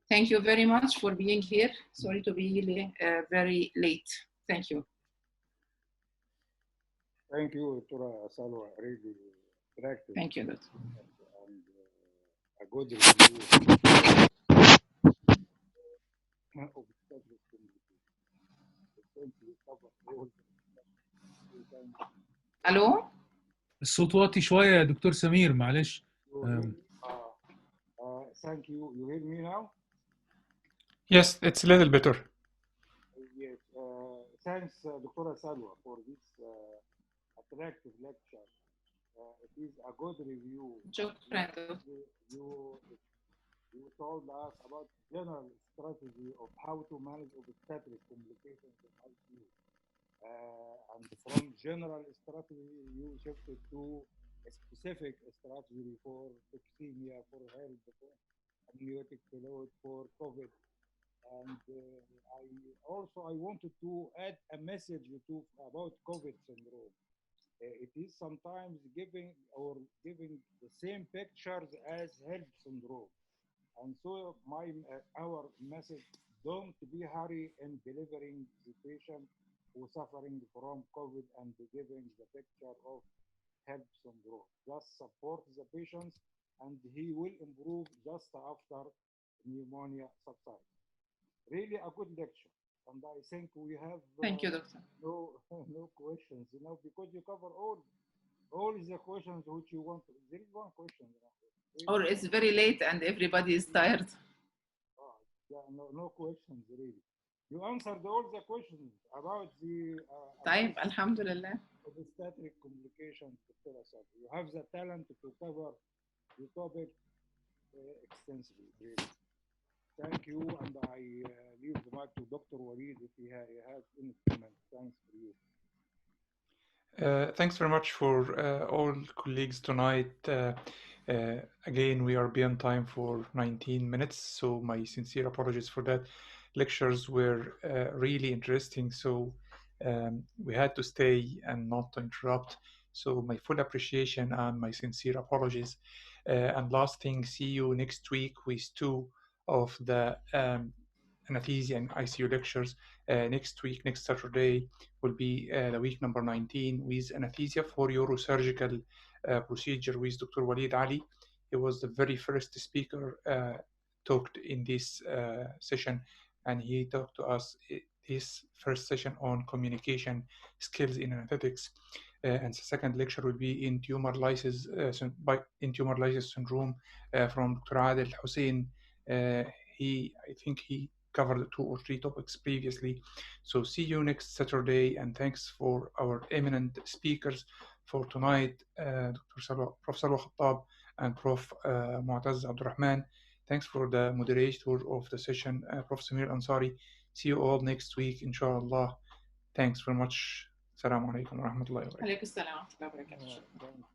Thank you very much for being here. Sorry to be very late. Thank you. Thank you, Dr. Salwa. Really attractive. Thank you, Doctor. And a good review. الو الصوت واطي شويه يا دكتور سمير معلش. Thank you. You hear me now? Yes, it's a little better. Yes. Thanks, Dr. Salwa, for this attractive lecture. It is a good review. You told us about general strategy of how to manage obstetric complications in ICU. And from general strategy, you shifted to a specific strategy for toxemia, for health, for amniotic fluid, for COVID. And I wanted to add a message about COVID syndrome. It is sometimes giving the same pictures as health syndrome. And so our message, don't be hurry in delivering the patient who is suffering from COVID and giving the picture of health syndrome. Just support the patients and he will improve just after pneumonia subsides. Really a good lecture. And I think we have Thank you, Doctor. No questions, because you cover all the questions which you want. There is one question. Or it's very late and everybody is tired. Yeah, no questions really. You answered all the questions about the طيب الحمد لله. Obstetric complications. You have the talent to cover the topic extensively. Really. Thank you, and I leave the mic to Dr. Walid if he has any comment. Thanks for you. Thanks very much for all colleagues tonight. Again, we are beyond time for 19 minutes, so my sincere apologies for that. Lectures were really interesting, so we had to stay and not to interrupt. So my full appreciation and my sincere apologies. And last thing, see you next week with two of the anesthesia and ICU lectures. Next week, next Saturday, will be the week number 19 with anesthesia for neurosurgical procedure with Dr. Walid Ali. He was the very first speaker talked in this session, and he talked to us this first session on communication skills in anesthetics. And the second lecture will be in tumor lysis syndrome from Dr. Adel Hussein. I think he covered 2 or 3 topics previously. So see you next Saturday, and thanks for our eminent speakers for tonight, Prof. Salwa Khattab and Prof. Mu'taz Abdurrahman. Thanks for the moderator of the session, Prof. Samir Ansari. See you all next week, inshallah. Thanks very much. Assalamu alaikum wa rahmatullahi wa barakatuh.